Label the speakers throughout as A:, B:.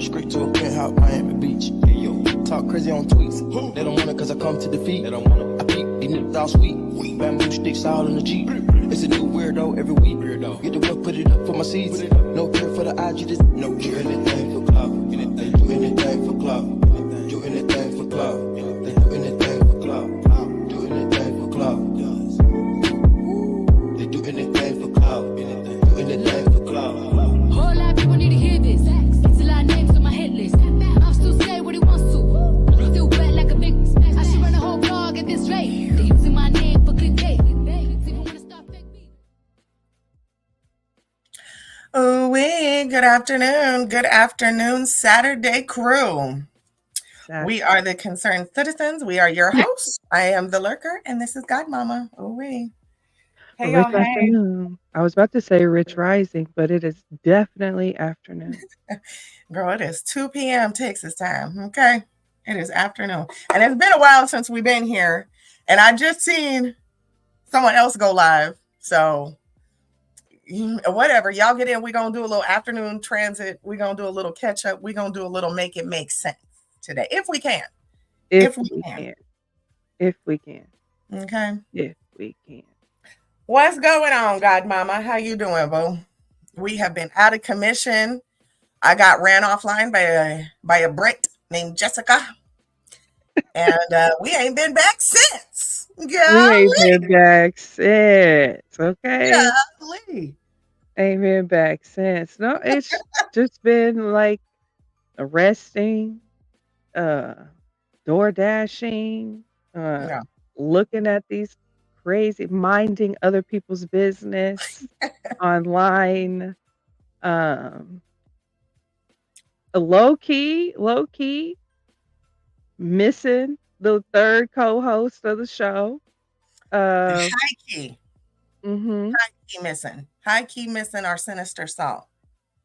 A: Straight to a penthouse, Miami Beach. Hey, yo, talk crazy on tweets. They don't want it cause I come to defeat. They don't want it. I peep, these niggas all sweet. Bamboo sticks all in the Jeep. It's a new weirdo every week. Get the work, put it up for my seeds. No care for the IG, just no care. Anything for clout. They do anything for clout. Do anything for clout. They do anything for clout. Do anything for clout. They do anything for clout. Do anything for clout.
B: Whole lot of people need to hear this. It's a lot of names on my hit list. I'll still say what he wants to. Still wet like a big. I should run a whole blog at this rate. They using my name for clickbait.
C: Oh, good afternoon. Good afternoon, Saturday crew. We are the Concerned Citizens. We are your hosts. I am the Lurker, and this is Godmomma. Oh, Hey, y'all. Hey.
D: I was about to say Rich Rising, but it is definitely afternoon.
C: Girl, it is 2 p.m. Texas time. Okay. It is afternoon. And it's been a while since we've been here. And I just seen someone else go live. So whatever. Y'all get in. We're going to do a little afternoon transit. We're going to do a little catch up. We're going to do a little make it make sense today. If we can.
D: If we can. If we can.
C: Okay.
D: If we can.
C: What's going on, Godmomma? How you doing, boo? We have been out of commission. I got ran offline by a Brit named Jessica. And we ain't been back since.
D: We ain't been back since, okay?
C: Golly.
D: Ain't been back since. No, it's just been like resting, door dashing, looking at these crazy, minding other people's business online. Low key missing the third co-host of the show.
C: High key.
D: Mm-hmm.
C: High key missing our sinister salt.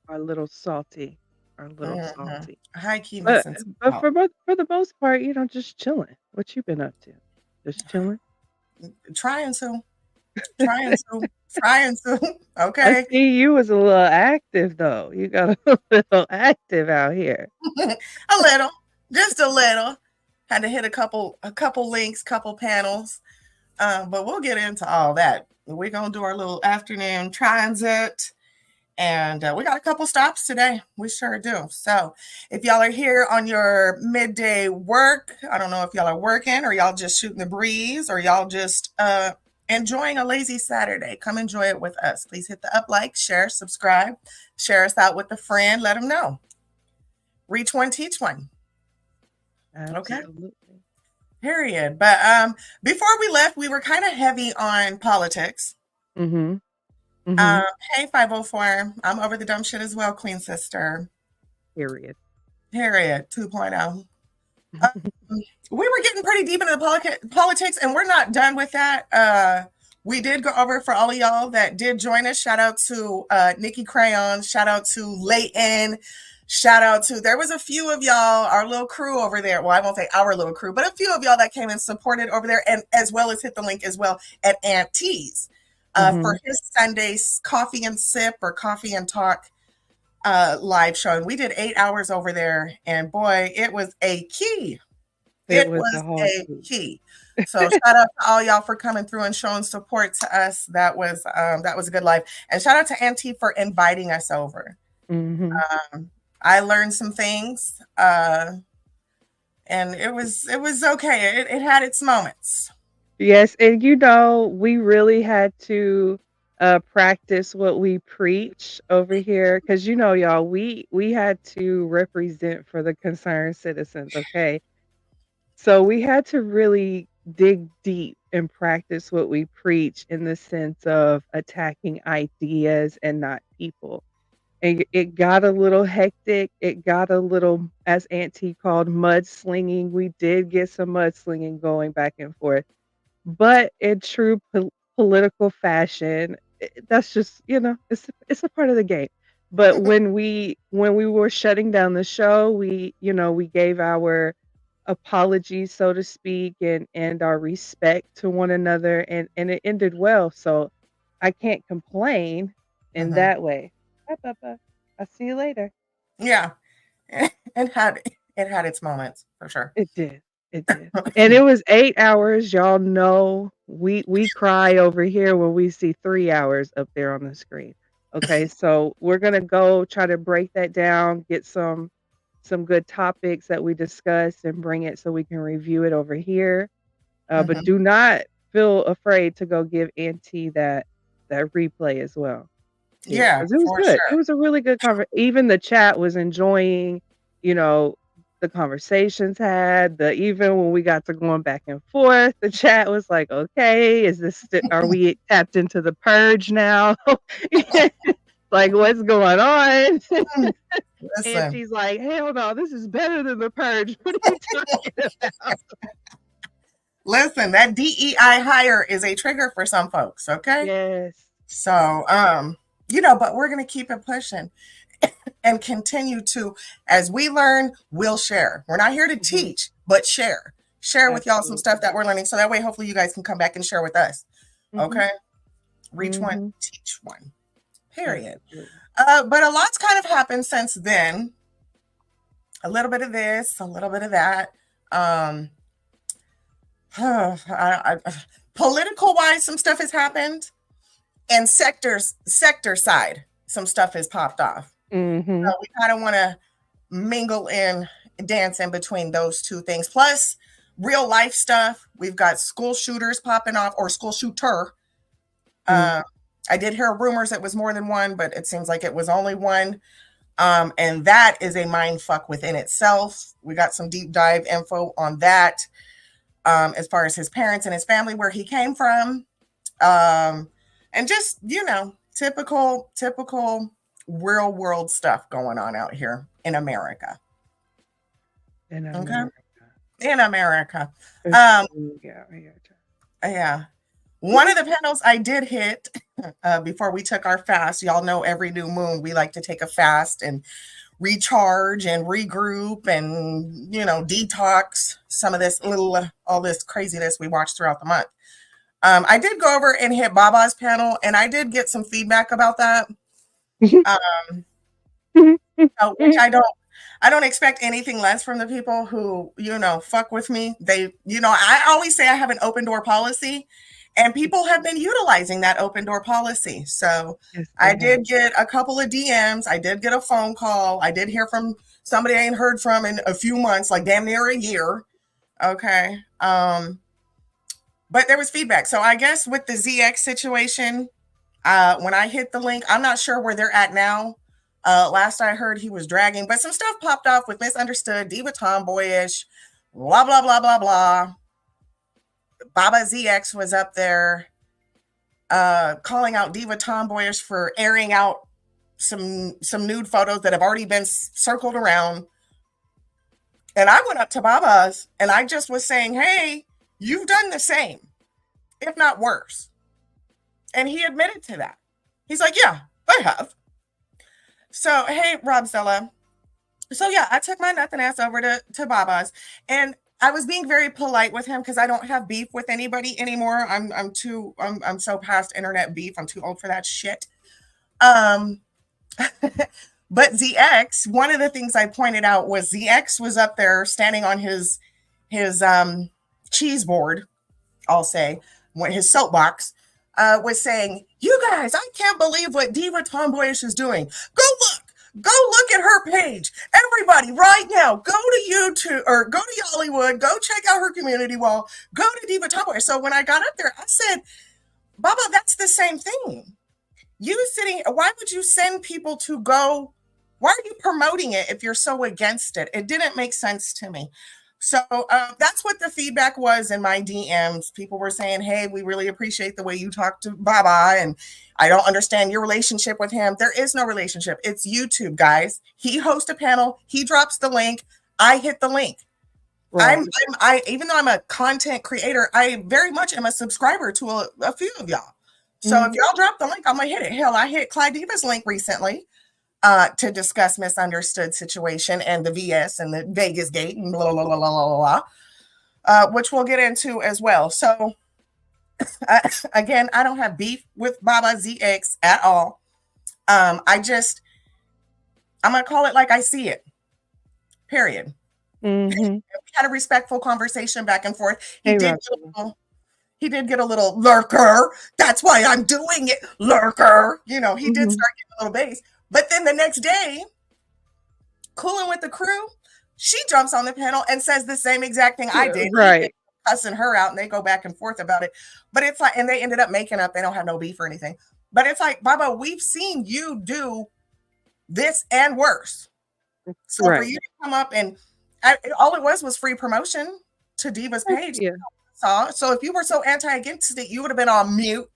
D: Our little salty.
C: High key missing.
D: But for the most part, just chilling. What you been up to? Just chilling?
C: Trying to. Okay.
D: I see you was a little active though. You got a little active out here.
C: Just a little. Had to hit a couple links, couple panels. But we'll get into all that. We're gonna do our little afternoon transit. And we got a couple stops today. We sure do. So if y'all are here on your midday work, I don't know if y'all are working or y'all just shooting the breeze or y'all just enjoying a lazy Saturday. Come enjoy it with us. Please hit the up, like, share, subscribe, share us out with a friend. Let them know. Reach one, teach one.
D: Absolutely.
C: Okay. Period. But before we left, we were kind of heavy on politics.
D: Mm-hmm. Mm-hmm.
C: Hey, 504. I'm over the dumb shit as well, Queen Sister.
D: Period
C: 2.0. We were getting pretty deep into the politics, and we're not done with that. We did go over for all of y'all that did join us. Shout out to Nikki Crayon. Shout out to Leighton. Shout out to, there was a few of y'all, our little crew over there. Well, I won't say our little crew, but a few of y'all that came and supported over there, and as well as hit the link as well at Aunt T's. For his Sunday's coffee and sip or coffee and talk live show. And we did 8 hours over there. And boy, it was a key. It was a key. So shout out to all y'all for coming through and showing support to us. That was a good live. And shout out to Auntie for inviting us over.
D: Mm-hmm.
C: I learned some things. And it was okay. It had its moments.
D: Yes, and we really had to practice what we preach over here because y'all, we had to represent for the concerned citizens, okay? So we had to really dig deep and practice what we preach in the sense of attacking ideas and not people. And it got a little hectic. It got a little, as Auntie called, mudslinging. We did get some mudslinging going back and forth. But in true political fashion, that's just it's a part of the game. But when we were shutting down the show, we gave our apologies, so to speak, and our respect to one another, and it ended well. So I can't complain in that way. Bye, Papa. I'll see you later.
C: Yeah. it had its moments for sure.
D: It did. It did. And it was 8 hours. Y'all know we cry over here when we see 3 hours up there on the screen. Okay, so we're gonna go try to break that down, get some good topics that we discussed and bring it so we can review it over here. But
C: Mhm.
D: do not feel afraid to go give Auntie that replay as well too,
C: Yeah,
D: because it was
C: for
D: good. It
C: sure.
D: was a really good even the chat was enjoying, you know, the conversations had, the even when we got to going back and forth, the chat was like, "Okay, is this are we tapped into the purge now?" Like, "What's going on?" And
C: Listen,
D: she's like, "Hell no, this is better than the purge. What are you talking about?"
C: listen, that DEI hire is a trigger for some folks, okay?
D: Yes.
C: So, but we're gonna keep it pushing and continue to, as we learn, we'll share. We're not here to
D: Mhm.
C: teach, but share. Share with y'all some stuff
D: Absolutely.
C: that we're learning. So that way, hopefully, you guys can come back and share with us.
D: Mhm.
C: Okay? Reach one,
D: Mhm.
C: teach one. Period.
D: Absolutely.
C: But a lot's kind of happened since then. A little bit of this, a little bit of that. Um, political wise, some stuff has happened, and sector side, some stuff has popped off. So
D: Mhm.
C: we kind of want to mingle in, dance in between those two things. Plus, real life stuff. We've got school shooters popping off, or school shooter.
D: Mhm.
C: Uh, I did hear rumors it was more than one, but it seems like it was only one. And that is a mind fuck within itself. We got some deep dive info on that, as far as his parents and his family, where he came from, and just typical real world stuff going on out here in America.
D: In
C: Okay,
D: America.
C: in America. Um,
D: Ooh, yeah, I gotcha.
C: yeah. One of the panels I did hit before we took our fast. Y'all know every new moon we like to take a fast and recharge and regroup and detox some of this little all this craziness we watched throughout the month. I did go over and hit Baba's panel, and I did get some feedback about that. Um, which I don't expect anything less from the people who fuck with me. I always say I have an open door policy, and people have been utilizing that open door policy. So
D: Yes,
C: I
D: they have.
C: did get a couple of DMs. I did get a phone call. I did hear from somebody I ain't heard from in a few months, like damn near a year. Okay. But there was feedback. So I guess with the ZX situation, when I hit the link, I'm not sure where they're at now. Last I heard, he was dragging, but some stuff popped off with misunderstood, diva tomboyish, blah blah blah blah blah. Baba ZX was up there calling out diva tomboyish for airing out some nude photos that have already been circled around. And I went up to Baba's and I just was saying, "Hey, you've done the same, if not worse." And he admitted to that. He's like, "Yeah, I have." So, hey, Rob Zella. So, yeah, I took my nothing ass over to Baba's, and I was being very polite with him because I don't have beef with anybody anymore. I'm so past internet beef. I'm too old for that shit. Um, but ZX, one of the things I pointed out was ZX was up there standing on his cheese board, I'll say, when his soapbox, was saying, "You guys, I can't believe what Diva Tomboyish is doing. Go look at her page. Everybody, right now, go to YouTube or go to Hollywood, go check out her community wall, go to Diva Tomboyish." So when I got up there, I said, "Baba, that's the same thing. Why would you send people to go? Why are you promoting it if you're so against it?" It didn't make sense to me. So that's what the feedback was in my DMs. People were saying, "Hey, we really appreciate the way you talk to Baba, and I don't understand your relationship with him." There is no relationship. It's YouTube, guys. He hosts a panel. He drops the link. I hit the link.
D: Right.
C: I even though I'm a content creator, I very much am a subscriber to a few of y'all. So if
D: Mhm.
C: y'all drop the link, I'm gonna hit it. Hell, I hit Clyde Diva's link recently to discuss misunderstood situation and the VS and the Vegas gate and blah blah blah blah blah blah, which we'll get into as well. So again, I don't have beef with Baba ZX at all. I'm gonna call it like I see it. Period.
D: Mm-hmm.
C: We had a respectful conversation back and forth.
D: Hey, Roxy.
C: He did get a little lurker. That's why I'm doing it, lurker. You know, he did
D: Mm-hmm.
C: start getting a little bass. But then the next day, cooling with the crew, she jumps on the panel and says the same exact thing I did.
D: Right.
C: Cussing her out, and they go back and forth about it. But it's like, and they ended up making up. They don't have no beef or anything. But it's like, Baba, we've seen you do this and worse. So for
D: Right.
C: you to come up and all it was free promotion to Diva's page.
D: Yeah.
C: So if you were so anti against it, you would have been on mute.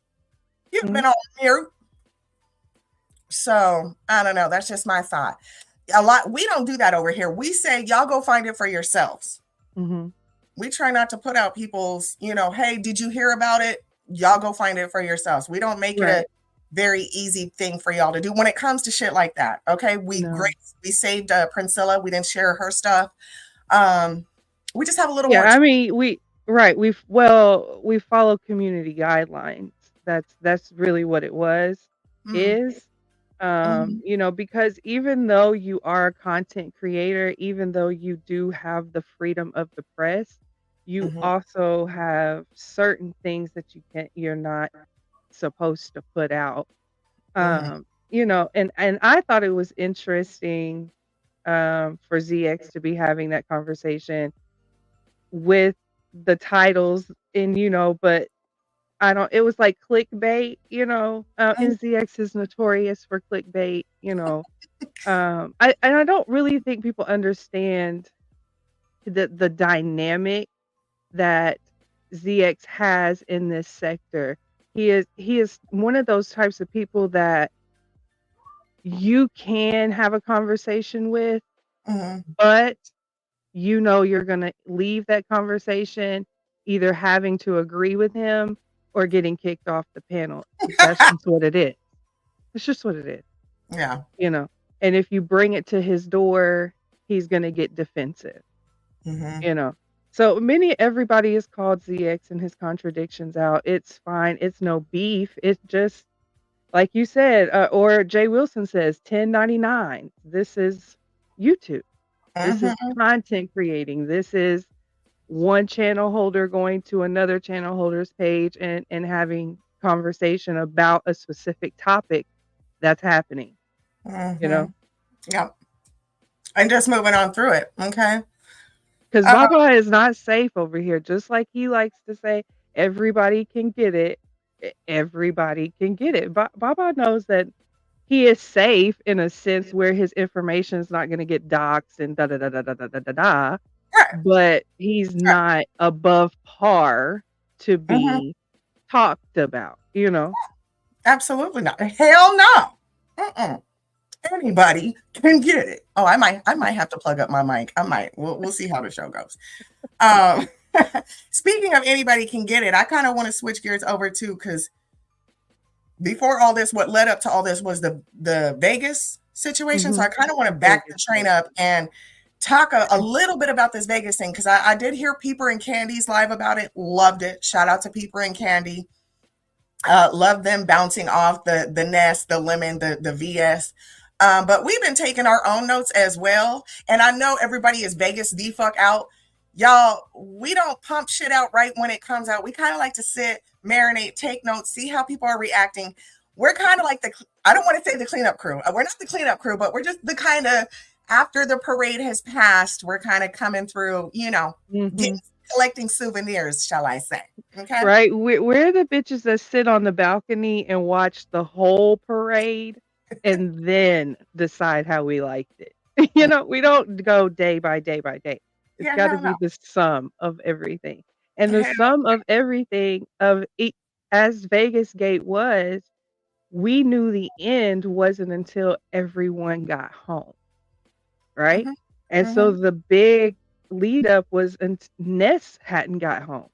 C: You've
D: Mm-hmm.
C: been on mute. So I don't know. That's just my thought. We don't do that over here. We say y'all go find it for yourselves.
D: Mm-hmm.
C: We try not to put out people's, hey, did you hear about it? Y'all go find it for yourselves. We don't make it a very easy thing for y'all to do when it comes to shit like that. Okay. We saved Priscilla. We didn't share her stuff. We just have a little more.
D: I mean, we follow community guidelines. That's really what it was. Is because even though you are a content creator, even though you do have the freedom of the press, you also have certain things that you're not supposed to put out. And I thought it was interesting for ZX to be having that conversation with the titles but it was like clickbait, and ZX is notorious for clickbait, I don't really think people understand the dynamic that ZX has in this sector. He is one of those types of people that you can have a conversation with, but you're going to leave that conversation either having to agree with him or getting kicked off the panel. That's just what it is. It's just what it is.
C: Yeah.
D: And if you bring it to his door, he's going to get defensive. So everybody has called ZX and his contradictions out. It's fine. It's no beef. It's just like you said, or Jay Wilson says, 1099. This is YouTube. This is content creating. This is one channel holder going to another channel holder's page and having conversation about a specific topic that's happening.
C: Yeah. And just moving on through it. Okay.
D: Because Baba is not safe over here. Just like he likes to say, everybody can get it. Everybody can get it. Baba knows that he is safe in a sense where his information is not going to get doxxed and da da da da da da da da da. But he's not above par to be talked about,
C: Absolutely not. Hell no. Anybody can get it. Oh, I might have to plug up my mic. I might. We'll see how the show goes. Speaking of anybody can get it, I kind of want to switch gears over too, because before all this, what led up to all this was the Vegas situation. So I kind of want to back the train up and talk a little bit about this Vegas thing, because I did hear Peeper and Candy's live about it. Loved it. Shout out to Peeper and Candy. Love them bouncing off the Nest, the Lemon, the VS. But we've been taking our own notes as well. And I know everybody is Vegas the fuck out. Y'all, we don't pump shit out right when it comes out. We kind of like to sit, marinate, take notes, see how people are reacting. We're kind of like I don't want to say the cleanup crew. We're not the cleanup crew, but we're just the kind of, after the parade has passed, we're kind of coming through, collecting souvenirs, shall I say. Okay.
D: Right. We're the bitches that sit on the balcony and watch the whole parade and then decide how we liked it. We don't go day by day by day. It's got to be the sum of everything. And the sum of everything of it, as Vegas Gate was, we knew the end wasn't until everyone got home. Right. And so the big lead up was Ness hadn't got home.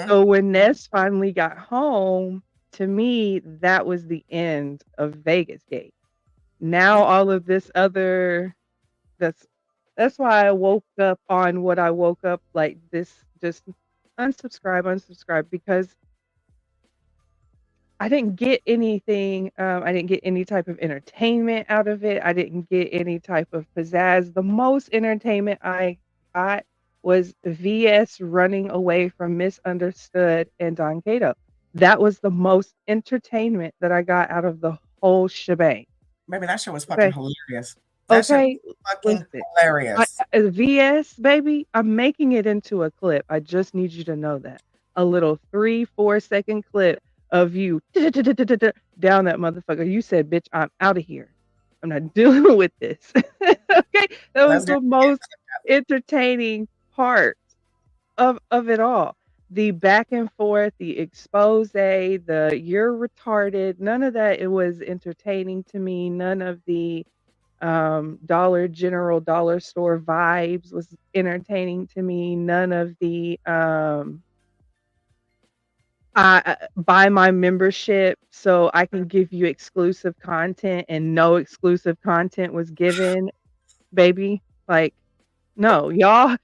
D: So when Ness finally got home, to me, that was the end of Vegas Gate. Now all of this other, that's why I woke up on what I woke up like this, just unsubscribe, because I didn't get anything, I didn't get any type of entertainment out of it, I didn't get any type of pizzazz. The most entertainment I got was VS running away from Misunderstood and Don Cato. That was the most entertainment that I got out of the whole shebang.
C: Maybe that shit was fucking
D: Okay.
C: hilarious. That shit
D: Okay,
C: was fucking
D: listen,
C: hilarious.
D: VS, baby, I'm making it into a clip. I just need you to know that. A little 3, 4 second clip of you down that motherfucker. You said, bitch, I'm out of here. I'm not dealing with this. Okay. That was
C: Let's do
D: the
C: it.
D: most entertaining part of it all. The back and forth, the expose, the you're retarded, none of that it was entertaining to me. None of the Dollar General, dollar store vibes was entertaining to me. None of the I buy my membership so I can give you exclusive content and no exclusive content was given, baby. Like, no, y'all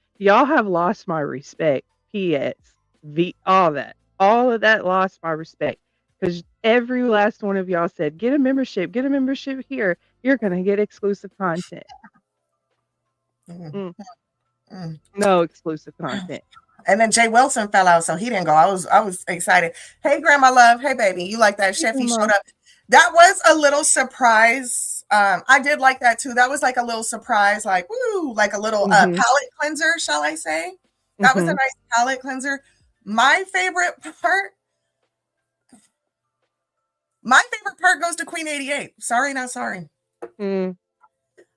D: have lost my respect. PS, all that, all of that lost my respect because every last one of y'all said, get a membership here. You're gonna get exclusive content.
C: Mm,
D: Mm.
C: mm.
D: No exclusive content.
C: And then Jay Wilson fell out, so he didn't go. I was excited. Hey, Grandma Love. Hey, baby. You like that
D: Hey,
C: chef? He
D: grandma.
C: showed up. That was a little surprise. I did like that too. That was like a little surprise, like woo, like a little
D: Mhm,
C: palate cleanser, shall I say? That was a
D: mhm,
C: nice palate cleanser. My favorite part, my favorite part goes to Queen 88. Sorry, not sorry.
D: mm.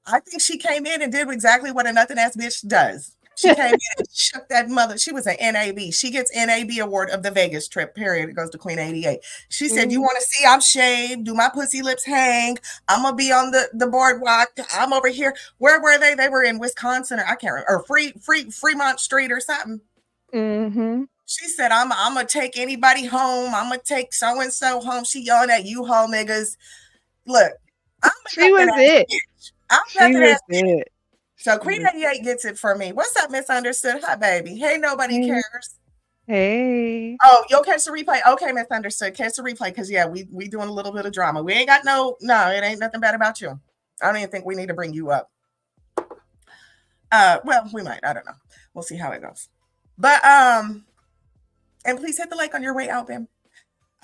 C: I think she came in and did exactly what a nothing ass bitch does. She came in and shook that mother. She was an NAB. She gets NAB award of the Vegas trip, period. It goes to Queen 88. She said, you
D: Mhm,
C: want to see I'm shaved? Do my pussy lips hang? I'm going to be on the boardwalk. I'm over here. Where were they? They were in Wisconsin or I can't remember, or Fremont Street or something.
D: mhm.
C: She said, I'm going to take anybody home. I'm going to take so-and-so home. She yelling at U-Haul niggas. Look, I'm a
D: She
C: nothing
D: was
C: ass
D: it.
C: bitch. I'm
D: She
C: nothing
D: was
C: ass bitch.
D: it.
C: So
D: She
C: Queen
D: was
C: 88 gets it for me. What's up, Misunderstood? Hi, baby. Hey, nobody
D: Hey,
C: cares.
D: hey.
C: Oh, you'll catch the replay. Okay, Misunderstood. Catch the replay because yeah, we doing a little bit of drama. We ain't got no, it ain't nothing bad about you. I don't even think we need to bring you up. Well, we might. I don't know. We'll see how it goes. But and please hit the like on your way out, Bim.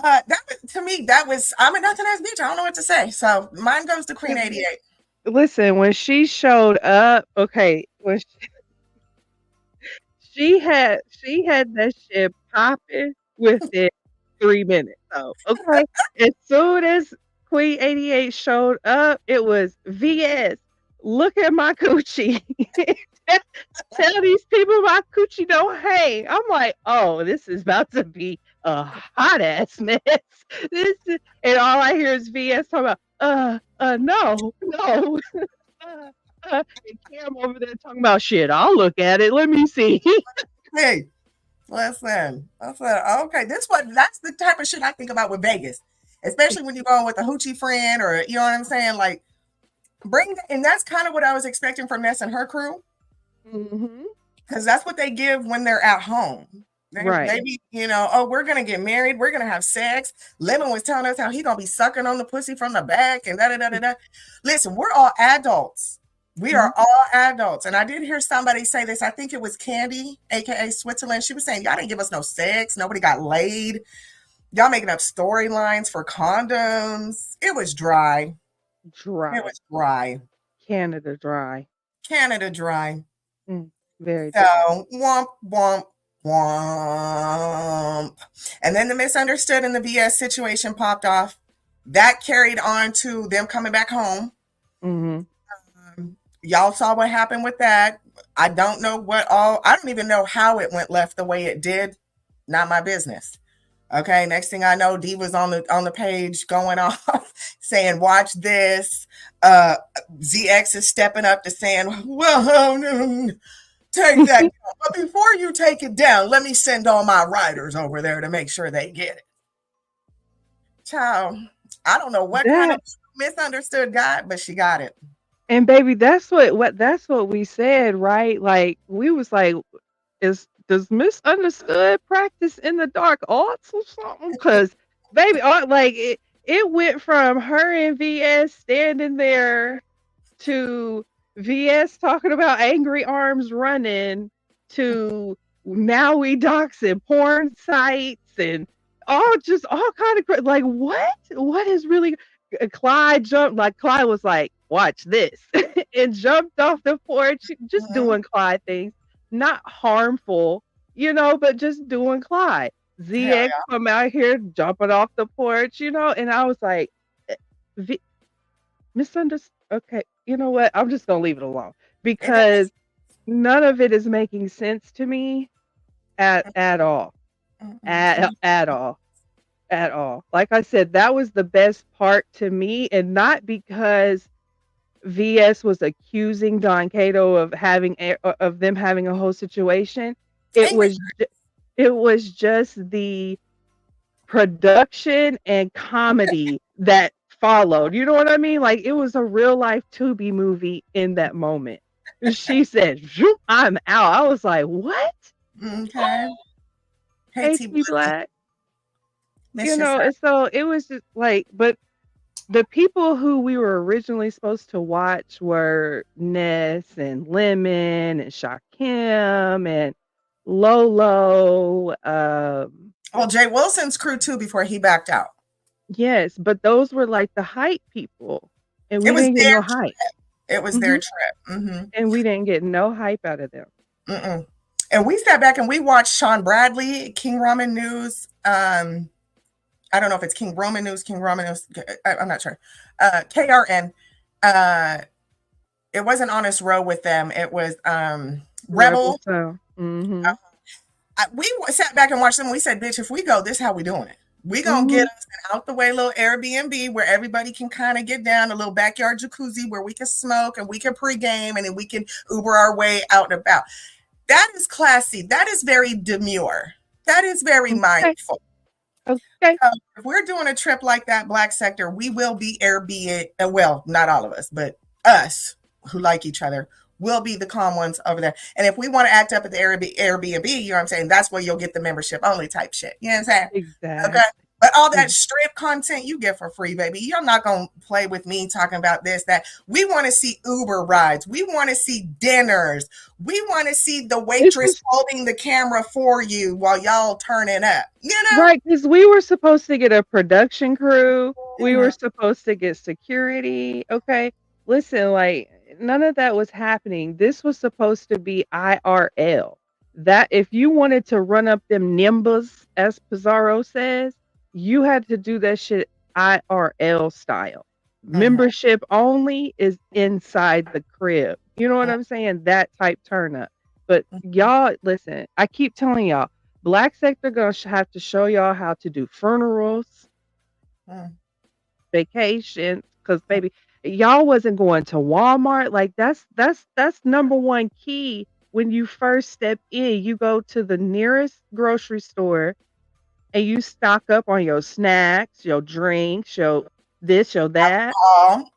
C: To me, that was I'm a nothing ass bitch. I don't know what to say. So mine goes to Queen 88.
D: Listen, when she showed up, okay, when she had that shit popping within 3 minutes. So, okay, as soon as Queen 88 showed up, it was VS. Look at my coochie. Tell these people my coochie don't hang. I'm like, oh, this is about to be a hot ass mess. This is, and all I hear is VS talking about, no, no. Uh, and Cam over there talking about shit. I'll look at it. Let me see.
C: Hey, listen. Okay, that's the type of shit I think about with Vegas. Especially when you're going with a hoochie friend or you know what I'm saying? Like and that's kind of what I was expecting from Ness and her crew.
D: Hmm.
C: Because that's what they give when they're at home.
D: Right.
C: They be, oh, we're gonna get married, we're gonna have sex. Lemon was telling us how he gonna be sucking on the pussy from the back and da da da da da. Listen, we're all adults. We
D: Mhm.
C: are all adults. And I did hear somebody say this. I think it was Candy, aka Switzerland. She was saying, y'all didn't give us no sex, nobody got laid. Y'all making up storylines for condoms. It was dry. It
D: Dry.
C: was dry.
D: Canada dry.
C: Canada dry.
D: Mm, very dry.
C: So womp womp womp. And then the misunderstood and the BS situation popped off. That carried on to them coming back home.
D: Hmm.
C: Y'all saw what happened with that. I don't know I don't even know how it went left the way it did. Not my business. Okay, next thing I know, D was on the page going off saying, watch this. ZX is stepping up to saying, well, take that down. But before you take it down, let me send all my riders over there to make sure they get it. Child, I don't know what kind of
D: That
C: misunderstood got, but she got it.
D: and baby, that's what we said, right? Like we was like, is does misunderstood practice in the dark arts or something? Because baby, like it went from her and VS standing there to VS talking about angry arms running to now we doxing porn sites and all kind of like what is really Clyde jumped like Clyde was like watch this and jumped off the porch just
C: Mhm.
D: doing Clyde things not harmful but just doing Clyde.
C: Hell
D: ZX come out here jumping off the porch and I was like v- misunderstood. Okay, you know what? I'm just gonna leave it alone
C: yeah. It does.
D: because none of it is making sense to me at all,
C: Mm-mm. And
D: at all, at all. Like I said, that was the best part to me, and not because VS was accusing Don Cato of of them having a whole situation. It
C: angry.
D: was it was just the production and comedy that followed. You know what I mean? Like it was a real life Tubi movie in that moment. She said, "Zoop, I'm out." I was like, "What?"
C: Okay. Hey,
D: Hey,
C: T
D: T
C: Black.
D: Black.
C: Miss you, sir.
D: And so it was just like, but the people who we were originally supposed to watch were Ness and Lemon and Shakim and Lolo.
C: Well, Jay Wilson's crew too before he backed out.
D: Yes, but those were like the hype people, and
C: It
D: we
C: was
D: didn't get
C: their
D: no hype.
C: trip. It was their
D: Hmm.
C: trip.
D: And we didn't get no hype out of them.
C: Mm-mm. And we sat back and we watched Sean Bradley, King Ramen News. I don't know if it's King Roman News, King Ramen News. I'm not sure. KRN. Uh, it wasn't Honest Row with them. It was
D: Rebel
C: Rebel.
D: Sound. Hmm.
C: We sat back and watched them. We said, "Bitch, if we go, this is how we doing it. We gonna get
D: Hmm.
C: us an out the way little Airbnb where everybody can kind of get down, a little backyard jacuzzi where we can smoke and we can pregame and then we can Uber our way out and about." That is classy. That is very demure. That is very
D: Okay.
C: mindful.
D: Okay.
C: If we're doing a trip like that, Black Sector, we will be Airbnb. Well, not all of us, but us who like each other will be the calm ones over there. And if we want to act up at the Airbnb, you know what I'm saying? That's where you'll get the membership only type shit. You know what I'm saying? Okay.
D: Exactly.
C: But all that strip content you get for free, baby. You're not going to play with me talking about this, that. We want to see Uber rides. We want to see dinners. We want to see the
D: This
C: waitress
D: is
C: holding the camera for you while y'all turning up. You know?
D: right because we were supposed to get a production crew. We
C: Mhm.
D: were supposed to get security. Okay. Listen, like none of that was happening. This was supposed to be IRL. That if you wanted to run up them nimbus, as Pizarro says, you had to do that shit IRL style.
C: Mhm.
D: Membership only is inside the crib. You know what I'm saying? That type turn up. But y'all, listen, I keep telling y'all, Black Sector gonna have to show y'all how to do funerals,
C: Mhm.
D: vacations, because baby, y'all wasn't going to Walmart. Like that's number one key when you first step in. You go to the nearest grocery store and you stock up on your snacks, your drinks, your this, your that.
C: Alcohol.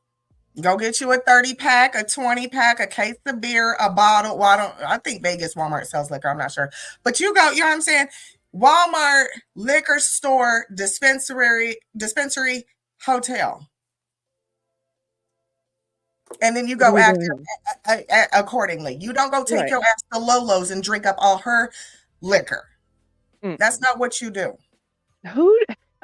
C: Go get you a 30 pack, a 20 pack, a case of beer, a bottle. Well, I think Vegas Walmart sells liquor. I'm not sure. But you go, you know what I'm saying? Walmart, liquor store, dispensary, hotel. And then you
D: What are
C: go
D: we
C: act
D: doing?
C: accordingly. You don't go take
D: Right.
C: your ass to Lolo's and drink up all her liquor. That's
D: Mm-mm.
C: not what you do.
D: Who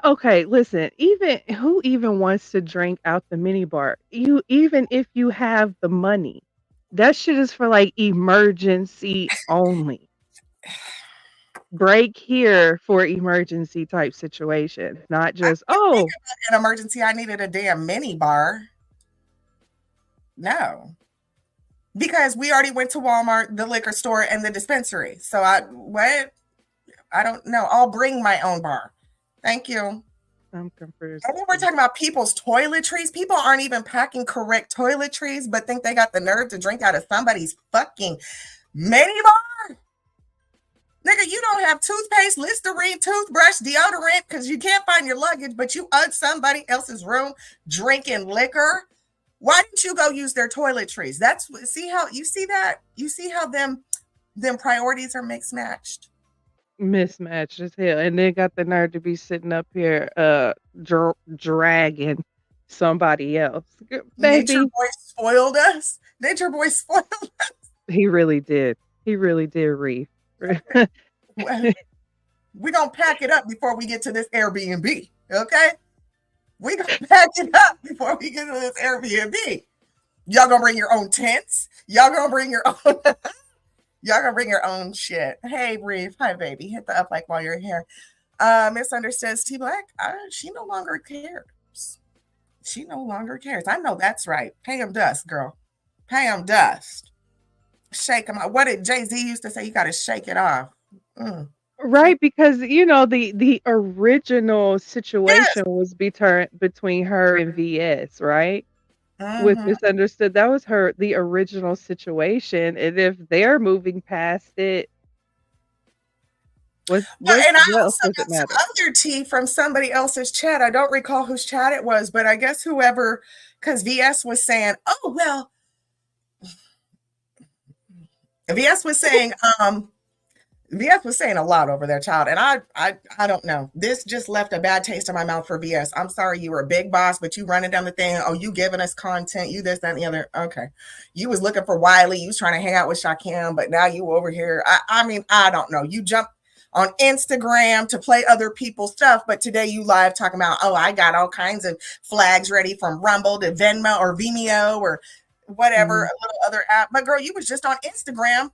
D: okay, listen, even who even wants to drink out the mini bar? You even if you have the money. That shit is for like emergency only. Break here for emergency type situation, not
C: I
D: just,
C: didn't think
D: oh,
C: about an emergency. I needed a damn mini bar. No. Because we already went to Walmart, the liquor store, and the dispensary. So what? I don't know. I'll bring my own bar. Thank you.
D: I'm confused.
C: And then we're talking about people's toiletries. People aren't even packing correct toiletries, but think they got the nerve to drink out of somebody's fucking mini bar. Nigga, you don't have toothpaste, Listerine, toothbrush, deodorant because you can't find your luggage, but you out somebody else's room drinking liquor. Why didn't you go use their toiletries? That's see how you see that? You see how them priorities are mixed matched.
D: mismatched as hell, and then got the nerve to be sitting up here, dragging somebody else.
C: Nature
D: Baby,
C: Boy spoiled us. Nature Boy spoiled.
D: he really did. He really did, Reef.
C: We're going to pack it up before we get to this Airbnb. Okay? We're going to pack it up before we get to this Airbnb. Y'all going to bring your own tents? Y'all going to bring your own... Y'all gonna bring your own shit. Hey, Reef. Hi, baby. Hit the up like while you're here. Misunderstands T Black. She no longer cares. She no longer cares. I know that's right. Pay him dust, girl. Pay him dust. Shake him off. What did Jay-Z used to say? You gotta shake it off.
D: Right, because the original
C: Yes.
D: situation was between her and VS, right? With
C: Mm-hmm.
D: Misunderstood, that was the original situation, and if they're moving past it,
C: And I
D: what else
C: also
D: does it
C: got some
D: matter?
C: other tea from somebody else's chat. I don't recall whose chat it was, but I guess whoever, because VS was saying, oh, well, VS was saying, VS was saying a lot over their child, and I don't know. This just left a bad taste in my mouth for VS. I'm sorry, you were a big boss, but you running down the thing. Oh, you giving us content, you this, that, and the other. Okay, you was looking for Wiley, you was trying to hang out with Shakim, but now you over here. I mean, I don't know. You jump on Instagram to play other people's stuff, but today you live talking about, oh, I got all kinds of flags ready from Rumble to Venmo or Vimeo or whatever, a little other app. But girl, you was just on Instagram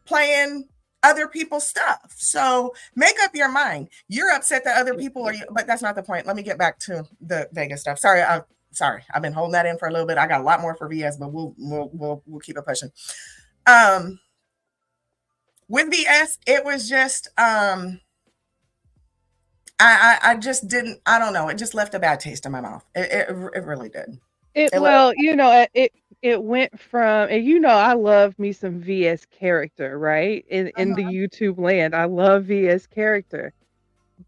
C: playing other people's stuff. So make up your mind. You're upset that other people are, but that's not the point. Let me get back to the Vegas stuff. Sorry, I've been holding that in for a little bit. I got a lot more for VS, but we'll keep it pushing. With VS, it was just I just didn't. I don't know. It just left a bad taste in my mouth. It really did.
D: It went from, and I love me some VS character, right? In the YouTube land, I love VS character,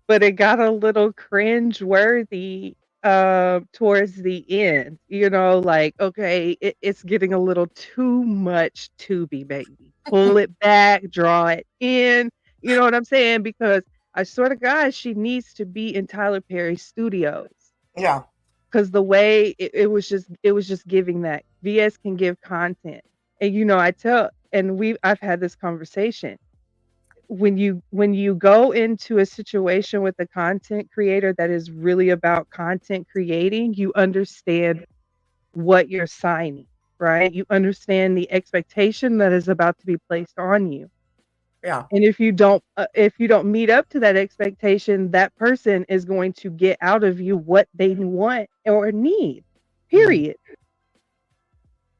D: but it got a little cringe worthy towards the end. Like, okay, it's getting a little too much Tubi, baby. Pull it back, draw it in. You know what I'm saying? Because I swear to God, she needs to be in Tyler Perry Studios.
C: Yeah.
D: Because the way it was just giving that VS can give content. And I've had this conversation. When you go into a situation with a content creator that is really about content creating, you understand what you're signing, right? You understand the expectation that is about to be placed on you.
C: Yeah.
D: And if you don't meet up to that expectation, that person is going to get out of you what they want or need. Period.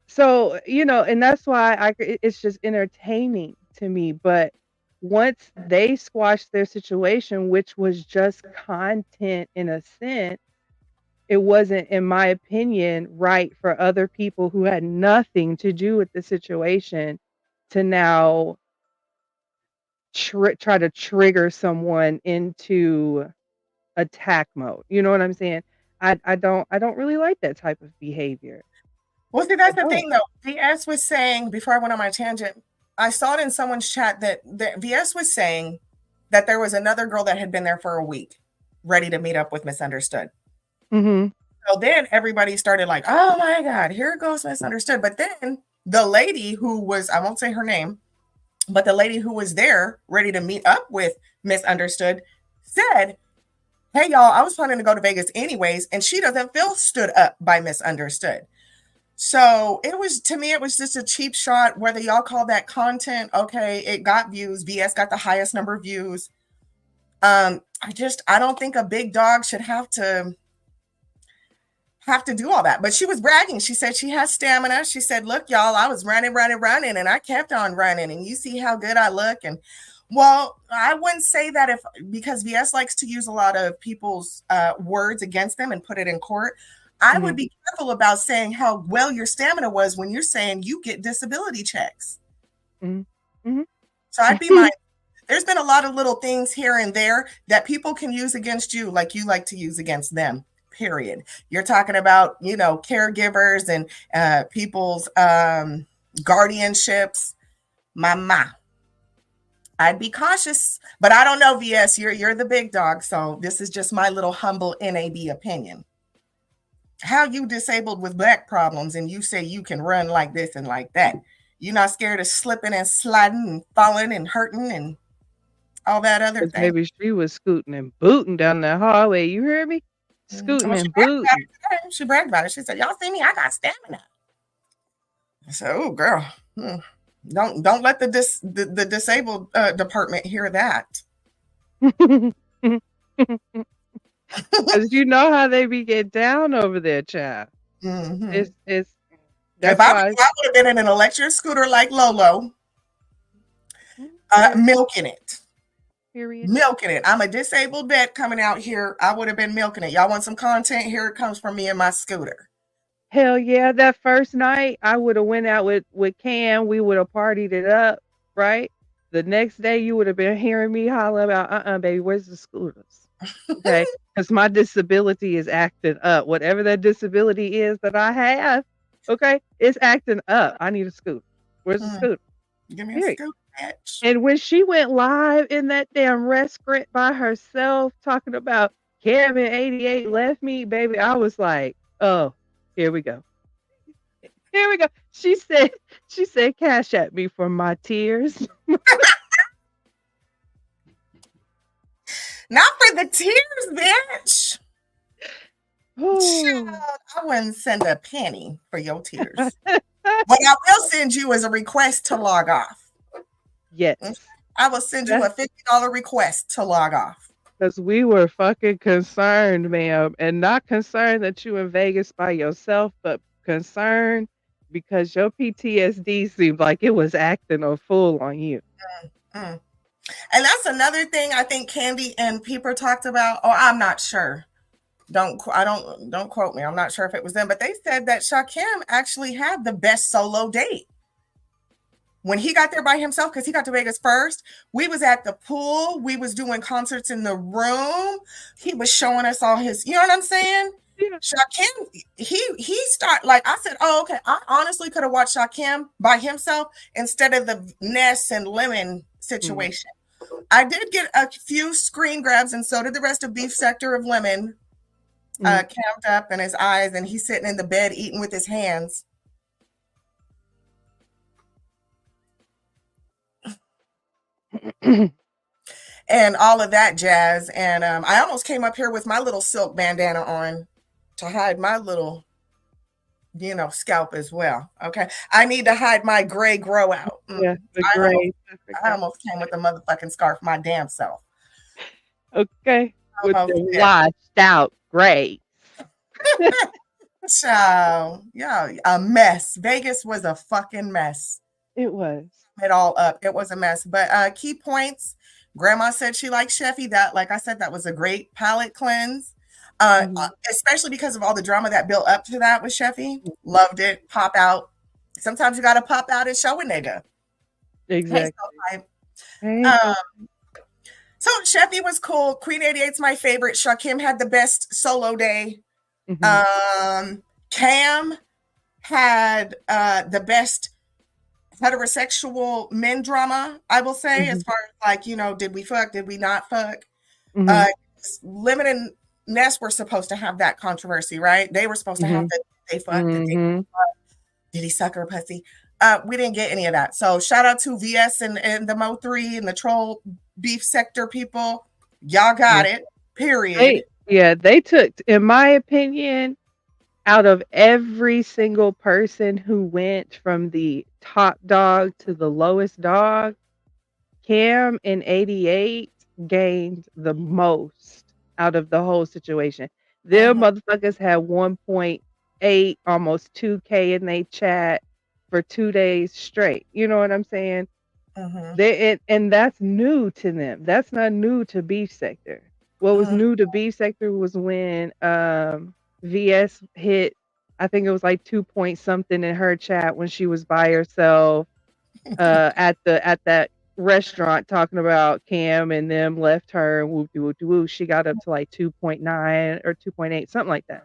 D: So, and that's why it's just entertaining to me. But once they squashed their situation, which was just content in a sense, it wasn't, in my opinion, right for other people who had nothing to do with the situation to now try to trigger someone into attack mode. You know what I'm saying? I don't really like that type of behavior.
C: Well, see, that's the thing, though. VS was saying, before I went on my tangent, I saw it in someone's chat that VS was saying that there was another girl that had been there for a week, ready to meet up with Misunderstood.
D: Mm-hmm.
C: So then everybody started like, oh my God, here goes Misunderstood. But then the lady who was, I won't say her name, but the lady who was there ready to meet up with Misunderstood said, hey, y'all, I was planning to go to Vegas anyways, and she doesn't feel stood up by Misunderstood. So it was, to me, it was just a cheap shot. Whether y'all call that content, okay, it got views. VS got the highest number of views. I don't think a big dog should have to do all that. But she was bragging. She said she has stamina. She said, look, y'all, I was running, and I kept on running. And you see how good I look. And well, I wouldn't say that because VS likes to use a lot of people's words against them and put it in court. I would be careful about saying how well your stamina was when you're saying you get disability checks.
D: Mm-hmm.
C: So I'd be mindful. There's been a lot of little things here and there that people can use against you like you like to use against them, period. You're talking about, caregivers and people's guardianships. Mama. I'd be cautious, but I don't know, VS. You're the big dog, so this is just my little humble NAB opinion. How you disabled with back problems and you say you can run like this and like that? You're not scared of slipping and sliding and falling and hurting and all that other
D: Because
C: thing?
D: baby, she was scooting and booting down the hallway. You hear me? Scooting
C: Well,
D: and booting.
C: she bragged about it. She said, "Y'all see me? I got stamina." I said, "Oh, girl, don't let the disabled department hear that."
D: Because you know how they be get down over there, child.
C: Mm-hmm.
D: It's
C: If
D: that's
C: I
D: why.
C: would have been in an electric scooter like Lolo, milking it.
D: Period.
C: Milking it. I'm a disabled vet coming out here. I would have been milking it. Y'all want some content? Here it comes from me and my scooter.
D: Hell yeah! That first night, I would have went out with Cam. We would have partied it up, right? The next day, you would have been hearing me holler about, baby, where's the scooters? Okay, because my disability is acting up. Whatever that disability is that I have, okay, it's acting up. I need a scooter. Where's the scooter?
C: Give me a
D: Period.
C: scooter, bitch.
D: And when she went live in that damn restaurant by herself, talking about Cam in '88 left me, baby, I was like, oh, here we go. Here we go. She said, cash at me for my tears.
C: Not for the tears, bitch.
D: Oh.
C: Child, I wouldn't send a penny for your tears. What I will send you is a request to log off.
D: Yes.
C: I will send you a $50 request to log off.
D: Because we were fucking concerned, ma'am. And not concerned that you in Vegas by yourself, but concerned because your PTSD seemed like it was acting a fool on you.
C: And that's another thing I think Candy and Peeper talked about. Oh, I'm not sure. Don't quote me. I'm not sure if it was them, but they said that Shakim actually had the best solo date. When he got there by himself, because he got to Vegas first, we was at the pool. We was doing concerts in the room. He was showing us all his, you know what I'm saying? Yeah. Shakim, he started, like I said, oh, okay. I honestly could have watched Shakim by himself instead of the Ness and Lemon situation. I did get a few screen grabs, and so did the rest of Beef Sector of Lemon, camped up in his eyes, and he's sitting in the bed eating with his hands. And all of that jazz. And I almost came up here with my little silk bandana on to hide my little, scalp as well. Okay. I need to hide my gray grow out.
D: Yeah, the gray.
C: I almost came with a motherfucking scarf my damn self.
D: Okay. With the washed out gray.
C: So, yeah, a mess. Vegas was a fucking mess.
D: It was.
C: It all up. It was a mess. But key points. Grandma said she liked Sheffy. That, like I said, that was a great palate cleanse. Especially because of all the drama that built up to that with Sheffy. Loved it. Pop out. Sometimes you got to pop out and show a nigga.
D: Exactly.
C: So Sheffy was cool. Queen 88's my favorite. Shakim had the best solo day. Cam had the best heterosexual men drama, I will say, as far as like, did we fuck? Did we not fuck? Lemon and Ness were supposed to have that controversy, right? They were supposed to have that they fucked. Did he suck her pussy? We didn't get any of that. So shout out to VS and the Mo3 and the Troll Beef Sector people. Y'all got it. Period.
D: They took, in my opinion, out of every single person who went from the top dog to the lowest dog, Cam in 88 gained the most out of the whole situation. Their motherfuckers had 1.8, almost 2K in they chat for 2 days straight. You know what I'm saying? And that's new to them. That's not new to Beef Sector. What was new to Beef Sector was when VS hit, I think it was like 2 point something in her chat when she was by herself at that restaurant talking about Cam and them left her and whoop-de-whoop-de-whoop. She got up to like 2.9 or 2.8, something like that.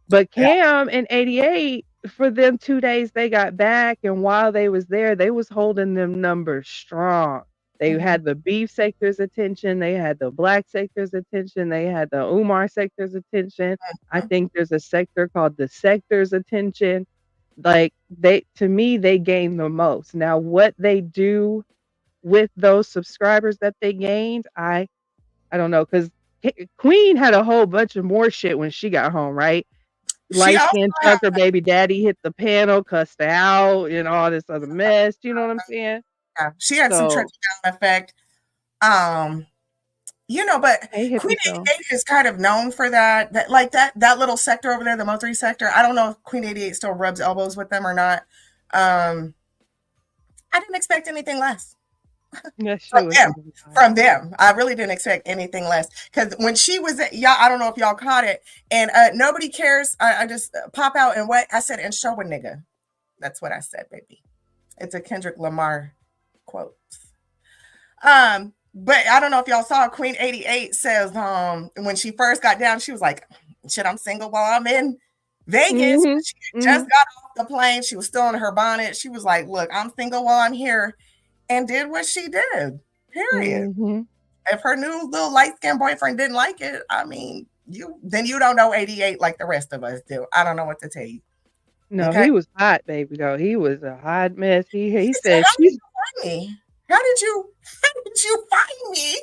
D: But Cam in 88, for them 2 days they got back, and while they was there, they was holding them numbers strong. They
C: Mhm.
D: had the beef sector's attention, they had the black sector's attention, they had the Umar sector's attention. I
C: Mhm.
D: think there's a sector called the sector's attention. Like, they, to me, they gain the most. Now, what they do with those subscribers that they gained, I don't know, because Queen had a whole bunch of more shit when she got home, right?
C: She
D: Light
C: also
D: skinned
C: had,
D: trucker baby daddy hit the panel, cussed her out, and all this other mess. You know what I'm saying?
C: yeah, she had some
D: So,
C: trickle down effect. Um, but
D: hey,
C: Queen
D: hippie soul.
C: 88 is kind of known for that. That like that little sector over there, the Mo3 sector. I don't know if Queen 88 still rubs elbows with them or not. Um, I didn't expect anything less
D: That
C: from
D: shit was
C: them.
D: wild.
C: From them, I really didn't expect anything less because when she was at, y'all, I don't know if y'all caught it, and nobody cares. I just pop out and what I said and show a nigga. That's what I said, baby. It's a Kendrick Lamar quote. But I don't know if y'all saw Queen 88 says when she first got down, she was like, shit, I'm single while I'm in Vegas.
D: Mhm.
C: She just
D: Mhm.
C: got off the plane. She was still in her bonnet. She was like, look, I'm single while I'm here, and did what she did. Period.
D: Mhm.
C: If her new little light-skinned boyfriend didn't like it, I mean, you don't know 88 like the rest of us do. I don't know what to tell you.
D: No,
C: Okay.
D: he was hot, baby, though. He was a hot mess. He
C: He said,
D: said
C: how did
D: she's
C: you find me? How did you find me?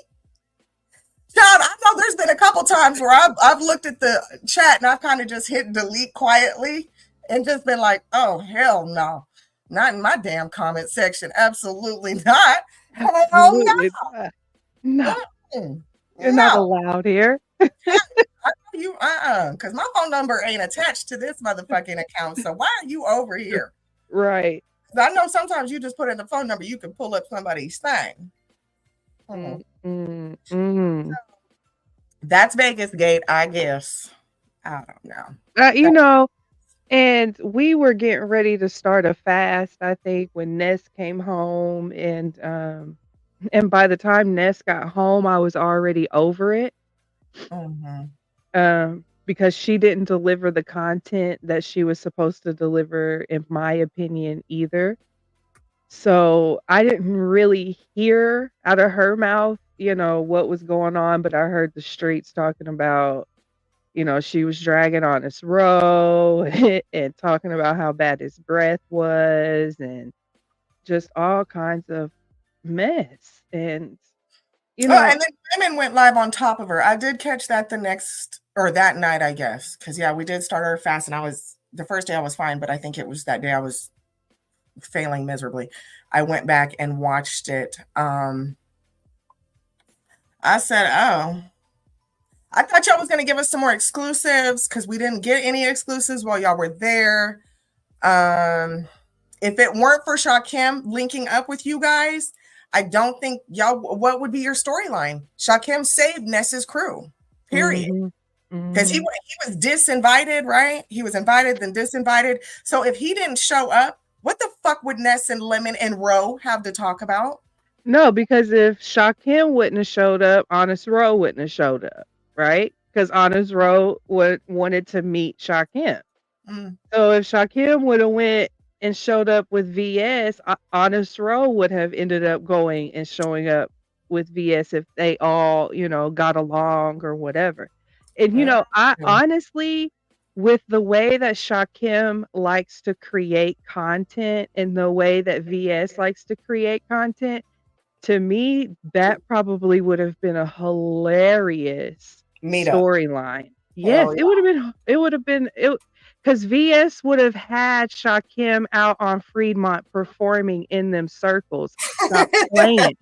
C: Child, I know there's been a couple times where I've looked at the chat and I've kind of just hit delete quietly and just been like, oh hell no. Not in my damn comment section. Absolutely not. Hell
D: absolutely not. No,
C: no.
D: you're not
C: No.
D: allowed here.
C: I know you because my phone number ain't attached to this motherfucking account. So why are you over here?
D: Right.
C: 'Cause I know sometimes you just put in the phone number, you can pull up somebody's thing.
D: Mm,
C: Mm.
D: mm, mm.
C: That's Vegas Gate, I guess. I don't know.
D: You know, and we were getting ready to start a fast, I think, when Ness came home, and by the time Ness got home, I was already over it.
C: Mm-hmm.
D: Because she didn't deliver the content that she was supposed to deliver, in my opinion, either. So I didn't really hear out of her mouth, what was going on, but I heard the streets talking about, she was dragging on his row and talking about how bad his breath was and just all kinds of mess. And, you
C: Oh,
D: know,
C: and then women went live on top of her. I did catch that the next or that night, I guess. Because yeah, we did start our fast, and I was the first day I was fine, but I think it was that day I was failing miserably. I went back and watched it. I said, "Oh, I thought y'all was gonna give us some more exclusives because we didn't get any exclusives while y'all were there. Um, if it weren't for Shakim linking up with you guys, I don't think y'all. What would be your storyline? Shakim saved Ness's crew. Period.
D: mhm,
C: Because he
D: mhm.
C: was disinvited, right? He was invited, then disinvited. So if he didn't show up, what the fuck would Ness and Lemon and Roe have to talk about?
D: No, because if Shakim wouldn't have showed up, Honest Row wouldn't have showed up, right? Because Honest Row wanted to meet Shakim.
C: Mm,
D: So if Shakim would have went and showed up with VS, Honest Row would have ended up going and showing up with VS if they all, got along or whatever. And
C: mm,
D: I
C: mm.
D: honestly, with the way that Shakim likes to create content and the way that VS likes to create content, to me, that probably would have been a hilarious
C: Meet up.
D: storyline. Yes,
C: Hell
D: it would have been it because VS would have had Shakim out on Fremont performing in them circles. Stop playing.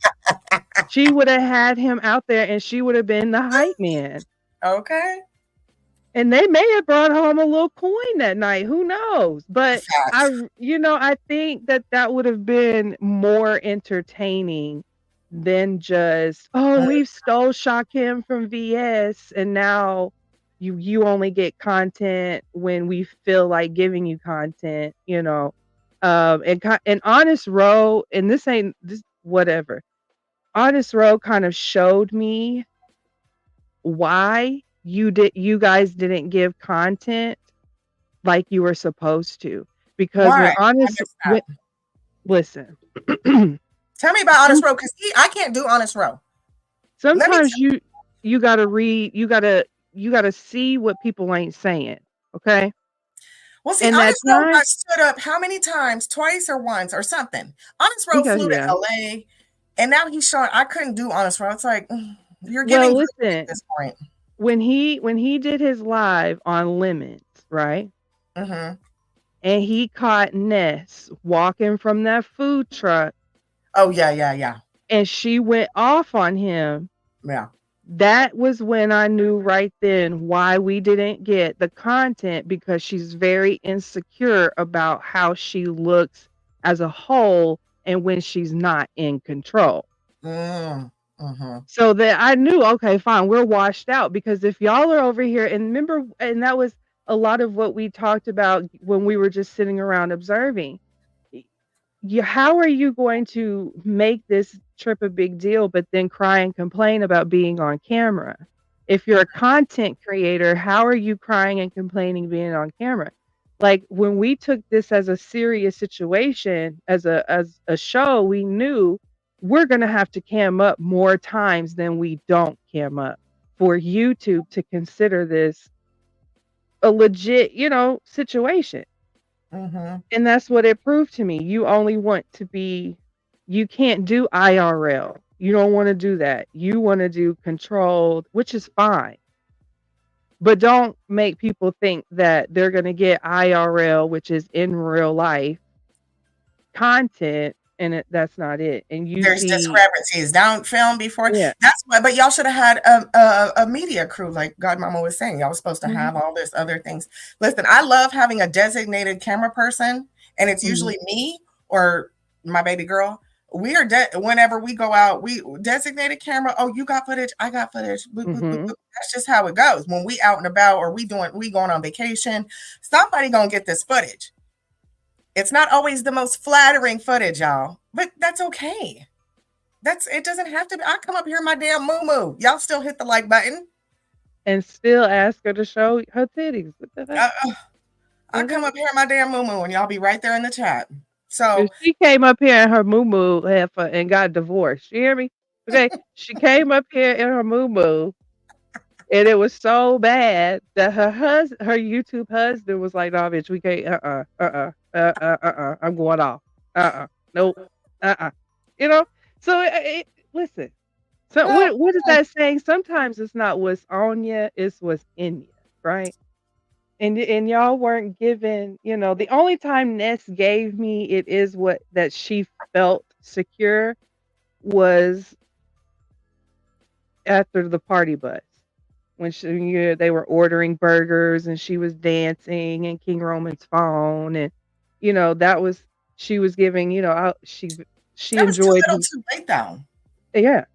D: She would have had him out there and she would have been the hype man.
C: yeah. Okay.
D: And they may have brought home a little coin that night. Who knows? But
C: Facts.
D: I think that that would have been more entertaining than just, oh,
C: Mm,
D: we've stole Shakim from VS, and now you only get content when we feel like giving you content. And Honest Row, and this ain't this whatever. Honest Row kind of showed me why you guys didn't give content like you were supposed to. Because
C: why?
D: when
C: I
D: honest
C: missed
D: when
C: that.
D: listen,
C: Tell me about Honest
D: Some
C: Row, because I can't do Honest Row. Let me.
D: sometimes you gotta read, you gotta see what people ain't saying. Okay.
C: Well, see,
D: And that
C: Honest Row
D: time,
C: got stood up how many times? Twice or once or something. Honest Row
D: because
C: flew to
D: yeah.
C: LA, and now he's showing. I couldn't do Honest Row. It's like you're
D: Well,
C: giving Britney at
D: listen,
C: this point.
D: when he did his live on Lemons, right?
C: Mm-hmm.
D: And he caught Ness walking from that food truck
C: Oh yeah, yeah, yeah,
D: and she went off on him.
C: yeah.
D: That was when I knew right then why we didn't get the content, because she's very insecure about how she looks as a whole and when she's not in control.
C: Mm-hmm.
D: So that I knew, okay, fine, we're washed out, because if y'all are over here and remember, and that was a lot of what we talked about when we were just sitting around observing. How are you going to make this trip a big deal, but then cry and complain about being on camera? If you're a content creator, how are you crying and complaining being on camera? Like when we took this as a serious situation, as a show, we knew we're gonna have to cam up more times than we don't cam up for YouTube to consider this a legit, situation.
C: Mm-hmm.
D: And that's what it proved to me. You can't do IRL. You don't want to do that. You want to do controlled, which is fine. But don't make people think that they're going to get IRL, which is in real life content, and that's not it. And you
C: There's
D: see,
C: discrepancies. Don't film before.
D: yeah.
C: That's why. But y'all should have had a media crew, like Godmomma was saying. Y'all was supposed to
D: Mhm,
C: have all this other things. Listen, I love having a designated camera person, and it's
D: mhm,
C: usually me or my baby girl. We are whenever we go out. We designated camera. Oh, you got footage. I got footage. Boop, boop, boop,
D: mhm.
C: boop. That's just how it goes. When we out and about, or we going on vacation, somebody gonna get this footage. It's not always the most flattering footage, y'all, but that's okay. It doesn't have to be. I come up here in my damn moo. Y'all still hit the like button.
D: And still ask her to show her titties. What the heck?
C: Uh, I come
D: Okay.
C: up here in my damn moo and y'all be right there in the chat.
D: If
C: So
D: she came up here in her moo heifer and got divorced, you hear me? Okay, she came up here in her moo, and it was so bad that her YouTube husband was like, "No, bitch, we can't. I'm going off. Nope. Uh, uh." You know. So listen. So
C: well,
D: what is that saying? Sometimes it's not what's on you; it's what's in you, right? And y'all weren't given, the only time Ness gave me it is what that she felt secure was after the party bus. When they were ordering burgers and she was dancing and King Roman's phone, and that was, she was giving, she
C: that was too
D: enjoyed
C: little,
D: him.
C: too late though.
D: Yeah.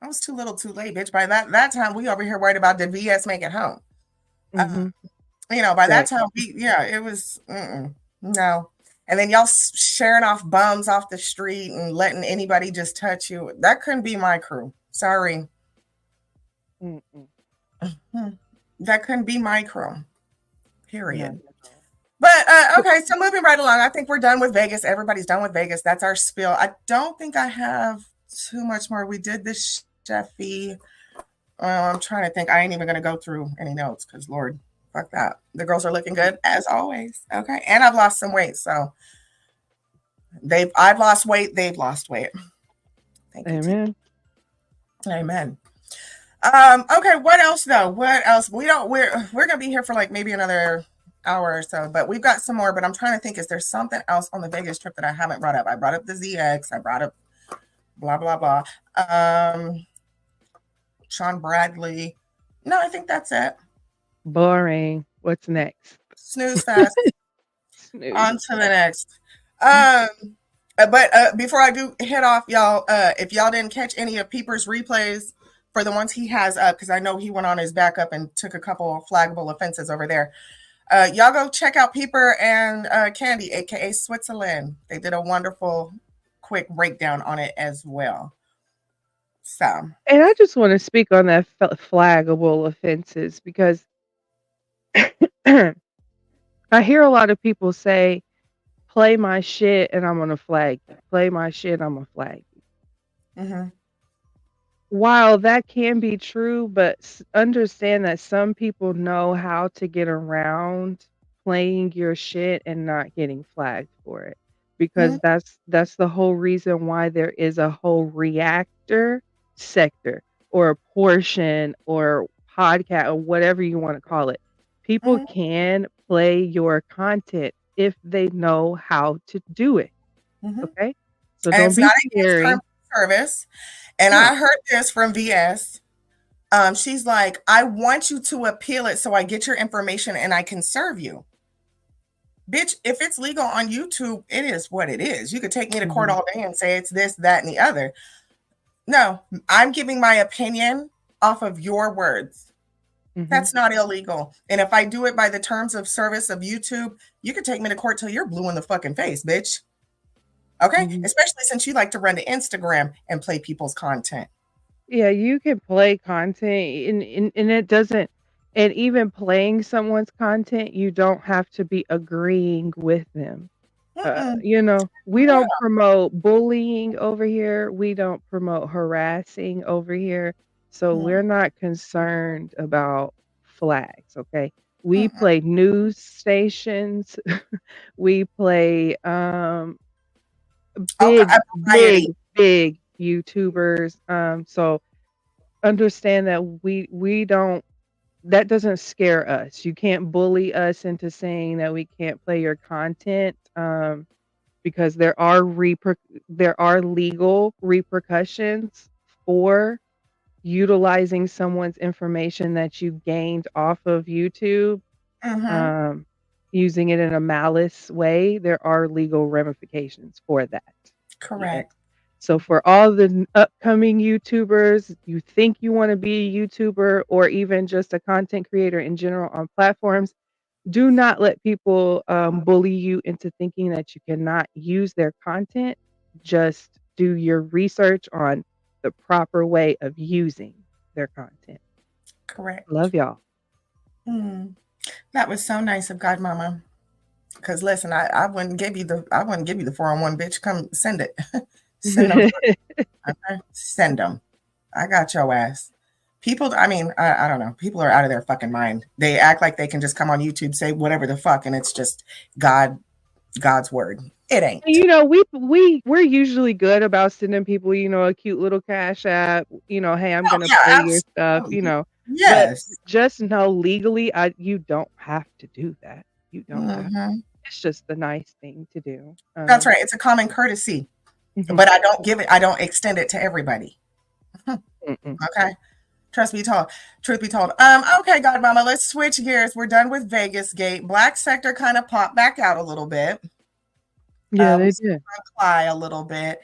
C: That was too little, too late, bitch. By that time, we over here worried about did VS make it home. Uh,
D: Mhm.
C: by that
D: That
C: time, it was no. And then y'all sharing off bums off the street and letting anybody just touch you. That couldn't be my crew. Sorry.
D: mm-mm.
C: That couldn't be my crew.
D: Not
C: Period.
D: at all.
C: But okay, so moving right along, I think we're done with Vegas. Everybody's done with Vegas. That's our spiel. I don't think I have too much more. We did this Chefy. I'm trying to think. I ain't even going to go through any notes because Lord, fuck that. The girls are looking good as always. Okay, and I've lost some weight, so I've lost weight. They've lost weight. Thank you, T.
D: Amen.
C: Amen. Okay, what else though? What else? We're gonna be here for like maybe another hour or so, but we've got some more. But I'm trying to think, is there something else on the Vegas trip that I haven't brought up? I brought up the ZX, I brought up blah blah blah. Sean Bradley. No, I think that's it.
D: Boring. What's next?
C: Snooze fast.
D: Snooze.
C: On to the next. But before I do head off, y'all, if y'all didn't catch any of Peeper's replays for the ones he has up, because I know he went on his backup and took a couple of flaggable offenses over there. Y'all go check out Peeper and Candy, aka Switzerland. They did a wonderful, quick breakdown on it as well. So,
D: And I just want to speak on that flaggable offenses, because I hear a lot of people say play my shit and I'm gonna flag you. Play my shit, I'm gonna flag you.
C: Mm-hmm.
D: While that can be true, but understand that some people know how to get around playing your shit and not getting flagged for it.
C: Mm-hmm.
D: Because that's the whole reason why there is a whole reactor sector or a portion or podcast or whatever you want to call it. People
C: Mm-hmm.
D: can play your content if they know how to do it.
C: Mm-hmm.
D: Okay? So
C: And
D: don't
C: it's
D: be
C: not against terms
D: scary.
C: of service. And
D: No.
C: I heard this from VS. She's like, I want you to appeal it so I get your information and I can serve you. Bitch, if it's legal on YouTube, it is what it is. You could take me to court
D: Mhm.
C: all day and say it's this, that, and the other. No, I'm giving my opinion off of your words.
D: Mhm.
C: That's not illegal. And if I do it by the terms of service of YouTube, you could take me to court till you're blue in the fucking face, bitch. Okay?
D: Mhm.
C: Especially since you like to run to Instagram and play people's content.
D: Yeah, you can play content and it doesn't, and even playing someone's content, you don't have to be agreeing with them.
C: Mm-mm.
D: We
C: Yeah.
D: don't promote bullying over here. We don't promote harassing over here. So
C: Mm-mm.
D: we're not concerned about flags, okay? We
C: Mm-mm.
D: play news stations. We play
C: Okay,
D: big,
C: a variety.
D: big YouTubers. So understand that we don't, that doesn't scare us. You can't bully us into saying that we can't play your content, because there are legal repercussions for utilizing someone's information that you gained off of YouTube,
C: Mm-hmm.
D: um, using it in a malice way. There are legal ramifications for that. Yes.
C: Correct.
D: So for all the upcoming YouTubers, you think you want to be a YouTuber or even just a content creator in general on platforms, do not let people bully you into thinking that you cannot use their content. Just do your research on the proper way of using their content.
C: Correct.
D: Love y'all.
C: Mm. That was so nice of Godmomma. Because listen, I wouldn't give you the 401, bitch. Come send it. Send them. Okay? Send them. I got your ass. People, I mean, I don't know. People are out of their fucking mind. They act like they can just come on YouTube, say whatever the fuck, and it's just God's word. It ain't.
D: We're usually good about sending people, a cute little cash app, hey, I'm
C: Oh
D: gonna
C: yeah,
D: play your stuff,
C: absolutely.
D: but
C: Yes.
D: just know legally, you don't have to do that. You don't have.
C: Mhm.
D: It's just the nice thing to do.
C: That's right. It's a common courtesy,
D: Mhm.
C: but I don't give it. I don't extend it to everybody.
D: Mm-mm.
C: Okay. Truth be told. Okay, Godmomma, let's switch gears. We're done with Vegas Gate. Black sector kind of popped back out a little bit.
D: Yeah,
C: We
D: they
C: saw
D: did.
C: Cly a little bit.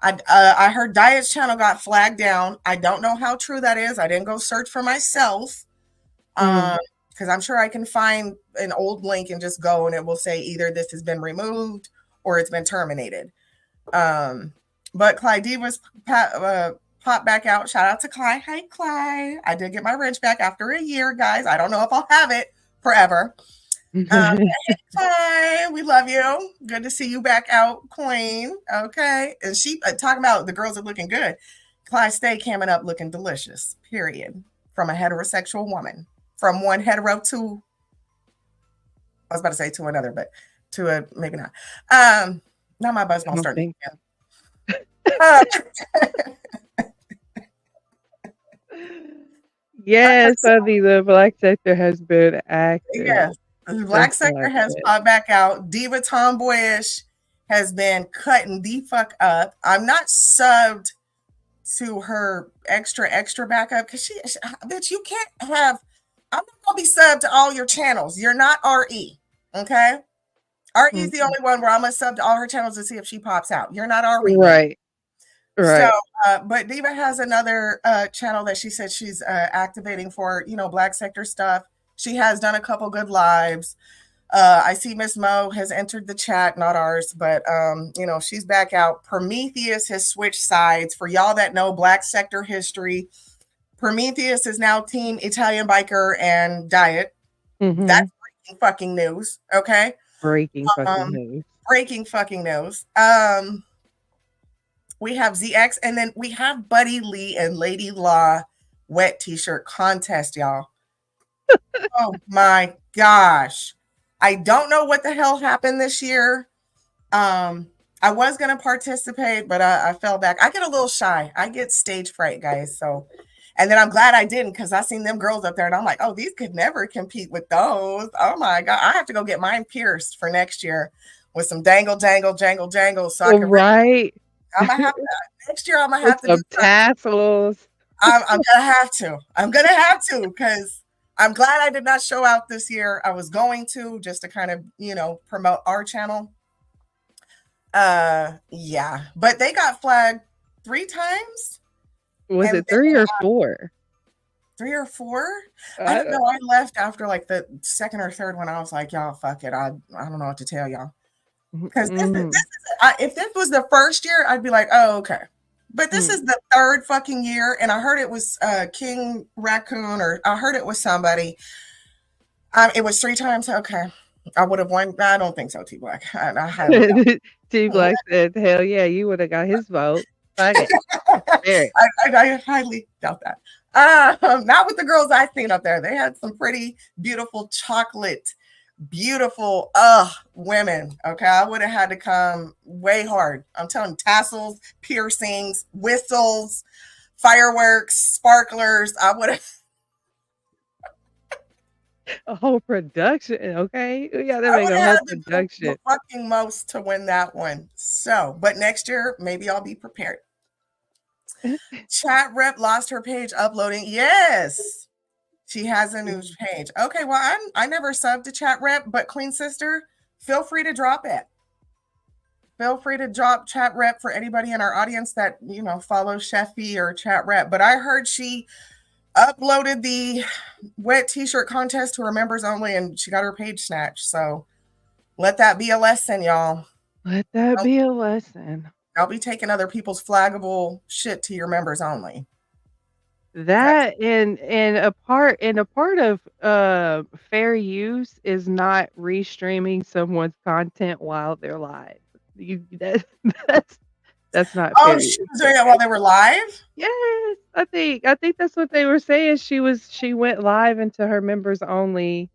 C: I heard Diet's channel got flagged down. I don't know how true that is. I didn't go search for myself.
D: Mm.
C: Because I'm sure I can find an old link and just go and it will say either this has been removed or it's been terminated. But Clyde was popped back out. Shout out to Clyde. Hey, Clyde. I did get my wrench back after a year, guys. I don't know if I'll have it forever. Hey, Clyde, we love you. Good to see you back out, Queen. Okay. And she talking about the girls are looking good. Clyde stay camming up looking delicious, period. From a heterosexual woman. From one hetero to, I was about to say to another, but to a maybe not. Now my buzz
D: I
C: won't
D: don't
C: start.
D: think. Yes, Sunny, the black sector has been active.
C: Yes, the black
D: Let's
C: sector
D: watch
C: has
D: it.
C: popped back out. Diva Tomboyish has been cutting the fuck up. I'm not subbed to her extra backup because bitch, you can't have. I'm not gonna be subbed to all your channels. You're not RE, okay? RE is the only one where I'm gonna sub to all her channels to see if she pops out. You're not RE,
D: Right.
C: so,
D: Right.
C: but Diva has another channel that she said she's activating for, black sector stuff. She has done a couple good lives. I see Miss Mo has entered the chat, not ours, but she's back out. Prometheus has switched sides. For y'all that know black sector history, Prometheus is now team Italian biker and diet.
D: Mhm.
C: That's breaking fucking news. Okay.
D: Breaking fucking news.
C: breaking fucking news. We have ZX, and then we have Buddy Lee and Lady Law wet t-shirt contest, y'all. Oh my gosh. I don't know what the hell happened this year. I was gonna participate, but I fell back. I get a little shy. I get stage fright, guys. So, and then I'm glad I didn't because I seen them girls up there, and I'm like, oh, these could never compete with those. Oh my god, I have to go get mine pierced for next year with some dangle, jangle, so I can.
D: Right.
C: I'm gonna have to next year. I'm gonna
D: With
C: have to do
D: some tassels.
C: I'm gonna have to. I'm gonna have to because I'm glad I did not show out this year. I was going to just to kind of promote our channel. Yeah, but they got flagged 3 times.
D: Was it 3 or 4?
C: 3 or 4? I don't know. I left after like the second or third one. I was like, y'all, fuck it. I don't know what to tell y'all. Because if this was the first year, I'd be like, oh, okay. But this is the 3rd fucking year, and I heard it was King Raccoon, or I heard it was somebody. It was 3 times. Okay, I would have won. I don't think so, T Black. I highly doubt.
D: T Black said, "Hell yeah, you would have got his vote." Fuck it.
C: I highly doubt that. Not with the girls I seen up there. They had some pretty beautiful chocolate. Beautiful women. Okay, I would have had to come way hard. I'm telling you, tassels, piercings, whistles, fireworks, sparklers. I would have
D: a whole production. Okay, we gotta make a whole production.
C: The fucking most to win that one. So, but next year maybe I'll be prepared. Chat rep lost her page uploading. Yes. She has a news page. Okay, well, I never subbed to Chat Rep, but Queen Sister, feel free to drop it. Feel free to drop Chat Rep for anybody in our audience that, follows Chefy or Chat Rep. But I heard she uploaded the wet t-shirt contest to her members only, and she got her page snatched. So let that be a lesson, y'all.
D: Let that be a lesson.
C: I'll be taking other people's flaggable shit to your members only.
D: That and a part of fair use is not restreaming someone's content while they're live. That's not fair.
C: Oh, she was doing it while they were live?
D: Yes, I think that's what they were saying. She went live into her members only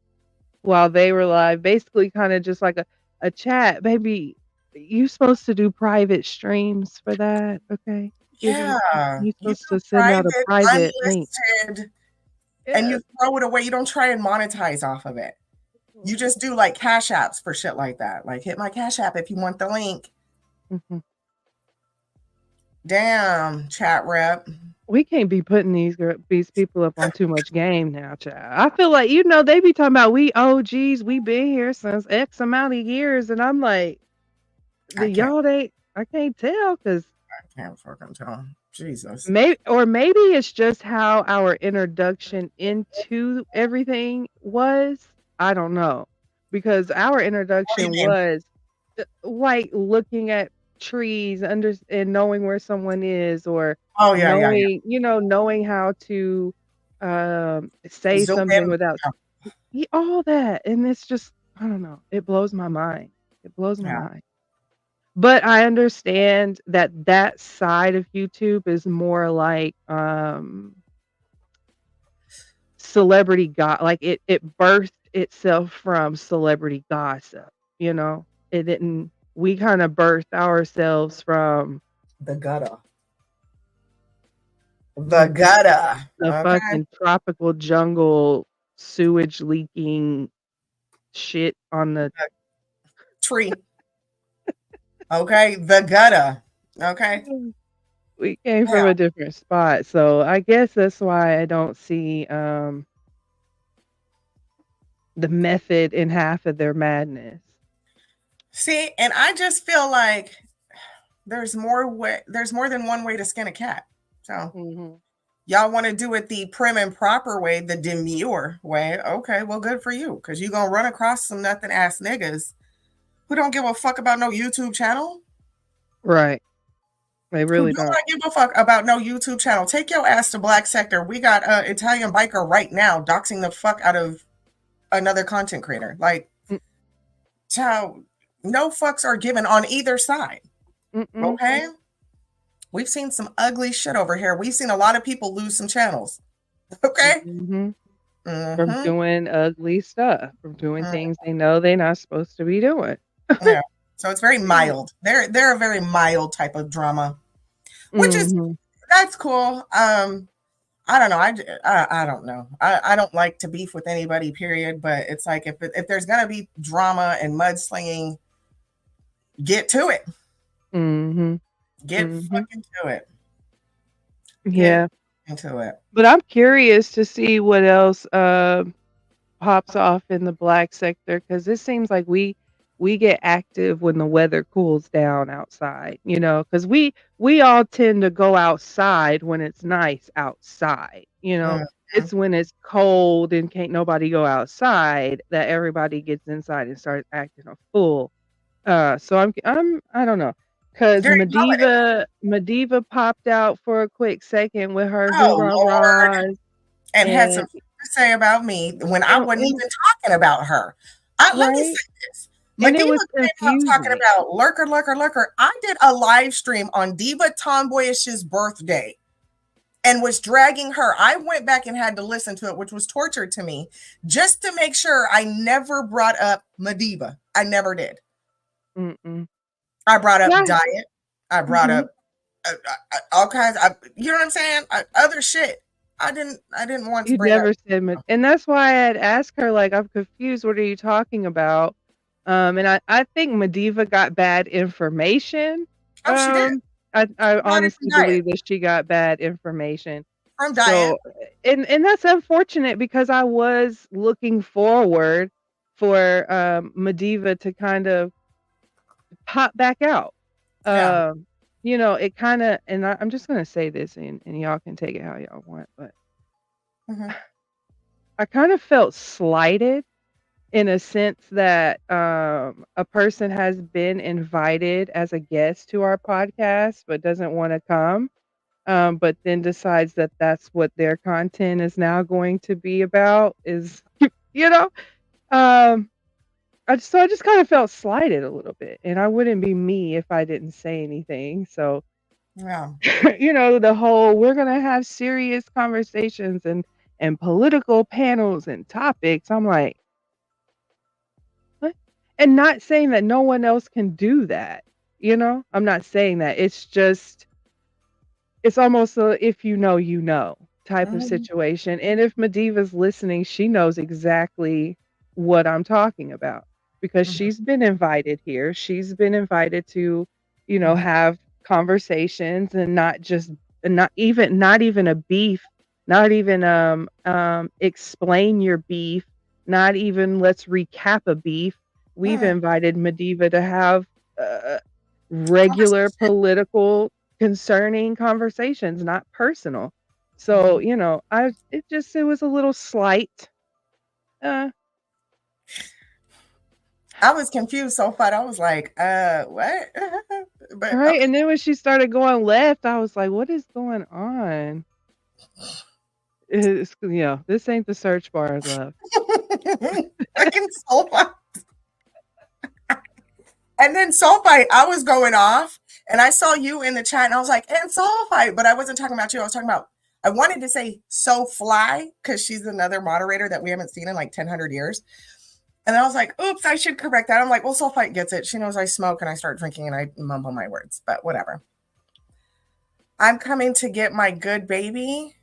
D: while they were live, basically kind of just like a chat. Baby, you supposed to do private streams for that, okay?
C: Yeah,
D: you're supposed to send out a private link,
C: and you throw it away. You don't try and monetize off of it. You just do like cash apps for shit like that. Like, hit my cash app if you want the link. Damn, Chat Rep.
D: We can't be putting these people up on too much game now, chat. I feel like they be talking about we OGs. We been here since X amount of years, and I'm like, I can't tell because.
C: I can't fucking tell. Jesus.
D: Maybe it's just how our introduction into everything was. I don't know. Because our introduction was like looking at trees and knowing where someone is, or knowing how to say something without all that. And it's just, I don't know. It blows my mind. But I understand that side of YouTube is more like celebrity like it birthed itself from celebrity gossip, It didn't. We kind of birthed ourselves from
C: the gutter.
D: The fucking tropical jungle sewage leaking shit on the
C: tree. Okay, the gutter. Okay.
D: We came from a different spot, so I guess that's why I don't see the method in half of their madness.
C: See, and I just feel like there's more than one way to skin a cat. So y'all want to do it the prim and proper way, the demure way. Okay, well, good for you, because you're gonna run across some nothing ass niggas who don't give a fuck about no YouTube channel.
D: Right. They really
C: don't give a fuck about no YouTube channel. Take your ass to Black Sector. We got an Italian biker right now doxing the fuck out of another content creator. Like, child, No fucks are given on either side.
D: Mm-mm.
C: Okay? We've seen some ugly shit over here. We've seen a lot of people lose some channels. Okay?
D: Mm-hmm. From
C: Mm-hmm.
D: doing ugly stuff, from doing
C: Mm,
D: things they know they're not supposed to be doing.
C: yeah. So it's very mild. They're a very mild type of drama, which is
D: Mm-hmm.
C: that's cool. I don't know. I don't know. I don't like to beef with anybody, period. But it's like if there's gonna be drama and mudslinging, get to it.
D: Mm-hmm.
C: Get
D: Mm-hmm.
C: fucking to it. Get
D: Yeah.
C: into it.
D: But I'm curious to see what else pops off in the black sector, because it seems like we get active when the weather cools down outside, because we all tend to go outside when it's nice outside.
C: Mhm.
D: It's when it's cold and can't nobody go outside that everybody gets inside and starts acting a fool. So I don't know, because
C: During holiday.
D: Mediva popped out for a quick second with her
C: Oh
D: hoorah
C: Lord.
D: rahs.
C: And had some
D: And
C: shit to say about me when I wasn't
D: and
C: even talking about her. Let me
D: right,
C: say this.
D: and it
C: Mediva
D: was
C: came out talking
D: confusing.
C: about Lurker, Lurker, Lurker. I did a live stream on Diva Tomboyish's birthday and was dragging her. I went back and had to listen to it, which was torture to me, just to make sure I never brought up Mediva. I never did.
D: Mm-mm.
C: I brought up
D: Yeah.
C: diet. I brought
D: Mhm.
C: up all kinds. You know what I'm saying? Other shit. I didn't want to
D: You
C: bring up.
D: never said and that's why I had asked her, like, "I'm confused, what are you talking about?" And I think Mediva got bad information.
C: Oh, she did.
D: I
C: Got it from
D: honestly
C: diet.
D: believe that she got bad information.
C: From diet.
D: So, and that's unfortunate, because I was looking forward for, Mediva to kind of pop back out.
C: Yeah.
D: It kinda, and I'm just gonna say this, and y'all can take it how y'all want, but
C: Mhm.
D: I kind of felt slighted in a sense that, a person has been invited as a guest to our podcast but doesn't wanna come, but then decides that that's what their content is now going to be about, is you know? Um, I just kinda felt slighted a little bit, and I wouldn't be me if I didn't say anything. So,
C: Yeah.
D: the whole, "We're gonna have serious conversations and political panels and topics." I'm like, "What?" And not saying that no one else can do that. I'm not saying that. It's just, it's almost a if you know, you know type of
C: Mhm.
D: situation. And if Mediva's listening, she knows exactly what I'm talking about, because
C: Mhm.
D: she's been invited here. She's been invited to,
C: Mhm.
D: have conversations, and not just, and not even a beef, not even explain your beef, not even let's recap a beef. We've
C: Mhm.
D: invited Mediva to have regular
C: Conversation.
D: political concerning conversations, not personal. So,
C: Mhm.
D: it was a little slight. Uh,
C: I was confused so far. I was like, what? But
D: right.
C: okay.
D: And then when she started going left, I was like, what is going on? This ain't the search bar of love.
C: Fucking sulfite. And then sulfite, I was going off and I saw you in the chat and I was like, and sulfite, but I wasn't talking about you. I was talking about, I wanted to say so fly because she's another moderator that we haven't seen in like 1,000 years. And then I was like, oops, I should correct that. I'm like, well, sulfite gets it. She knows I smoke and I start drinking and I mumble my words, but whatever. I'm coming to get my good baby.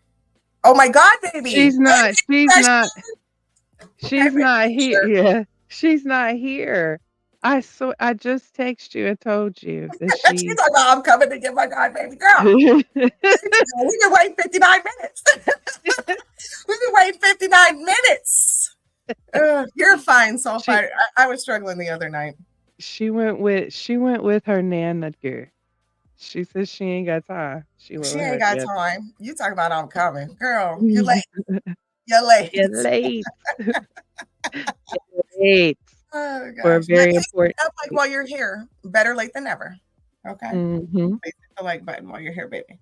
C: Oh my God, baby.
D: She's not, she's
C: Hey,
D: not,
C: hey,
D: she's
C: baby.
D: not here.
C: Sure.
D: Yeah. She's not here. I just texted you and told you that
C: She's like, oh, I'm coming to get my God, baby girl. We've been waiting 59 minutes. We've been waiting 59 minutes. You're fine,
D: she
C: sulfite. I was struggling the other night.
D: she went with her nana girl. She says she ain't got time. She went
C: She
D: with
C: ain't
D: her,
C: got
D: yeah.
C: time. You talk about I'm coming. Girl, you late. You're late.
D: You're late. You're late
C: Oh
D: for a
C: gosh. But
D: very
C: hit
D: important
C: up like while you're here. Better late than never. Okay.
D: Mhm.
C: Please hit the like button while you're here, baby.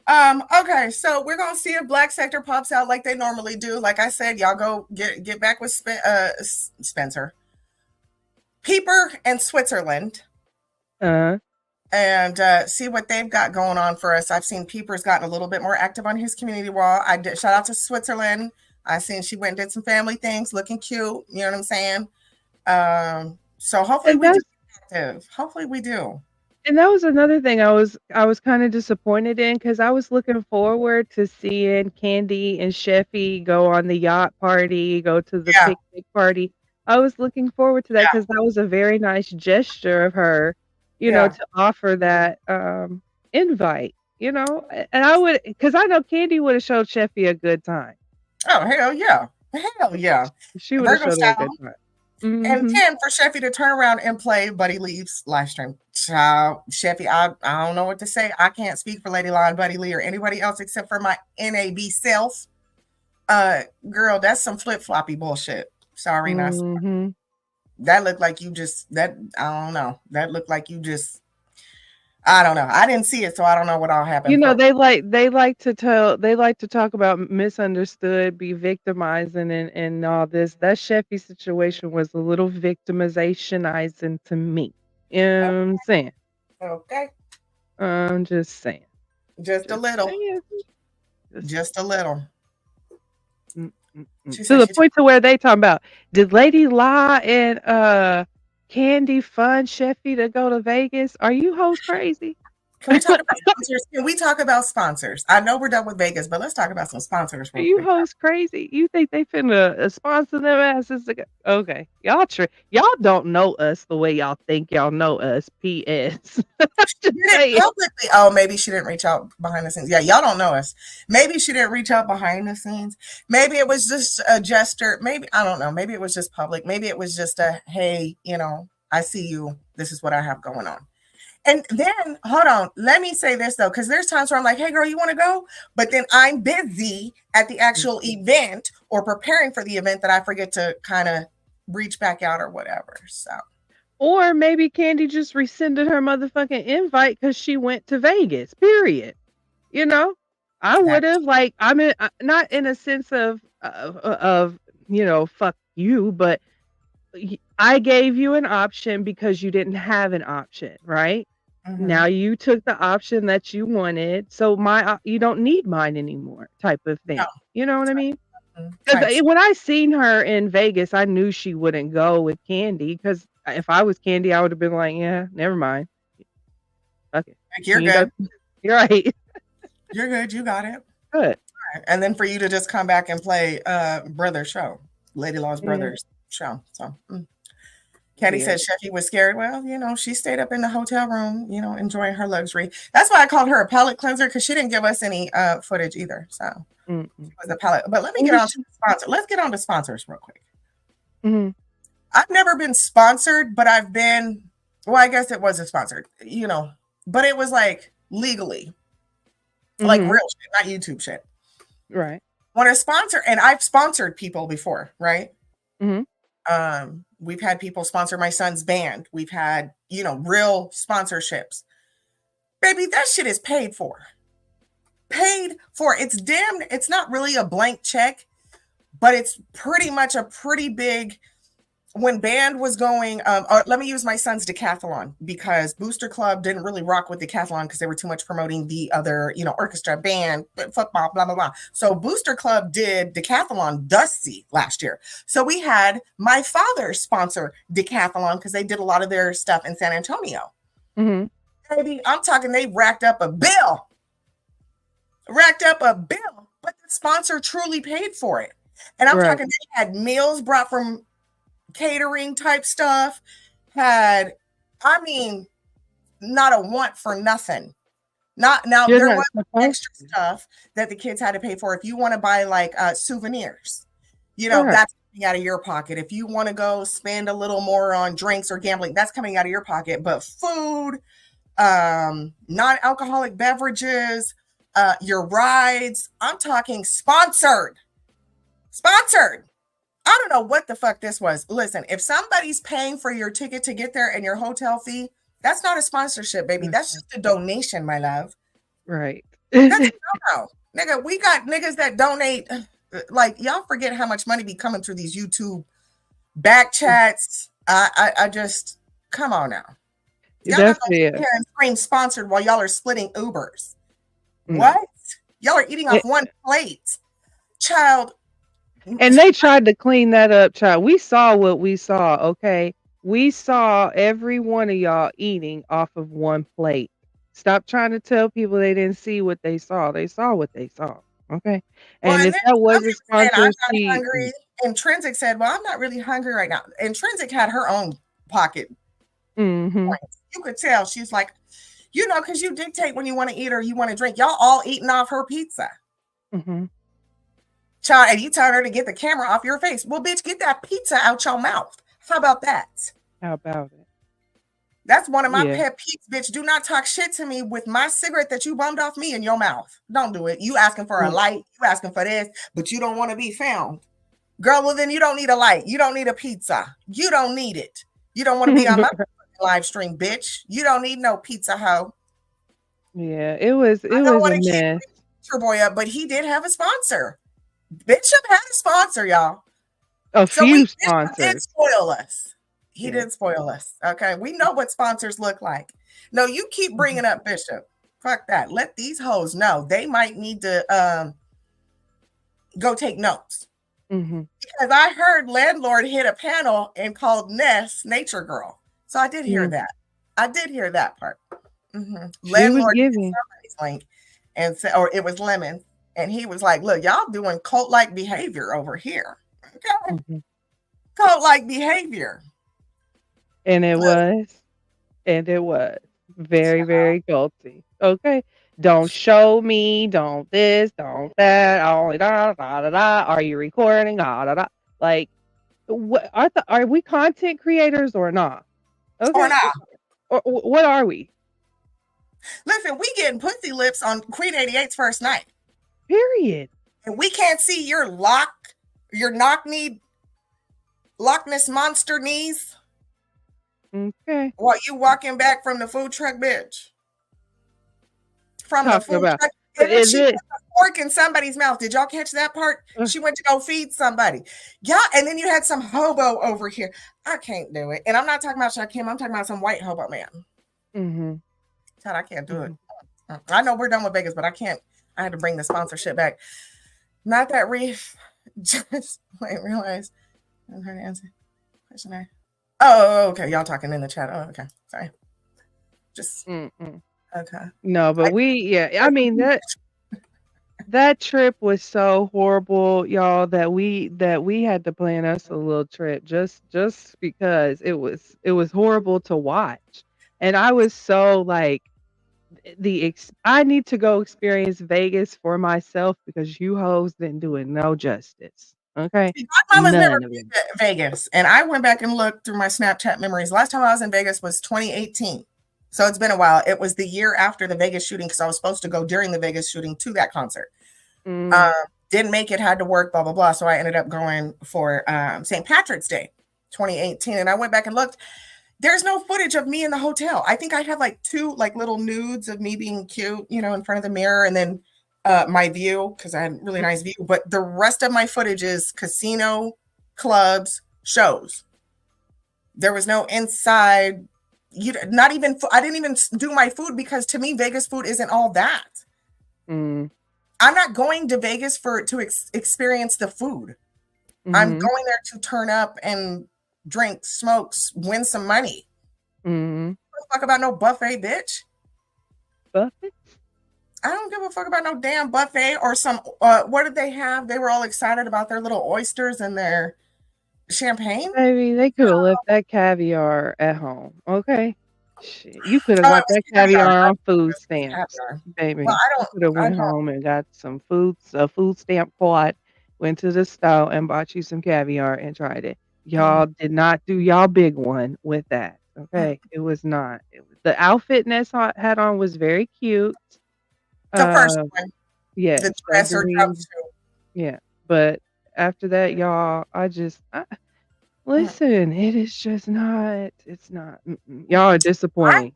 C: Okay, so we're gonna see if Black Sector pops out like they normally do. Like I said, y'all go get back with Spencer. Peeper and Switzerland.
D: Uh,
C: And see what they've got going on for us. I've seen Peeper's gotten a little bit more active on his community wall. I did shout out to Switzerland. I seen she went and did some family things, looking cute. You know what I'm saying? So hopefully
D: and
C: we do
D: that's
C: active. Hopefully we do.
D: and that was another thing I was kind of disappointed in because I was looking forward to seeing Candy and Sheffy go on the yacht party, go to the
C: Yeah,
D: picnic party. I was looking forward to that
C: yeah,
D: because that was a very nice gesture of her,
C: yeah.
D: to offer that invite, and I would because I know Candy would have showed Sheffy a good time.
C: Oh hell yeah, hell yeah.
D: She would have
C: Virgo
D: showed her a
C: style.
D: good time.
C: And
D: Hmm.
C: 10 for Sheffy to turn around and play Buddy Lee's live stream. Child, Sheffy, I don't know what to say. I can't speak for Lady Law and Buddy Lee or anybody else except for my NAB self. Girl, that's some flip-floppy bullshit. Sorry, not
D: Hmm.
C: that looked like you just that I don't know. That looked like you just I don't know. I didn't see it, so I don't know what all happened. But
D: They like to talk about misunderstood, be victimizing and all this. That Sheffy situation was a little victimizationizing to me. You know what I'm saying?
C: okay,
D: I'm just saying.
C: just a
D: Just
C: little,
D: saying. Just
C: just a little.
D: mm, mm,
C: She
D: to
C: said
D: the
C: she.
D: point to where they talking about did Lady La and Candy fund Sheffy to go to Vegas? Are you hoes crazy?
C: Can we talk about sponsors? Can we talk about sponsors? I know we're done with Vegas, but let's talk about some sponsors
D: Are
C: real
D: you
C: quick.
D: hoes crazy? You think they finna sponsor them asses? Okay, y'all don't know us the way y'all think y'all know us. P.S.
C: She
D: Just
C: did it
D: saying.
C: publicly. Oh, maybe she didn't reach out behind the scenes. Yeah, y'all don't know us. Maybe she didn't reach out behind the scenes. Maybe it was just a gesture. Maybe I don't know. Maybe it was just public. Maybe it was just a hey, I see you. This is what I have going on. And then hold on, let me say this though, because there's times where I'm like, hey girl, you want to go? But then I'm busy at the actual event or preparing for the event that I forget to kind of reach back out or whatever. So
D: Or maybe Candy just rescinded her motherfucking invite because she went to Vegas. Period. You know, I would
C: that
D: have I'm not in a sense of fuck you, but I gave you an option because you didn't have an option, right?
C: mhm.
D: Now you took the option that you wanted, so you don't need mine anymore, type of
C: No
D: thing. You know what I mean?
C: type
D: Because when I seen her in Vegas, I knew she wouldn't go with Candy. Because if I was Candy, I would have been like, yeah, never mind. Fuck it.
C: like
D: You
C: you're
D: ain't
C: good.
D: got, you're right.
C: You're good. You got it.
D: Good.
C: And then for you to just come back and play brother show, Lady Law's
D: Yeah.
C: brothers show. So Caddy
D: Yeah.
C: said Sheffy was scared. Well, she stayed up in the hotel room, enjoying her luxury. That's why I called her a palate cleanser because she didn't give us any footage either. So
D: Mm-mm.
C: it was a palate. But let me
D: What
C: get
D: was
C: on to the sponsor. Let's get on to sponsors real quick.
D: mm-hmm.
C: I've never been sponsored, but I've been, well, I guess it wasn't sponsored, but it was like legally, like
D: Mm-hmm.
C: real shit, not YouTube shit.
D: Right.
C: When a sponsor, and I've sponsored people before, right?
D: Mm-hmm.
C: We've had people sponsor my son's band. We've had, real sponsorships. Baby, that shit is paid for. Paid for. It's not really a blank check, but it's pretty much a pretty big. When band was going, let me use my son's decathlon because Booster Club didn't really rock with decathlon because they were too much promoting the other, orchestra, band, football, blah, blah, blah. So Booster Club did decathlon Dusty last year. So we had my father sponsor decathlon because they did a lot of their stuff in San Antonio.
D: Mm-hmm.
C: Baby, I'm talking they racked up a bill, but the sponsor truly paid for it. And I'm
D: Right.
C: talking they had meals brought from catering type stuff, not a want for nothing. Not now
D: You're
C: there
D: not
C: was
D: supposed
C: extra stuff that the kids had to pay for. If you want to buy like souvenirs,
D: Right.
C: that's coming out of your pocket. If you want to go spend a little more on drinks or gambling, that's coming out of your pocket. But food, non-alcoholic beverages, your rides, I'm talking sponsored. I don't know what the fuck this was. Listen, if somebody's paying for your ticket to get there and your hotel fee, that's not a sponsorship, baby. That's just a donation, my love.
D: Right.
C: That's no. Nigga, we got niggas that donate. Like, y'all forget how much money be coming through these YouTube back chats, I just come on now. Y'all not
D: That's
C: gonna sit
D: it.
C: here and scream sponsored while y'all are splitting Ubers.
D: No.
C: What? Y'all are eating off one plate. Child,
D: And they tried to clean that up, child. We saw what we saw, okay? We saw every one of y'all eating off of one plate. Stop trying to tell people they didn't see what they saw. They saw what they saw, okay?
C: well,
D: And
C: and
D: if
C: then
D: that
C: some
D: was a
C: people saying I'm
D: sponsor,
C: not
D: see,
C: hungry. Intrinsic said, well, I'm not really hungry right now. Intrinsic had her own pocket
D: mm-hmm,
C: points. You could tell she's like, because you dictate when you want to eat or you want to drink. Y'all all eating off her pizza.
D: mm-hmm.
C: Child, and you telling her to get the camera off your face. Well, bitch, get that pizza out your mouth. How about that?
D: How about it?
C: That's one of my
D: Yeah.
C: pet peeves, bitch. Do not talk shit to me with my cigarette that you bummed off me in your mouth. Don't do it. You asking for a
D: Mm,
C: light, you asking for this, but you don't want to be found. Girl, well, then you don't need a light. You don't need a pizza. You don't need it. You don't want to be on my live stream, bitch. You don't need no pizza hoe.
D: yeah, it
C: I don't
D: was
C: want
D: a
C: to keep
D: mess.
C: your boy up, but he did have a sponsor. Bishop had a sponsor, y'all.
D: A
C: So
D: few
C: Bishop did
D: sponsors.
C: spoil us. He
D: Yeah.
C: did spoil us. Okay. We know what sponsors look like. No, you keep
D: Mhm,
C: bringing up Bishop. Fuck that. Let these hoes know they might need to go take notes.
D: mhm,
C: Because I heard landlord hit a panel and called Ness Nature Girl. So I did hear
D: mm.
C: that. I did hear that part.
D: She was
C: Landlord hit
D: giving.
C: somebody's link and said, or it was Lemon. And he was like, look, y'all doing cult like behavior over here. Okay.
D: Mhm.
C: Cult like behavior.
D: And it
C: Look,
D: was. And it was very, very guilty. Okay. Don't show me, don't this, don't that, all da da da da. Are you recording? Da, da, da. Like, what are we content creators or not?
C: or
D: Okay.
C: not.
D: Or what are we?
C: Listen, we getting pussy lips on Queen 88's first night.
D: Period.
C: And we can't see your knock knee, Loch Ness monster knees
D: Okay.
C: while you walking back from the food truck, bitch. From the
D: Talking
C: food
D: about
C: truck. And then
D: is
C: she put
D: it
C: the fork in somebody's mouth. Did y'all catch that part? She went to go feed somebody. Yeah, and then you had some hobo over here. I can't do it. And I'm not talking about Shakim. I'm talking about some white hobo man.
D: mm-hmm,
C: God, I can't do it.
D: mm-hmm.
C: I know we're done with Vegas, but I can't. I had to bring the sponsorship back. Not that Reef. Just wait, realize. I'm trying to answer. Question. Okay. Y'all talking in the chat. Oh, okay. Sorry. Just
D: Mm-mm.
C: okay.
D: No, but I mean that trip was so horrible, y'all, that we had to plan us a little trip just because it was horrible to watch. And I was so like I need to go experience Vegas for myself because you hoes didn't do it no justice. Okay?
C: See, my mama's never
D: None of it.
C: been to Vegas, and I went back and looked through my Snapchat memories. Last time I was in Vegas was 2018, so it's been a while. It was the year after the Vegas shooting because I was supposed to go during the Vegas shooting to that concert. Um,
D: Mm,
C: didn't make it, had to work, blah blah blah. So I ended up going for St. Patrick's Day, 2018, and I went back and looked. There's no footage of me in the hotel. I think I have like two like little nudes of me being cute, in front of the mirror, and then my view because I had a really nice view. But the rest of my footage is casino, clubs, shows. There was no inside. Not even. I didn't even do my food because to me Vegas food isn't all that.
D: mm,
C: I'm not going to Vegas to experience the food. I'm
D: mhm,
C: going there to turn up and drink, smoke, win some money.
D: mhm.
C: Don't fuck about no buffet, bitch.
D: Buffett?
C: I don't give a fuck about no damn buffet or some. What did they have? They were all excited about their little oysters and their champagne.
D: Baby, they could have left that caviar at home, okay? Shit, you could have
C: Oh, it
D: got
C: was
D: that
C: caviar.
D: caviar on
C: It
D: food
C: was
D: stamps,
C: caviar. Well,
D: baby. You could have
C: I
D: went
C: don't.
D: home and got some food, a food stamp card, went to the store and bought you some caviar and tried it.
C: Mm,
D: Y'all did not do y'all big one with that,
C: mm.
D: okay? It was not. The outfit Ness had on was very cute.
C: The first
D: Uh,
C: one, the
D: yes, that
C: dress or
D: green,
C: jumpsuit.
D: yeah. But after that, y'all,
C: Mm.
D: listen, it is just not it's not y'all are
C: I
D: disappointing.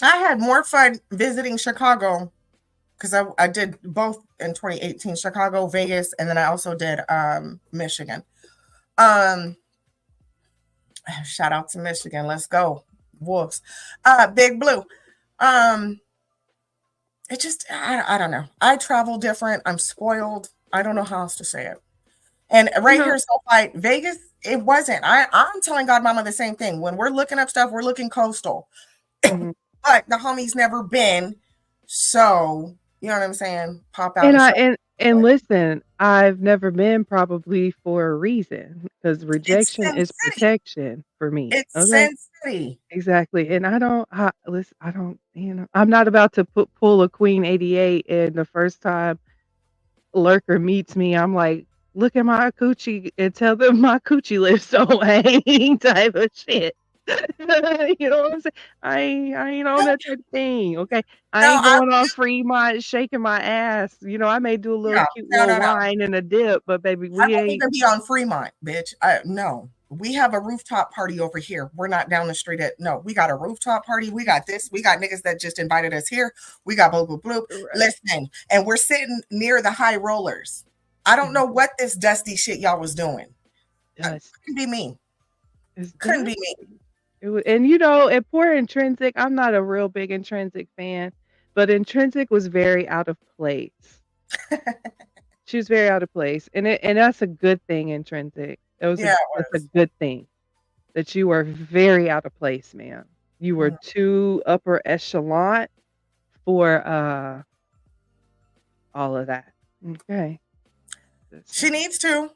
C: I had more fun visiting Chicago because I did both in 2018, Chicago, Vegas, and then I also did Michigan. Um, Shout out to Michigan. Let's go. Wolves. Big Blue. It just, I don't know. I travel different. I'm spoiled. I don't know how else to say it. And right here, so like Vegas, it wasn't. I'm telling Godmomma the same thing. When we're looking up stuff, we're looking coastal.
D: Mhm.
C: But the homie's never been. So, you know what I'm saying? Pop out and show.
D: And listen, I've never been probably for a reason because
C: It's
D: rejection
C: Sin
D: is
C: City.
D: protection for me.
C: It's
D: Okay.
C: Sin City.
D: Exactly. And listen, I don't, I'm not about to pull a Queen 88 and the first time Lurker meets me, I'm like, look at my coochie and tell them my coochie lips don't hang type of shit. You know what I'm saying? I ain't on that type of thing. Okay. I
C: No,
D: ain't going on Fremont shaking my ass. I may do a little cute little
C: no.
D: wine and a dip, but baby,
C: I
D: we
C: won't
D: ain't.
C: even be on Fremont, bitch. No. We have a rooftop party over here. We're not down the street no, we got a rooftop party. We got this. We got niggas that just invited us here. We got bloop, bloop, bloop.
D: Right.
C: Listen, and we're sitting near the high rollers. I don't know what this dusty shit y'all was doing. Couldn't be me. Couldn't be me.
D: And at Poor Intrinsic, I'm not a real big Intrinsic fan, but Intrinsic was very out of place. She was very out of place, and that's a good thing. Intrinsic, that's a good thing that you were very out of place, man. You were too upper echelon for all of that. Okay,
C: she needs to.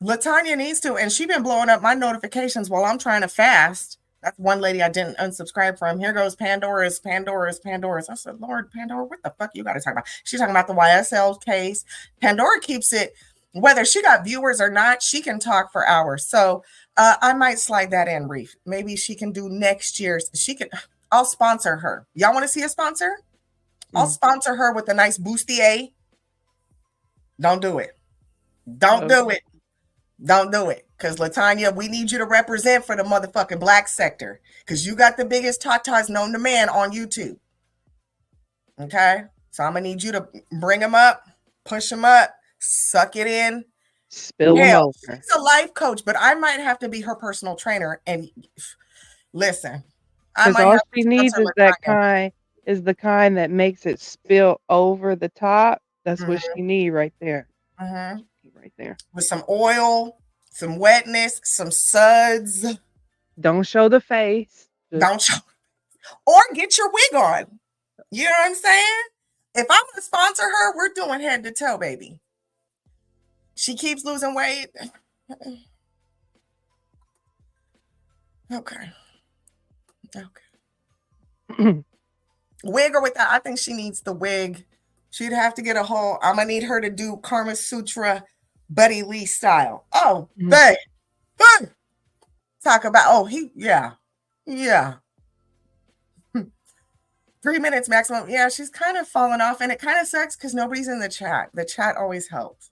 C: Latanya needs to, and she been blowing up my notifications while I'm trying to fast. That's one lady I didn't unsubscribe from. Here goes Pandora's. I said, Lord, Pandora, what the fuck you got to talk about? She's talking about the YSL case. Pandora keeps it, whether she got viewers or not, she can talk for hours. So I might slide that in, Reef. Maybe she can do next year's. I'll sponsor her. Y'all want to see a sponsor? I'll sponsor her with a nice bustier. Don't do it. Don't do it. Don't do it. Because Latanya, we need you to represent for the motherfucking black sector. Because you got the biggest tatas known to man on YouTube. Okay? So I'm going to need you to bring them up, push them up, suck it in.
D: Spill them over.
C: She's a life coach, but I might have to be her personal trainer. And listen,
D: because all she needs is the kind that makes it spill over the top. That's what she need right there. Right there.
C: With some oil, some wetness, some suds.
D: Don't show the face.
C: Don't show. Or get your wig on. You know what I'm saying? If I'm going to sponsor her, we're doing head to toe, baby. She keeps losing weight. Okay. Wig or without, I think she needs the wig. She'd have to get I'm going to need her to do Karma Sutra Buddy Lee style. Oh, babe. Talk about, yeah. 3 minutes maximum. Yeah, she's kind of fallen off, and it kind of sucks because nobody's in the chat. The chat always helps.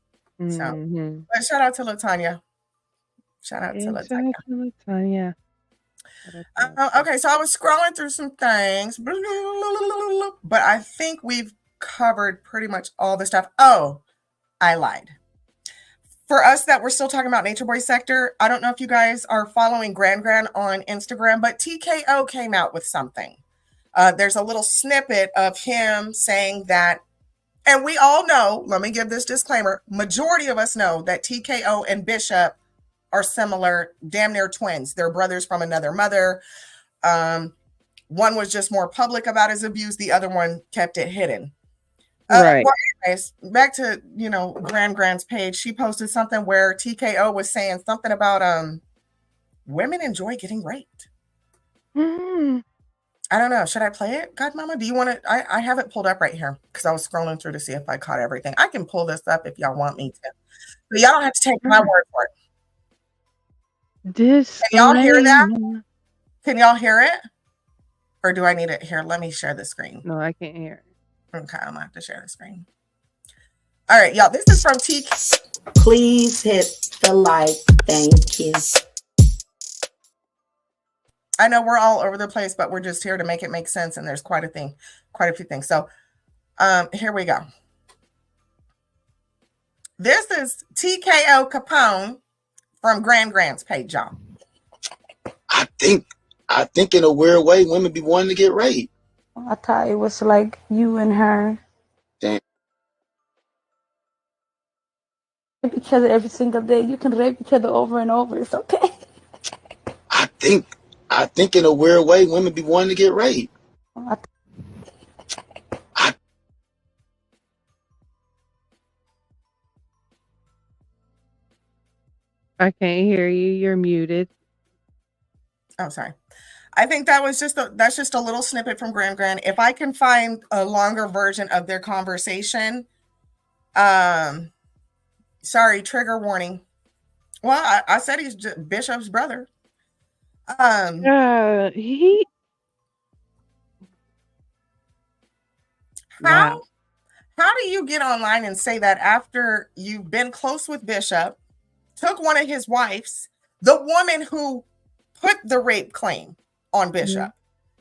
C: So, but shout out to Latanya. Shout out to Latanya. Okay, so I was scrolling through some things, but I think we've covered pretty much all the stuff. Oh, I lied. For us that we're still talking about Nature Boy sector, I don't know if you guys are following Grand on Instagram, but TKO came out with something. There's a little snippet of him saying that, and we all know, let me give this disclaimer, majority of us know that TKO and Bishop are similar, damn near twins. They're brothers from another mother. One was just more public about his abuse. The other one kept it hidden.
D: Right.
C: Well, anyways, back to, Grand's page. She posted something where TKO was saying something about women enjoy getting raped. I don't know. Should I play it, Godmomma? Do you want to? I have it pulled up right here because I was scrolling through to see if I caught everything. I can pull this up if y'all want me to. But y'all don't have to take my word for it. Can y'all hear that? Can y'all hear it? Or do I need it here? Let me share the screen.
D: No, I can't hear it.
C: Okay, I'm going to have to share the screen. All right, y'all. This is from
E: Please hit the like. Thank you.
C: I know we're all over the place, but we're just here to make it make sense. And there's quite a few things. So here we go. This is TKO Capone from Grand's page, y'all.
F: I think in a weird way, women be wanting to get raped.
G: I thought it was like you and her
F: Damn.
G: rape each other every single day. You can rape each other over and over. It's okay.
F: I think I think in a weird way, women be wanting to get raped.
G: I
F: I
D: I can't hear you. You're muted.
C: Oh, sorry. I think that was that's just a little snippet from Grand Grand. If I can find a longer version of their conversation, sorry, trigger warning. Well, I said he's Bishop's brother.
D: He
C: How
D: wow.
C: how do you get online and say that after you've been close with Bishop, took one of his wives, the woman who put the rape claim on Bishop,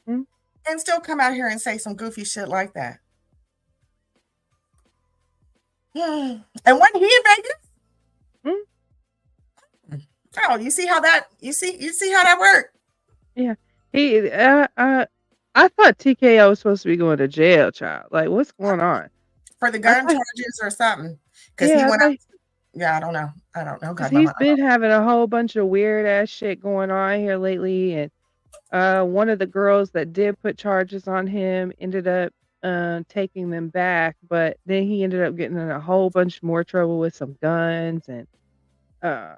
D: Mhm.
C: and still come out here and say some goofy shit like that? And when he in Vegas, oh, you see how that worked?
D: Yeah. He I thought TKO was supposed to be going to jail, child. Like, what's going on?
C: For the
D: I
C: gun
D: thought
C: charges or something. Because he
D: yeah, I
C: went out.
D: thought
C: Yeah, I don't know.
D: because
C: Godmomma.
D: he's been having a whole bunch of weird ass shit going on here lately, and one of the girls that did put charges on him ended up taking them back, but then he ended up getting in a whole bunch more trouble with some guns and uh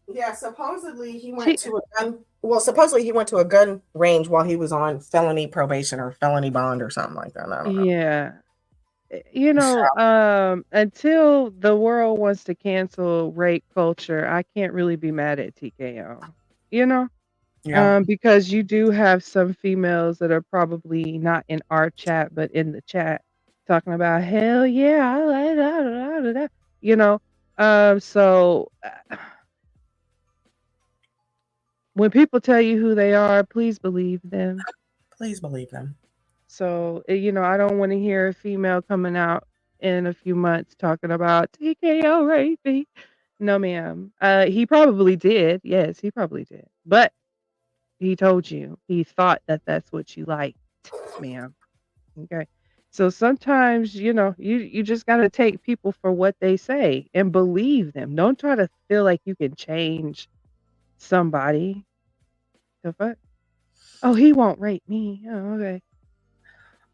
C: Yeah, supposedly he went
D: she
C: to a gun. Well, supposedly he went to a gun range while he was on felony probation or felony bond or something like that. I don't know.
D: yeah. Until the world wants to cancel rape culture, I can't really be mad at TKO. You know?
C: Yeah.
D: Because you do have some females that are probably not in our chat, but in the chat talking about hell yeah, I like that, you know. So when people tell you who they are, please believe them.
C: Please believe them.
D: So, I don't want to hear a female coming out in a few months talking about TKO raping. No, ma'am. He probably did. Yes, he probably did. But he told you. He thought that that's what you liked, ma'am. Okay. So sometimes, you just got to take people for what they say and believe them. Don't try to feel like you can change somebody. The fuck? Oh, he won't rape me. Oh, okay.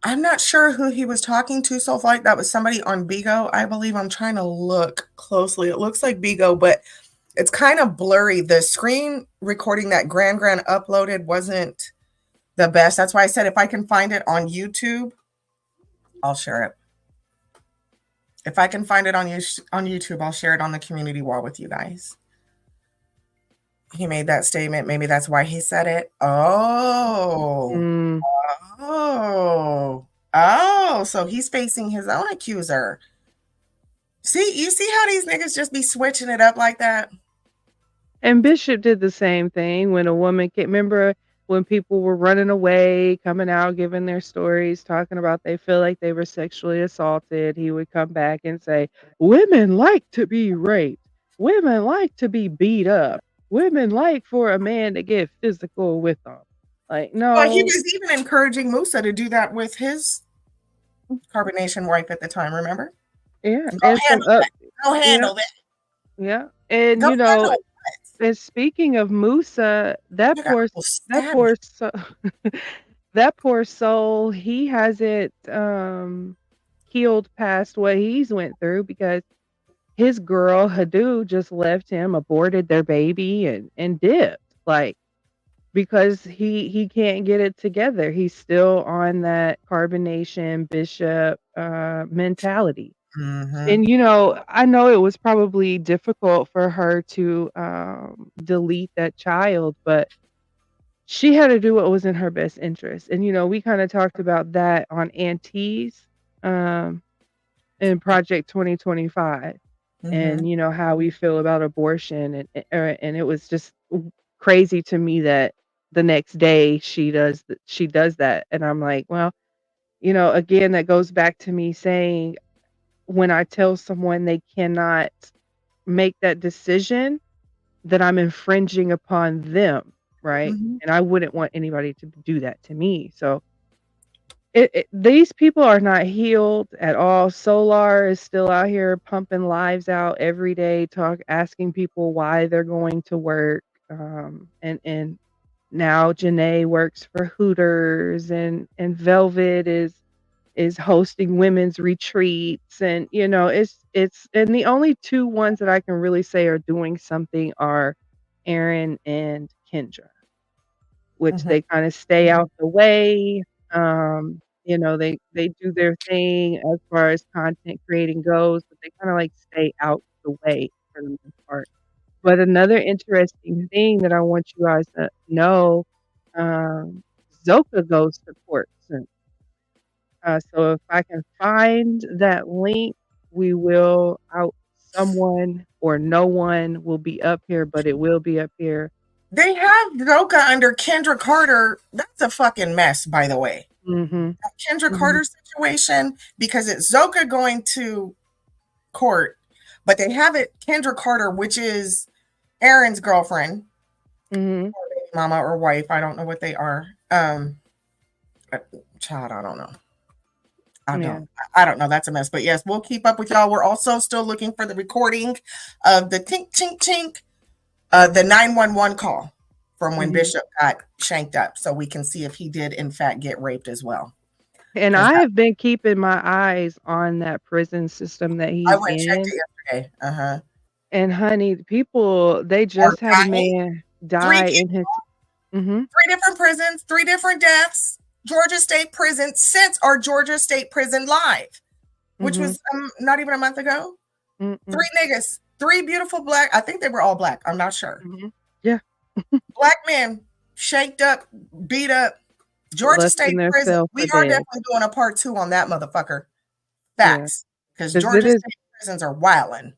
C: I'm not sure who he was talking to so far. That was somebody on Bigo, I believe. I'm trying to look closely. It looks like Bigo, but it's kind of blurry. The screen recording that Grand uploaded wasn't the best. That's why I said if I can find it on YouTube, I'll share it. If I can find it on YouTube, I'll share it on the community wall with you guys. He made that statement. Maybe that's why he said it. Oh.
D: Mm.
C: Oh, so he's facing his own accuser. See, you see how these niggas just be switching it up like that?
D: And Bishop did the same thing when a woman came. Remember when people were running away, coming out, giving their stories, talking about they feel like they were sexually assaulted. He would come back and say, women like to be raped. Women like to be beat up. Women like for a man to get physical with them. Like,
C: Well, he
D: no,
C: was even encouraging Musa to do that with his carbonation wife at the time, remember?
D: yeah.
C: Go
D: And some
C: handle
D: up,
C: that. Go
D: yeah,
C: handle that.
D: yeah. And
C: Go handle it.
D: and speaking of Musa,
C: You got people
D: that
C: stabbing.
D: poor soul, that poor soul, he hasn't healed past what he's went through because his girl Hadu just left him, aborted their baby, and dipped. Like because he can't get it together. He's still on that carbonation bishop mentality.
C: Mm-hmm.
D: And I know it was probably difficult for her to delete that child, but she had to do what was in her best interest. And we kind of talked about that on Auntie's um, in Project 2025,
C: Mm-hmm.
D: and how we feel about abortion, and it was just crazy to me that the next day she does that, and I'm like, well, again, that goes back to me saying when I tell someone they cannot make that decision, that I'm infringing upon them, right?
C: Mhm.
D: And I wouldn't want anybody to do that to me. So these people are not healed at all. Solar is still out here pumping lives out every day, asking people why they're going to work. And now Janae works for Hooters, and Velvet is hosting women's retreats, and it's and the only two ones that I can really say are doing something are Aaron and Kendra, which
C: Mhm.
D: they kind of stay out the way. They do their thing as far as content creating goes, but they kind of like stay out the way for the most part. But another interesting thing that I want you guys to know, um, Zoka goes to court soon. So if I can find that link, we will out someone or no one will be up here, but it will be up here.
C: They have Zoka under Kendra Carter. That's a fucking mess, by the way.
D: Mhm.
C: That Kendra
D: Mhm.
C: Carter situation, because it's Zoka going to court, but they have it Kendra Carter, which is Aaron's girlfriend,
D: Mhm.
C: or baby mama or wife. I don't know what they are. Child, I don't know.
D: Yeah.
C: I don't know. That's a mess. But yes, we'll keep up with y'all. We're also still looking for the recording of the tink tink tink, the 911 call from when
D: Mhm.
C: Bishop got shanked up, so we can see if he did in fact get raped as well.
D: And
C: Because
D: I have been keeping my eyes on that prison system that
C: I
D: he's
C: went and checked
D: in.
C: it yesterday. Uh-huh.
D: And honey, the people, they
C: Or
D: just had a
C: dying.
D: man
C: Three
D: die in
C: people,
D: his. Mhm.
C: three different prisons, three different deaths. Georgia State Prison since our Georgia State Prison live, which
D: Mhm.
C: was not even a month ago.
D: Mm-mm.
C: Three niggas, three beautiful black. I think they were all black. I'm not sure.
D: Mhm. Yeah.
C: Black men, shaked up, beat up. Georgia
D: Lusting
C: State Prison.
D: themselves
C: We
D: for
C: are
D: dead.
C: definitely doing a part two on that motherfucker.
D: Yeah.
C: Facts. Because
D: 'Cause it
C: Georgia
D: is.
C: State prisons are wildin'.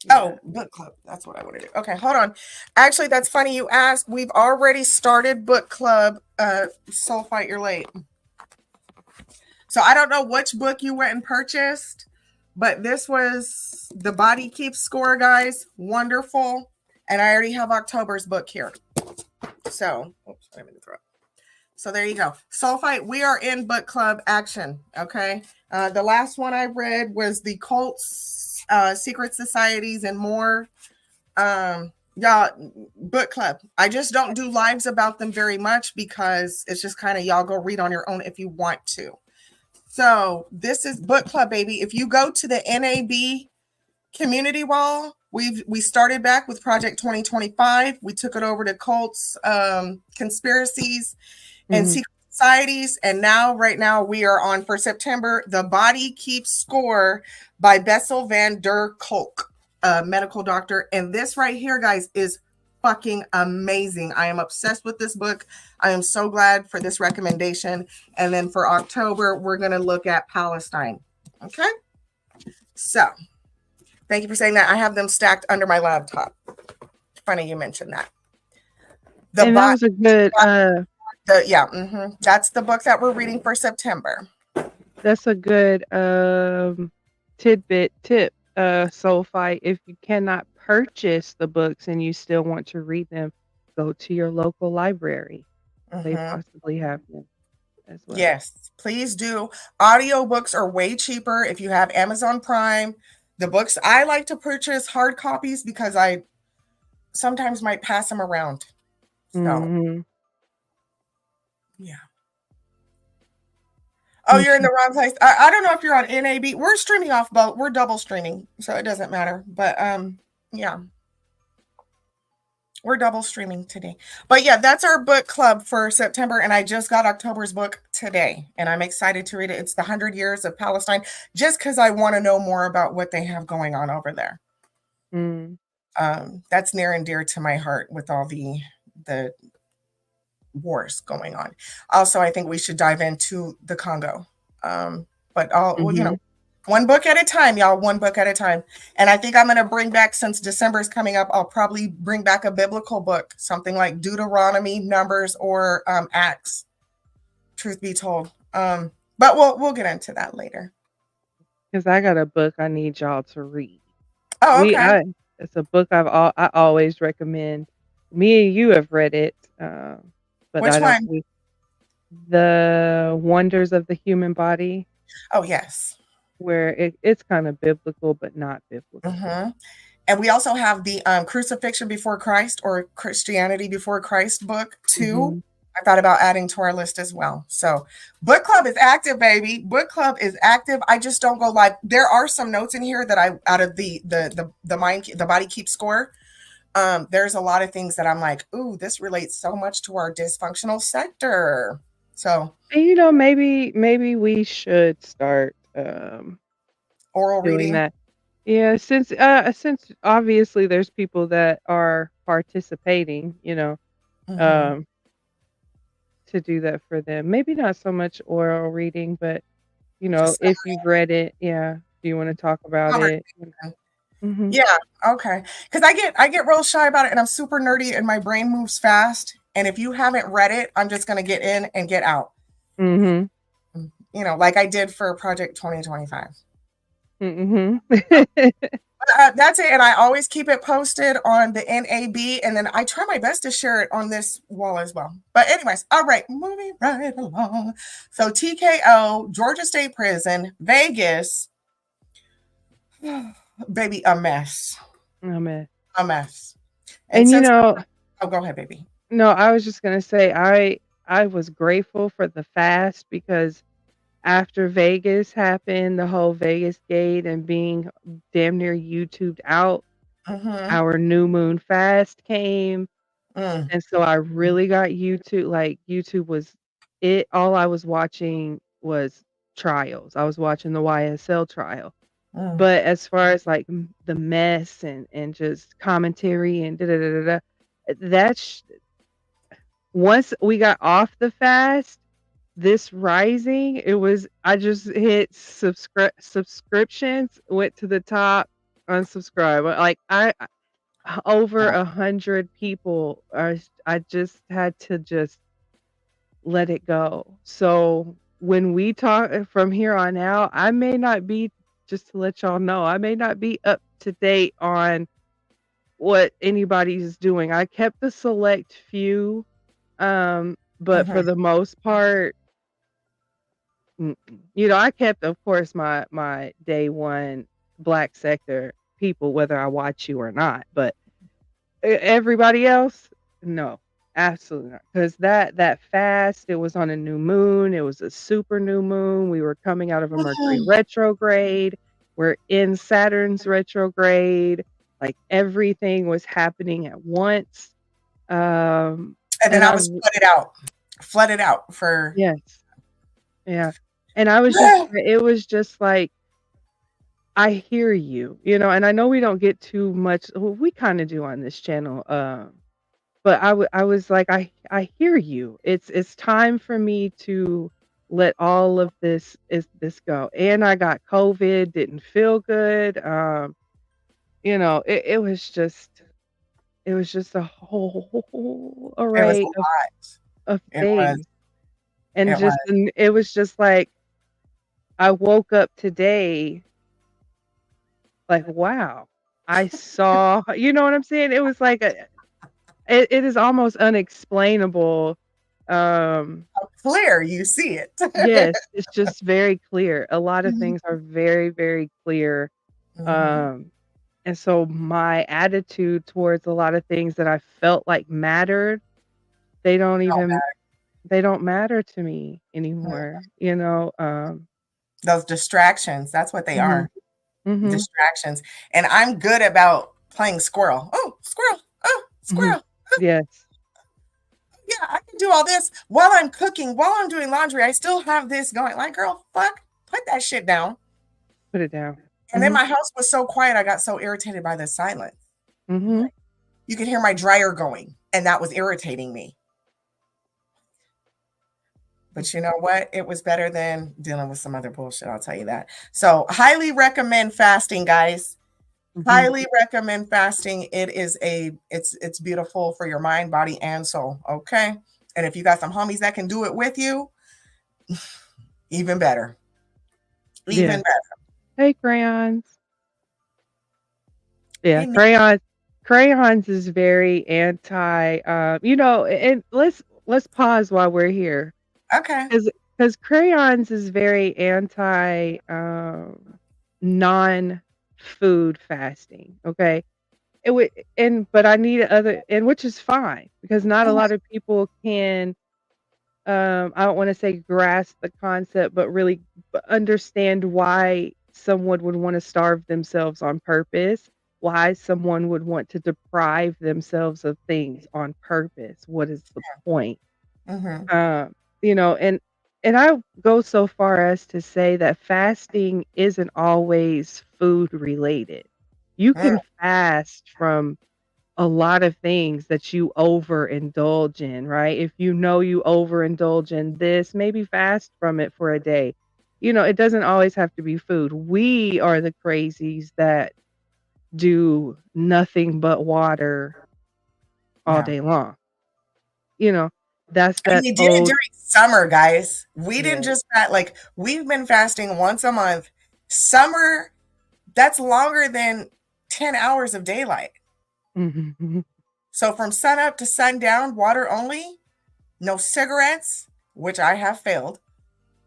D: Yeah.
C: Oh, book club. That's what I want to do. Okay, hold on. Actually, that's funny you asked. We've already started book club. Soul Fight, you're late. So I don't know which book you went and purchased, but this was the Body Keeps Score, guys. Wonderful. And I already have October's book here. So, oops, I'm in the throat. So there you go. Soul Fight, we are in book club action. Okay. The last one I read was the Cults, Secret Societies, and more. Y'all, book club. I just don't do lives about them very much because it's just kind of y'all go read on your own if you want to. So this is book club, baby. If you go to the NAB community wall, we started back with Project 2025. We took it over to cults, conspiracies, and
D: Mhm.
C: secret societies. And now, right now, we are on for September, The Body Keeps Score by Bessel van der Kolk, a medical doctor. And this right here, guys, is fucking amazing. I am obsessed with this book. I am so glad for this recommendation. And then for October, we're going to look at Palestine. Okay. So thank you for saying that. I have them stacked under my laptop. Funny you mentioned that. The
D: And that
C: bot,
D: was a good,
C: that's the book that we're reading for September.
D: that's a good, tip, Soul Fight. If you cannot purchase the books and you still want to read them, go to your local library. They
C: Mm-hmm.
D: possibly have them as well.
C: Yes, please do. Audiobooks are way cheaper if you have Amazon Prime. The books I like to purchase hard copies because I sometimes might pass them around. So,
D: Mhm.
C: yeah. Oh, you're in the wrong place. I don't know if you're on NAB. We're streaming off both. We're double streaming, so it doesn't matter. But yeah. We're double streaming today. But yeah, that's our book club for September. And I just got October's book today. And I'm excited to read it. It's the 100 Years of Palestine, just because I want to know more about what they have going on over there.
D: Mm.
C: That's near and dear to my heart with all the wars going on. Also, I think we should dive into the Congo. But well,
D: Mhm.
C: one book at a time, y'all, one book at a time. And I think I'm going to bring back, since December is coming up, I'll probably bring back a biblical book, something like Deuteronomy, Numbers, or Acts, truth be told. But we'll get into that later.
D: 'Cause I got a book I need y'all to read.
C: Oh,
D: We
C: okay.
D: I It's a book I always recommend. Me and you have read it, but
C: Which
D: I don't
C: one?
D: we The Wonders of the Human Body,
C: Oh, yes.
D: where it's kind of biblical, but not biblical.
C: Hmm. And we also have the Crucifixion Before Christ or Christianity Before Christ book too.
D: Mhm.
C: I thought about adding to our list as well. So book club is active, baby. Book club is active. I just don't go live. There are some notes in here that I out of the body keep score. There's a lot of things that I'm like, ooh, this relates so much to our dysfunctional sector. So
D: And maybe we should start
C: oral
D: doing
C: reading.
D: that. Yeah, since obviously there's people that are participating,
C: Hmm.
D: um, to do that for them. Maybe not so much oral reading, but
C: Just
D: if you've read it, yeah, do you want to talk about it?
C: conversation.
D: Mm-hmm.
C: Yeah, okay. Because I get real shy about it, and I'm super nerdy, and my brain moves fast. And if you haven't read it, I'm just gonna get in and get out.
D: Mm-hmm.
C: Like I did for Project 2025.
D: Mm-hmm.
C: That's it, and I always keep it posted on the NAB, and then I try my best to share it on this wall as well. But anyways, all right, moving right along. So TKO, Georgia State Prison, Vegas, baby, a mess,
D: Oh man.
C: a mess. And
D: And
C: since oh, go ahead, baby.
D: no, I was just gonna say I was grateful for the fast because after Vegas happened, the whole Vegas gate and being damn near YouTubed out,
C: Mm-hmm.
D: our new moon fast came.
C: Mm,
D: And so I really got YouTube, like YouTube was it. All I was watching was trials. I was watching the YSL trial.
C: mm.
D: But as far as like the mess and just commentary and da da da da, that's once we got off the fast, this rising, it was I just hit subscriptions, went to the top, unsubscribe. Like over 100 people are I just had to just let it go. So when we talk from here on out, I may not be just to let y'all know, I may not be up to date on what anybody's doing. I kept a select few, but
C: Mhm.
D: for the most part, mm-mm. I kept, of course, my day one black sector people, whether I watch you or not. But everybody else, no, absolutely not. Because that fast, it was on a new moon. It was a super new moon. We were coming out of a Mercury retrograde. We're in Saturn's retrograde. Like everything was happening at once.
C: And then
D: And
C: I
D: I
C: was flooded out for
D: yes, yeah. And I was just, it was just like, I hear you, and I know we don't get too much. Well, we kind of do on this channel. But I was like, I hear you. It's time for me to let all of this go. And I got COVID, didn't feel good. It was just a whole
C: it was a
D: array of
C: lot. It was.
D: things. And
C: It was.
D: it was just like I woke up today like, wow. I saw, you know what I'm saying? It was like it is almost unexplainable. Um
C: Clear, you see it.
D: Yes, it's just very clear. A lot of
C: Mhm.
D: things are very, very clear.
C: Mhm.
D: Um, and so my attitude towards a lot of things that I felt like mattered, they don't even they don't matter to me anymore, you know?
C: Those distractions, that's what they
D: Mhm,
C: are.
D: mhm,
C: Distractions. And I'm good about playing squirrel. Oh, squirrel. Oh,
D: mhm.
C: squirrel.
D: Yes,
C: Yeah, I can do all this while I'm cooking, while I'm doing laundry. I still have this going. Like, girl, fuck, put that shit down.
D: put it down.
C: And then
D: Mhm,
C: my house was so quiet, I got so irritated by the silence.
D: mhm.
C: You could hear my dryer going, and that was irritating me. But you know what? It was better than dealing with some other bullshit, I'll tell you that. So, highly recommend fasting, guys.
D: Mhm.
C: Highly recommend fasting. It's beautiful for your mind, body, and soul. Okay. And if you got some homies that can do it with you, even better.
D: Yeah.
C: Even better.
D: Hey, crayons. Yeah,
C: Hey, man.
D: crayons is very anti, and let's pause while we're here.
C: Okay.
D: Because crayons is very anti, non-food fasting, okay? It would but I need other and which is fine because not a
C: Mhm.
D: lot of people can, I don't wanna say grasp the concept, but really understand why someone would wanna starve themselves on purpose, why someone would want to deprive themselves of things on purpose. What is the point?
C: Mhm.
D: Um, and I go so far as to say that fasting isn't always food related. You
C: Mm.
D: can fast from a lot of things that you overindulge in, right? If you know you overindulge in this, maybe fast from it for a day. It doesn't always have to be food. We are the crazies that do nothing but water all
C: Yeah.
D: day long. You know, that's
C: And
D: that
C: we did it
D: old.
C: during summer, guys. We didn't
D: Yeah.
C: just fast, like, we've been fasting once a month. Summer, that's longer than 10 hours of daylight.
D: Mhm.
C: So from sun up to sundown, water only, no cigarettes, which I have failed,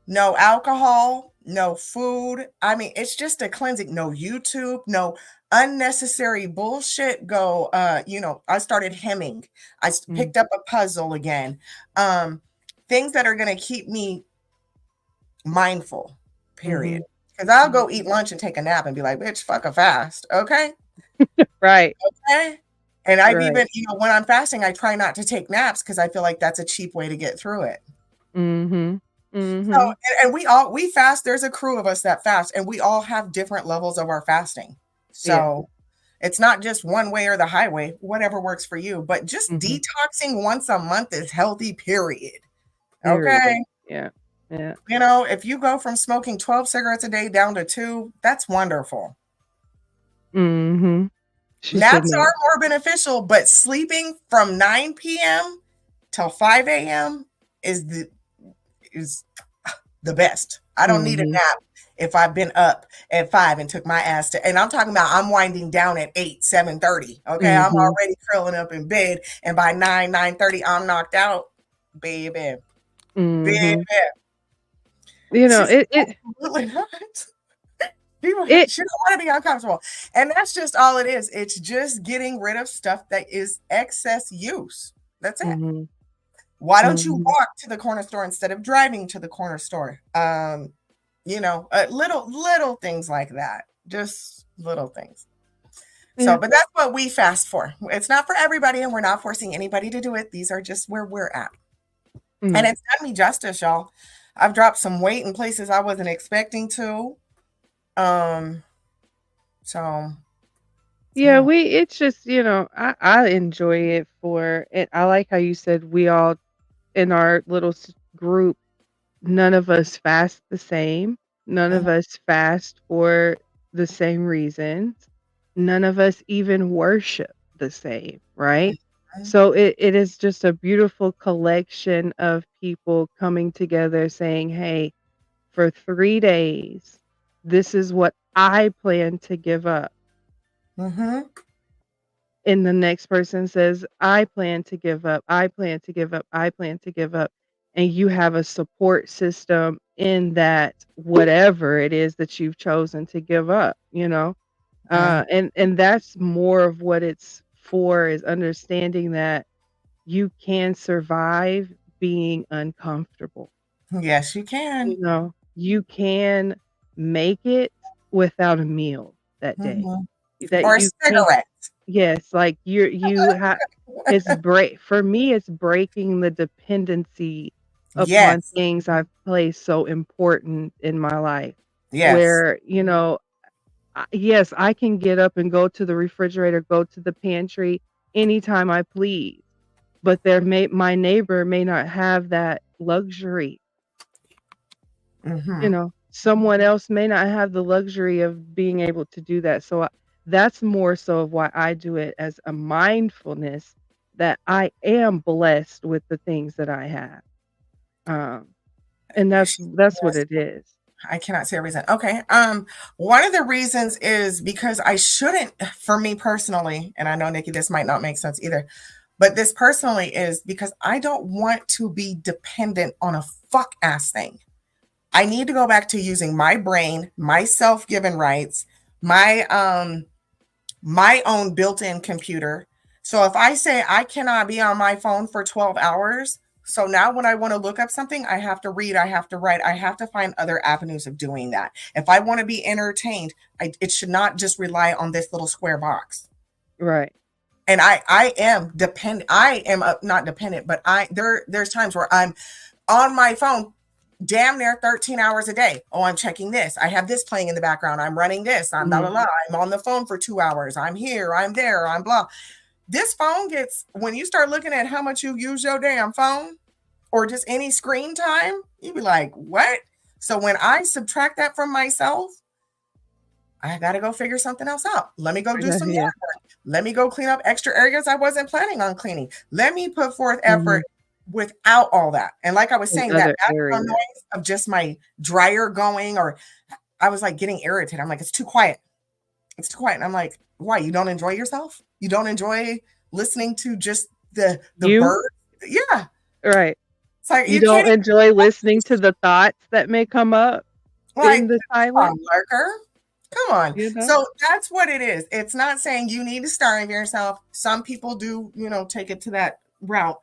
C: no alcohol, no food. I mean, it's just a cleansing. No YouTube, no unnecessary bullshit. I started hemming.
D: Mm,
C: picked up a puzzle again. Um, Things that are going to keep me mindful, period.
D: mhm,
C: Because I'll
D: mhm.
C: go eat lunch and take a nap and be like, bitch, fuck a fast. Okay.
D: Right,
C: Okay. And I've
D: right.
C: even, when I'm fasting, I try not to take naps because I feel like that's a cheap way to get through it.
D: Mhm,
C: So,
D: mhm.
C: and we fast. There's a crew of us that fast, and we all have different levels of our fasting.
D: Yeah,
C: So it's not just one way or the highway, whatever works for you. But just
D: mhm.
C: detoxing once a month is healthy, period.
D: Period.
C: Okay.
D: Yeah, yeah.
C: If you go from smoking 12 cigarettes a day down to two, that's wonderful.
D: Mhm. She said
C: Naps
D: no.
C: are more beneficial, but sleeping from 9 p.m. till 5 a.m. is is the best. I don't need a
D: Mhm,
C: nap if I've been up at 5 and took my ass to, and I'm talking about I'm winding down at 8, 7:30. Okay. I'm
D: mhm,
C: already curling up in bed. And by 9:30, I'm knocked out. Baby. Baby.
D: mhm.
C: She's
D: It
C: absolutely not.
D: it
C: She don't want to be uncomfortable. And that's just all it is. It's just getting rid of stuff that is excess use. That's it.
D: Mhm,
C: Why don't you
D: mhm.
C: walk to the corner store instead of driving to the corner store? Little things like that. Just little things. So,
D: Yeah.
C: but that's what we fast for. It's not for everybody, and we're not forcing anybody to do it. These are just where we're at. And
D: Mm.
C: it's done me justice, y'all. I've dropped some weight in places I wasn't expecting to. Um, so
D: Yeah,
C: yeah.
D: we it's just, I enjoy it for it. I like how you said we all in our little group, none of us fast the same. None
C: Mhm,
D: of us fast for the same reasons. None of us even worship the same, right?
C: mhm,
D: So it is just a beautiful collection of people coming together saying, hey, for 3 days, this is what I plan to give up.
C: mhm.
D: And the next person says, I plan to give up, I plan to give up, I plan to give up. And you have a support system in that whatever it is that you've chosen to give up, you know?
C: Mhm.
D: And that's more of what it's for is understanding that you can survive being uncomfortable.
C: Yes, you can.
D: You can make it without a meal that day.
C: Mhm.
D: That
C: Or a
D: you can
C: cigarette.
D: Yes, like you have for me, it's breaking the dependency upon
C: Yes.
D: things I've placed so important in my life.
C: Yes.
D: Where, yes, I can get up and go to the refrigerator, go to the pantry anytime I please, but my neighbor may not have that luxury.
C: Mhm.
D: Someone else may not have the luxury of being able to do that. So that's more so of why I do it as a mindfulness that I am blessed with the things that I have. Um, and that's what
C: Yes.
D: it is.
C: I cannot say a reason. Okay. One of the reasons is because I shouldn't, for me personally, and I know Nikki, this might not make sense either, but this personally is because I don't want to be dependent on a fuck ass thing. I need to go back to using my brain, my self-given rights, my own built-in computer. So if I say I cannot be on my phone for 12 hours, so now when I want to look up something, I have to read, I have to write, I have to find other avenues of doing that. If I want to be entertained, it should not just rely on this little square box.
D: Right.
C: And I am dependent. I am not dependent, but there's times where I'm on my phone damn near 13 hours a day. Oh, I'm checking this. I have this playing in the background. I'm running this. I'm blah, blah, blah. I'm on the phone for 2 hours. I'm here. I'm there. I'm blah. This phone gets, when you start looking at how much you use your damn phone or just any screen time, you be like, what? So when I subtract that from myself, I got to go figure something else out. Let me go do some yard work. Let me go clean up extra areas I wasn't planning on cleaning. Let me put forth effort without all that. And like I was saying, that background noise of just my dryer going, or I was like getting irritated. I'm like, it's too quiet. It's too quiet. And I'm like, why? You don't enjoy yourself? You don't enjoy listening to just the birds? Yeah.
D: Right.
C: It's like
D: you don't enjoy listening to the thoughts that may come up in the silence.
C: Lurker. Come on.
D: You know?
C: So that's what it is. It's not saying you need to starve yourself. Some people do, take it to that route.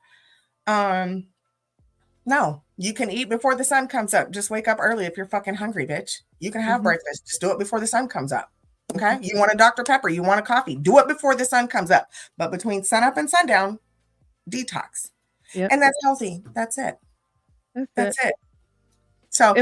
C: No, you can eat before the sun comes up. Just wake up early if you're fucking hungry, bitch. You can have breakfast. Just do it before the sun comes up. Okay. You want a Dr. Pepper, you want a coffee, do it before the sun comes up. But between sunup and sundown, detox. Yep. And that's healthy. That's it. That's it. So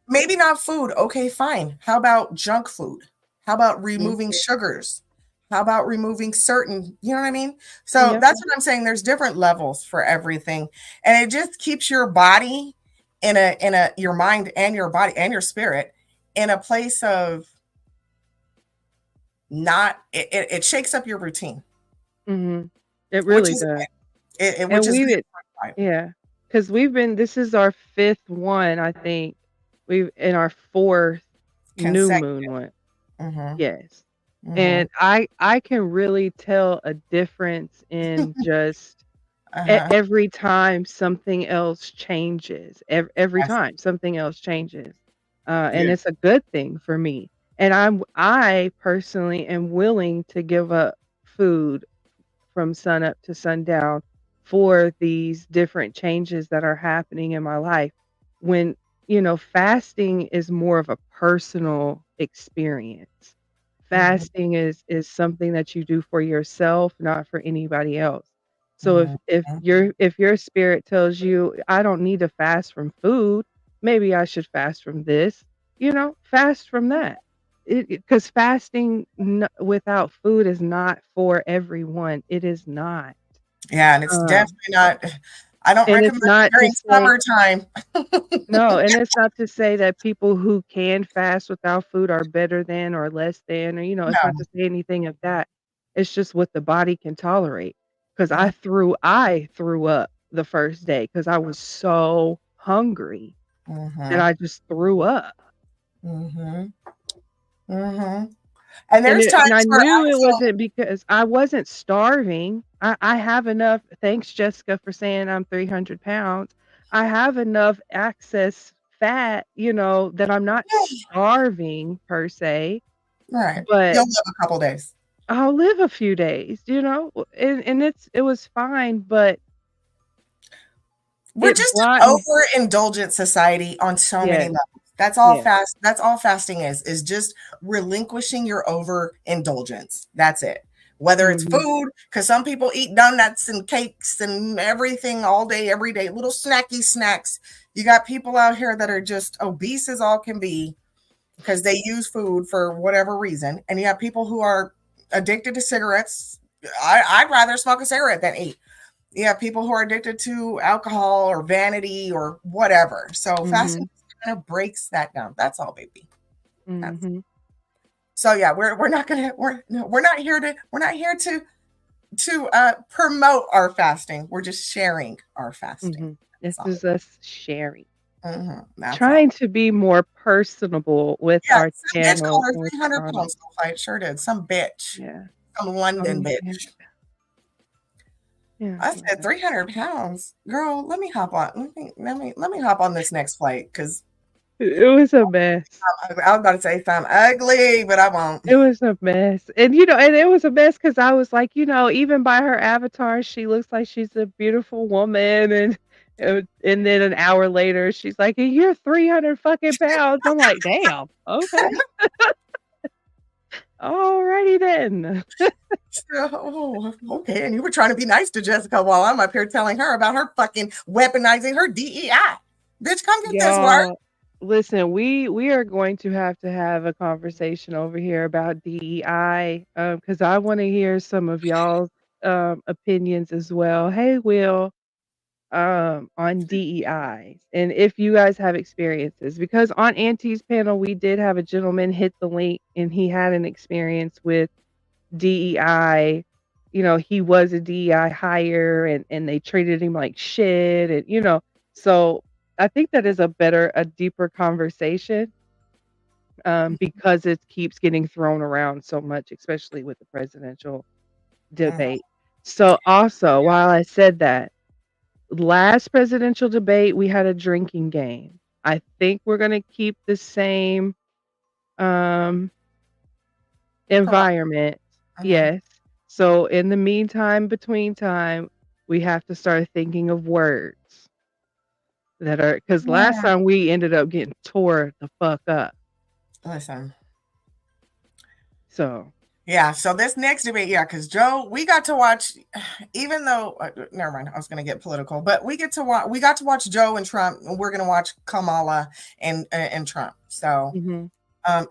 C: maybe not food. Okay, fine. How about junk food? How about removing sugars? How about removing certain, you know what I mean? So that's what I'm saying. There's different levels for everything. And it just keeps your body your mind and your body and your spirit in a place of it shakes up your routine.
D: It really does. Because this is our 5th one, I think. We've in our 4th new moon one. Yes. And I can really tell a difference in just every time something else changes. Every time something else changes. And it's a good thing for me. And I personally am willing to give up food from sunup to sundown for these different changes that are happening in my life. When, fasting is more of a personal experience. Fasting is something that you do for yourself, not for anybody else. So if your spirit tells you, I don't need to fast from food, maybe I should fast from this, fast from that. Because fasting without food is not for everyone. It is not.
C: Yeah, and it's definitely not. I don't recommend it during summertime.
D: No, and it's not to say that people who can fast without food are better than or less than, or it's not to say anything of that. It's just what the body can tolerate. Because I threw up the first day because I was so hungry and I just threw up.
C: And there's times
D: I knew it wasn't because I wasn't starving. I have enough. Thanks, Jessica, for saying I'm 300 pounds. I have enough excess fat, that I'm not starving per se.
C: Right.
D: But
C: you'll live a couple days.
D: I'll live a few days, and it was fine, but
C: we're just an overindulgent society on so many levels. That's all that's all fasting is just relinquishing your overindulgence. That's it. Whether it's food, because some people eat donuts and cakes and everything all day, every day, little snacky snacks. You got people out here that are just obese as all can be because they use food for whatever reason. And you have people who are addicted to cigarettes. I'd rather smoke a cigarette than eat. You have people who are addicted to alcohol or vanity or whatever. So fasting kind of breaks that down. That's all, baby. So yeah, we're not here to promote our fasting. We're just sharing our fasting.
D: This is us sharing.
C: That's all.
D: Trying to be more personable with
C: Yeah,
D: our
C: some bitch called
D: channel
C: her
D: and with the
C: 300 pounds
D: audience.
C: to fight. Sure did. Some bitch.
D: Yeah.
C: Some London
D: Oh, yeah.
C: bitch.
D: Yeah,
C: I said
D: yeah.
C: 300 pounds. Girl, let me hop on. Let me hop on this next flight because
D: It was a mess.
C: I was about to say something ugly, but I won't.
D: It was a mess. And it was a mess because I was like, even by her avatar, she looks like she's a beautiful woman, and then an hour later, she's like, "And you're 300 fucking pounds." I'm like, "Damn, okay. Alrighty then."
C: Oh, okay. And you were trying to be nice to Jessica while I'm up here telling her about her fucking weaponizing her DEI. Bitch, come get this work.
D: Y'all, listen, we are going to have a conversation over here about DEI, because I wanna hear some of y'all's, opinions as well. Hey, Will. On DEIs and if you guys have experiences. Because on Auntie's panel, we did have a gentleman hit the link and he had an experience with DEI. He was a DEI hire and they treated him like shit so I think that is a deeper conversation because it keeps getting thrown around so much, especially with the presidential
C: Mhm.
D: debate. So also, while I said that, last presidential debate, we had a drinking game. I think we're gonna keep the same, um,
C: Correct.
D: environment.
C: Mhm.
D: Yes. So in the meantime, between time, we have to start thinking of words that are because last
C: Yeah.
D: time we ended up getting tore the fuck up.
C: Listen.
D: So
C: Yeah, so this next debate, yeah, because Joe, we got to watch, even though, never mind, I was going to get political, but we got to watch Joe and Trump, and we're going to watch Kamala and Trump. So,
D: mhm,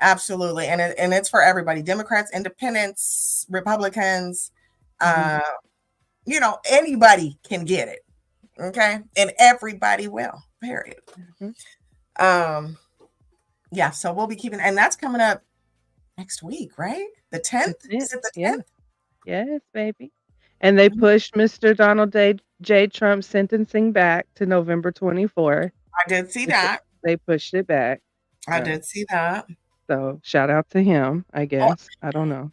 C: absolutely, and it's for everybody, Democrats, Independents, Republicans,
D: mhm,
C: uh, anybody can get it, okay, and everybody will. Period.
D: mhm.
C: Um, yeah, so we'll be keeping, and that's coming up next week, right? The
D: The
C: 10th?
D: 10th,
C: Is it the
D: yeah.
C: 10th?
D: Yes, baby. And they pushed Mr. Donald J. Trump's sentencing back to November 24th.
C: I did see
D: They pu
C: that.
D: they pushed it back.
C: I did see that.
D: So shout out to him, I
C: Oh,
D: guess. I don't know.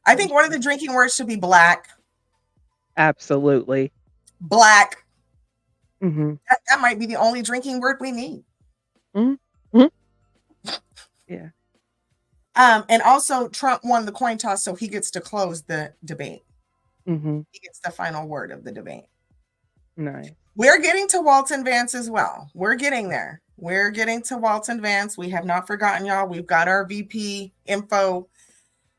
C: I think one of the drinking words should be black.
D: Absolutely.
C: Black.
D: Mhm.
C: That might be the only drinking word we need.
D: Mhm. Mhm. Yeah.
C: And also Trump won the coin toss, so he gets to close the debate.
D: Mhm.
C: He gets the final word of the debate.
D: Nice.
C: We're getting to Walton Vance as well. We're getting there. We're getting to Walton Vance. We have not forgotten y'all. We've got our VP info.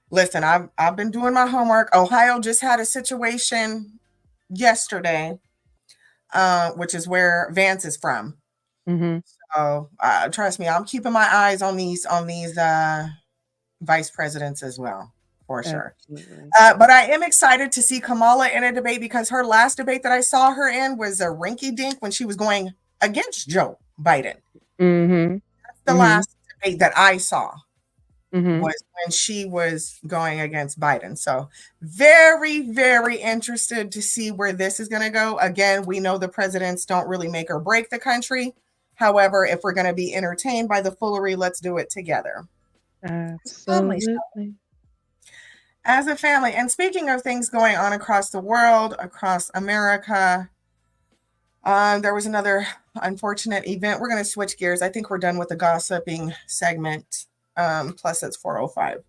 C: Listen, I've been doing my homework. Ohio just had a situation yesterday, which is where Vance is from.
D: Mhm.
C: So trust me, I'm keeping my eyes on these vice presidents as well, for sure.
D: Absolutely.
C: But I am excited to see Kamala in a debate because her last debate that I saw her in was a rinky dink when she was going against Joe Biden.
D: Mhm.
C: That's the
D: Mhm.
C: last debate that I saw
D: Mhm.
C: was when she was going against Biden. So very, very interested to see where this is going to go. Again, we know the presidents don't really make or break the country. However, if we're going to be entertained by the foolery, let's do it together. It's a family show.
D: Absolutely.
C: As a family. And speaking of things going on across the world, across America, there was another unfortunate event. We're going to switch gears. I think we're done with the gossiping segment. Plus, it's 4:05.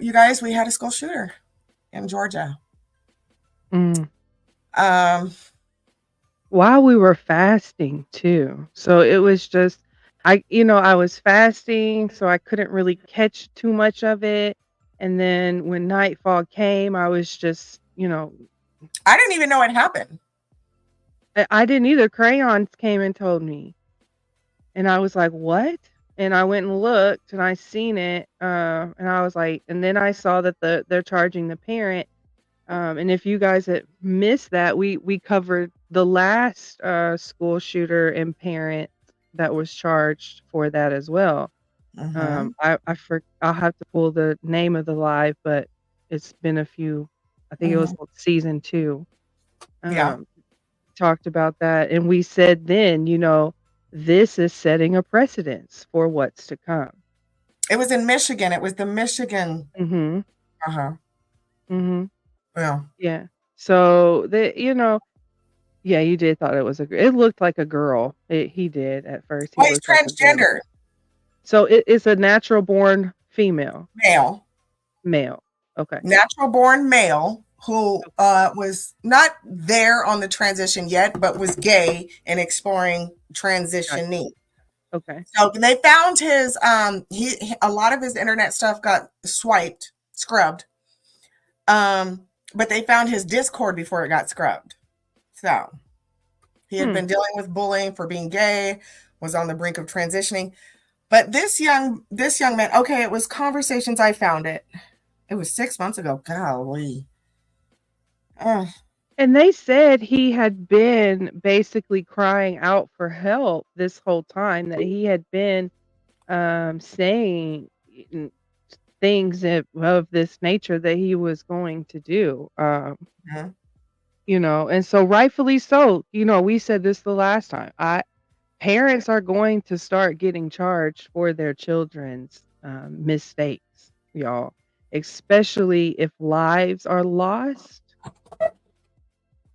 C: You guys, we had a school shooter in Georgia.
D: Mm.
C: Um,
D: While we were fasting too. So it was just I was fasting, so I couldn't really catch too much of it. And then when nightfall came, I was just,
C: I didn't even know it happened.
D: I didn't either. Crayons came and told me. And I was like, "What?" And I went and looked and I seen it. And I was like, and then I saw that they're charging the parent. And if you guys had missed that, we covered the last school shooter and parent that was charged for that as well.
C: Mm-hmm.
D: I'll have to pull the name of the live, but it's been a few. I think it
C: Mm-hmm.
D: was season 2.
C: Yeah.
D: Um, talked about that, and we said then, this is setting a precedence for what's to come.
C: It was in Michigan. It was the Michigan.
D: Mm-hmm.
C: Uh-huh.
D: Mm-hmm.
C: Well,
D: Yeah. So yeah, you did thought it was it looked like a girl. He did at first. He
C: well, he's
D: looked like a girl.
C: transgender
D: So it's a natural born female,
C: male.
D: male. Okay.
C: Natural born male who was not there on the transition yet, but was gay and exploring
D: Gotcha.
C: transitioning.
D: Okay.
C: So they found his a lot of his internet stuff got scrubbed. But they found his Discord before it got scrubbed. So he had been dealing with bullying for being gay, was on the brink of transitioning. But this young man, okay, it was Conversations. I found it. It was 6 months ago. Golly.
D: And they said he had been basically crying out for help this whole time, that he had been saying things of this nature that he was going to do.
C: Yeah.
D: And so rightfully so. We said this the last time. Parents are going to start getting charged for their children's mistakes, y'all, especially if lives are lost.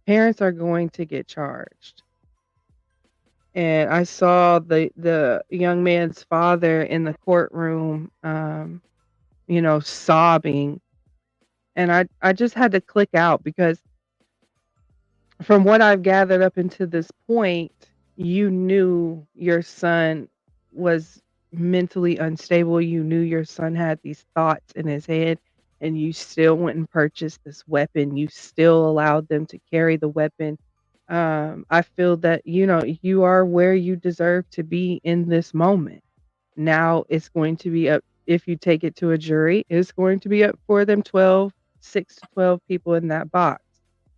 D: Parents are going to get charged. And I saw the young man's father in the courtroom, sobbing. And I just had to click out, because from what I've gathered up until this point, you knew your son was mentally unstable. You knew your son had these thoughts in his head, and you still went and purchased this weapon. You still allowed them to carry the weapon. I feel that, you are where you deserve to be in this moment. Now it's going to be up, if you take it to a jury, it's going to be up for them 6 to 12 people in that box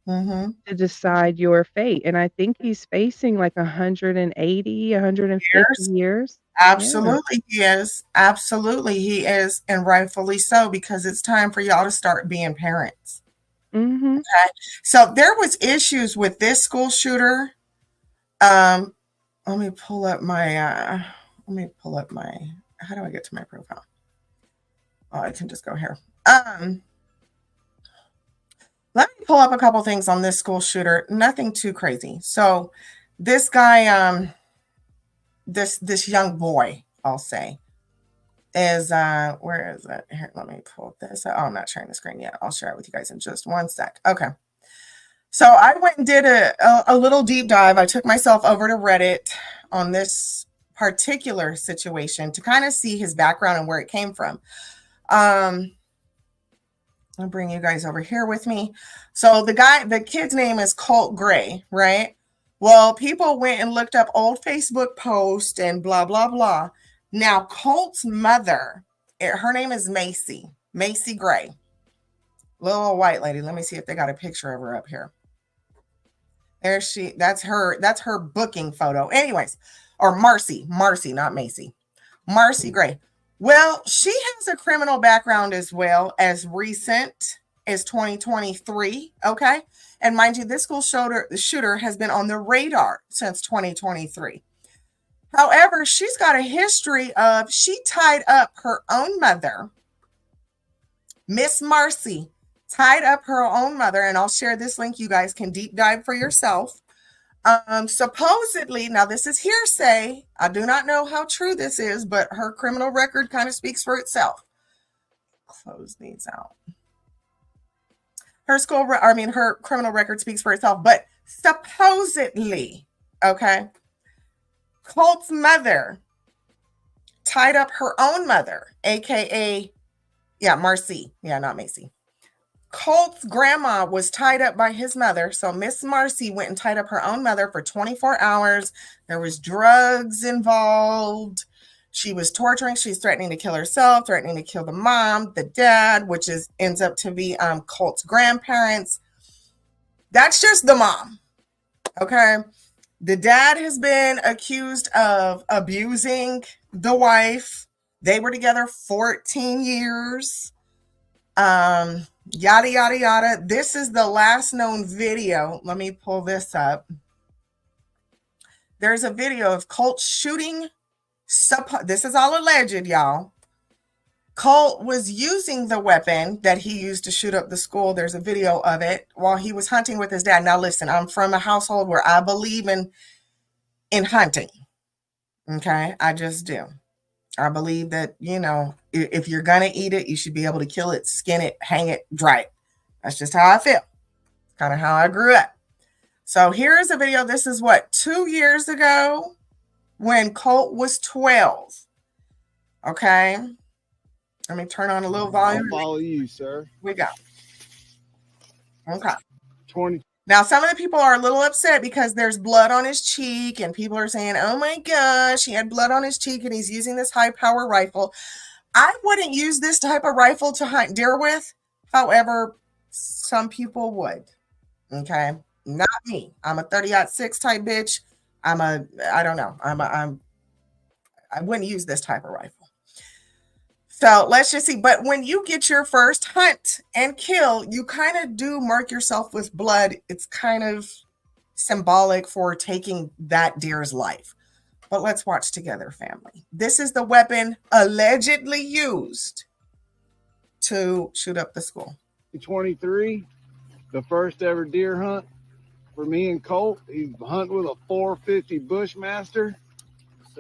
D: to decide your fate. And I think he's facing like 180, 150 years. Yeah.
C: Absolutely, he is. Absolutely, he is, and rightfully so, because it's time for y'all to start being parents.
D: Mm-hmm.
C: Okay, so there was issues with this school shooter. Let me pull up my. How do I get to my profile? Oh, I can just go here. Let me pull up a couple things on this school shooter. Nothing too crazy. So, this guy, this young boy, I'll say, is where is it? Here, let me pull this. Oh, I'm not sharing the screen yet. I'll share it with you guys in just one sec. Okay. So I went and did a little deep dive. I took myself over to Reddit on this particular situation to kind of see his background and where it came from. I'll bring you guys over here with me. So the kid's name is Colt Gray, right? Well, people went and looked up old Facebook posts and blah, blah, blah. Now, Colt's mother, her name is Macy Gray. Little white lady. Let me see if they got a picture of her up here. There she, that's her booking photo. Anyways, or Marcy, not Macy. Marcy Gray. Well, she has a criminal background as well, as recent as 2023. Okay. And mind you, this school shooter has been on the radar since 2023. However, she's got a history of, she tied up her own mother. Miss Marcy tied up her own mother, and I'll share this link. You guys can deep dive for yourself. Supposedly, now this is hearsay. I do not know how true this is, but her criminal record kind of speaks for itself. Close these out. Her criminal record speaks for itself, but supposedly, okay, Colt's mother tied up her own mother, aka, Marcy. Yeah, not Macy. Colt's grandma was tied up by his mother. So Miss Marcy went and tied up her own mother for 24 hours. There was drugs involved. She was torturing. She's threatening to kill herself, threatening to kill the mom, the dad, which ends up to be Colt's grandparents. That's just the mom. Okay. The dad has been accused of abusing the wife. They were together 14 years. Yada, yada, yada. This is the last known video. Let me pull this up. There's a video of Colt shooting. This is all alleged, y'all. Colt was using the weapon that he used to shoot up the school. There's a video of it while he was hunting with his dad. Now, listen, I'm from a household where I believe in hunting. Okay, I just do. I believe that, if you're going to eat it, you should be able to kill it, skin it, hang it, dry it. That's just how I feel. Kind of how I grew up. So here's a video. This is 2 years ago when Colt was 12. Okay. Let me turn on a little volume.
H: I'll follow you, sir.
C: We go. Okay.
H: 20.
C: Now, some of the people are a little upset because there's blood on his cheek, and people are saying, oh my gosh, he had blood on his cheek and he's using this high power rifle. I wouldn't use this type of rifle to hunt deer with. However, some people would. Okay. Not me. I'm a 30-06 type bitch. I don't know. I wouldn't use this type of rifle. So let's just see. But when you get your first hunt and kill, you kind of do mark yourself with blood. It's kind of symbolic for taking that deer's life. But let's watch together, family. This is the weapon allegedly used to shoot up the school.
H: 23, the first ever deer hunt for me and Colt. He's hunting with a 450 Bushmaster.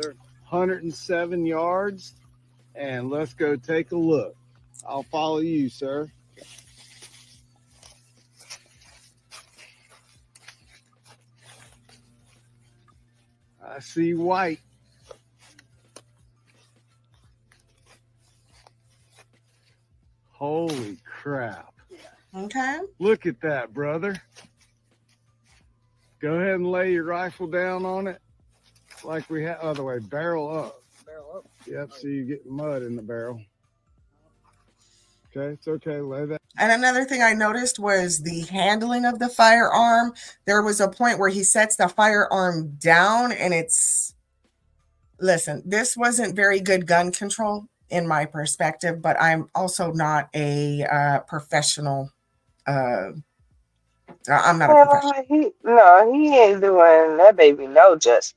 H: Sir. 107 yards. And let's go take a look. I'll follow you, sir. I see white. Holy crap.
C: Okay.
H: Look at that, brother. Go ahead and lay your rifle down on it like we had. Other way, barrel up. Barrel up? Yep, so you get mud in the barrel. Okay, it's okay. Lay that.
C: And another thing I noticed was the handling of the firearm. There was a point where he sets the firearm down and listen, this wasn't very good gun control in my perspective, but I'm also not a professional. I'm not a professional.
D: He ain't doing that baby no justice.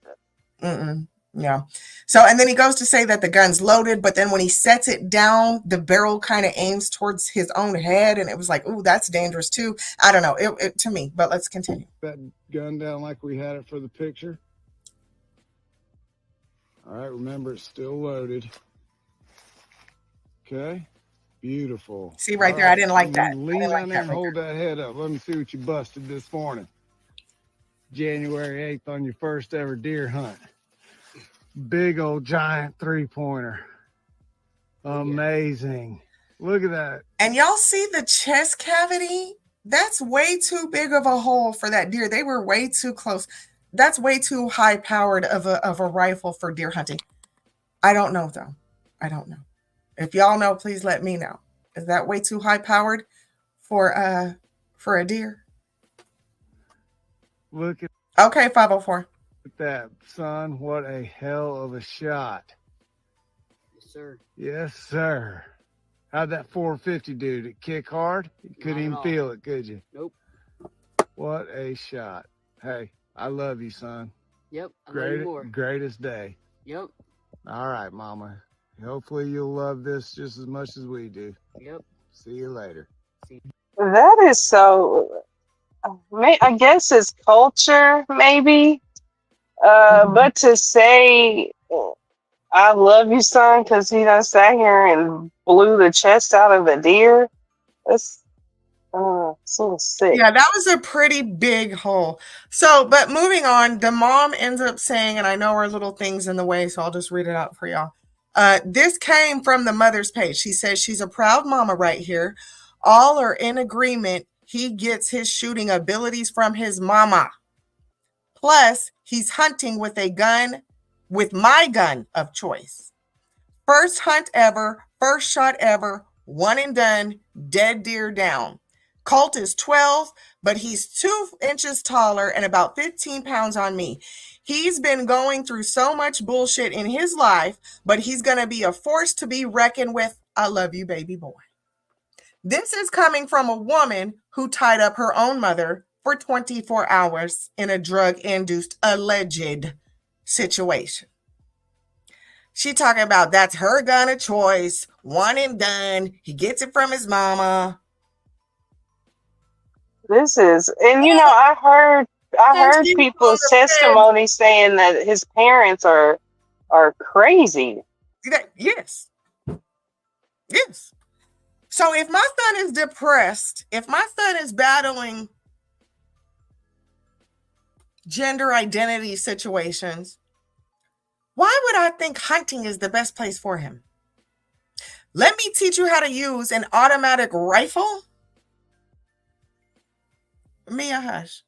C: Yeah. So, and then he goes to say that the gun's loaded, but then when he sets it down, the barrel kind of aims towards his own head. And it was like, ooh, that's dangerous too. I don't know it to me, but let's continue.
H: That gun down like we had it for the picture. All right. Remember, it's still loaded. Okay. Beautiful.
C: See right there. I didn't like that.
H: Lean down there and hold that head up. Let me see what you busted this morning. January 8th on your first ever deer hunt. Big old giant 3-pointer. Amazing. Look at that.
C: And y'all see the chest cavity? That's way too big of a hole for that deer. They were way too close. That's way too high powered of a rifle for deer hunting. I don't know though. I don't know. If y'all know, please let me know. Is that way too high powered for a deer?
H: Look at
C: Okay, 504.
H: that, son. What a hell of a shot.
I: Yes, sir.
H: Yes, sir. How'd that 450 do? Did it kick hard? You couldn't even feel it, could you?
I: Nope.
H: What a shot. Hey, I love you, son.
I: Yep. I love you more.
H: Greatest day.
I: Yep.
H: All right, Mama. Hopefully you'll love this just as much as we do.
I: Yep.
H: See you later.
D: That is so. I guess it's culture, maybe. But to say I love you, son, because he done sat here and blew the chest out of the deer. That's so sick.
C: Yeah, that was a pretty big hole. So, but moving on, the mom ends up saying, and I know our little thing's in the way, so I'll just read it out for y'all. This came from the mother's page. She says she's a proud mama right here. All are in agreement. He gets his shooting abilities from his mama. Plus, he's hunting with a gun, with my gun of choice. First hunt ever, first shot ever, one and done, dead deer down. Colt is 12, but he's 2 inches taller and about 15 pounds on me. He's been going through so much bullshit in his life, but he's going to be a force to be reckoned with. I love you, baby boy. This is coming from a woman who tied up her own mother for 24 hours in a drug-induced alleged situation. She talking about that's her gun of choice, one and done. He gets it from his mama.
D: This is, and I
C: And
D: heard
C: she's on
D: people's
C: the fence.
D: testimony saying that his parents are crazy.
C: Yes. Yes. So if my son is depressed, if my son is battling gender identity situations, why would I think hunting is the best place for him? Let me teach you how to use an automatic rifle. Mia, hush.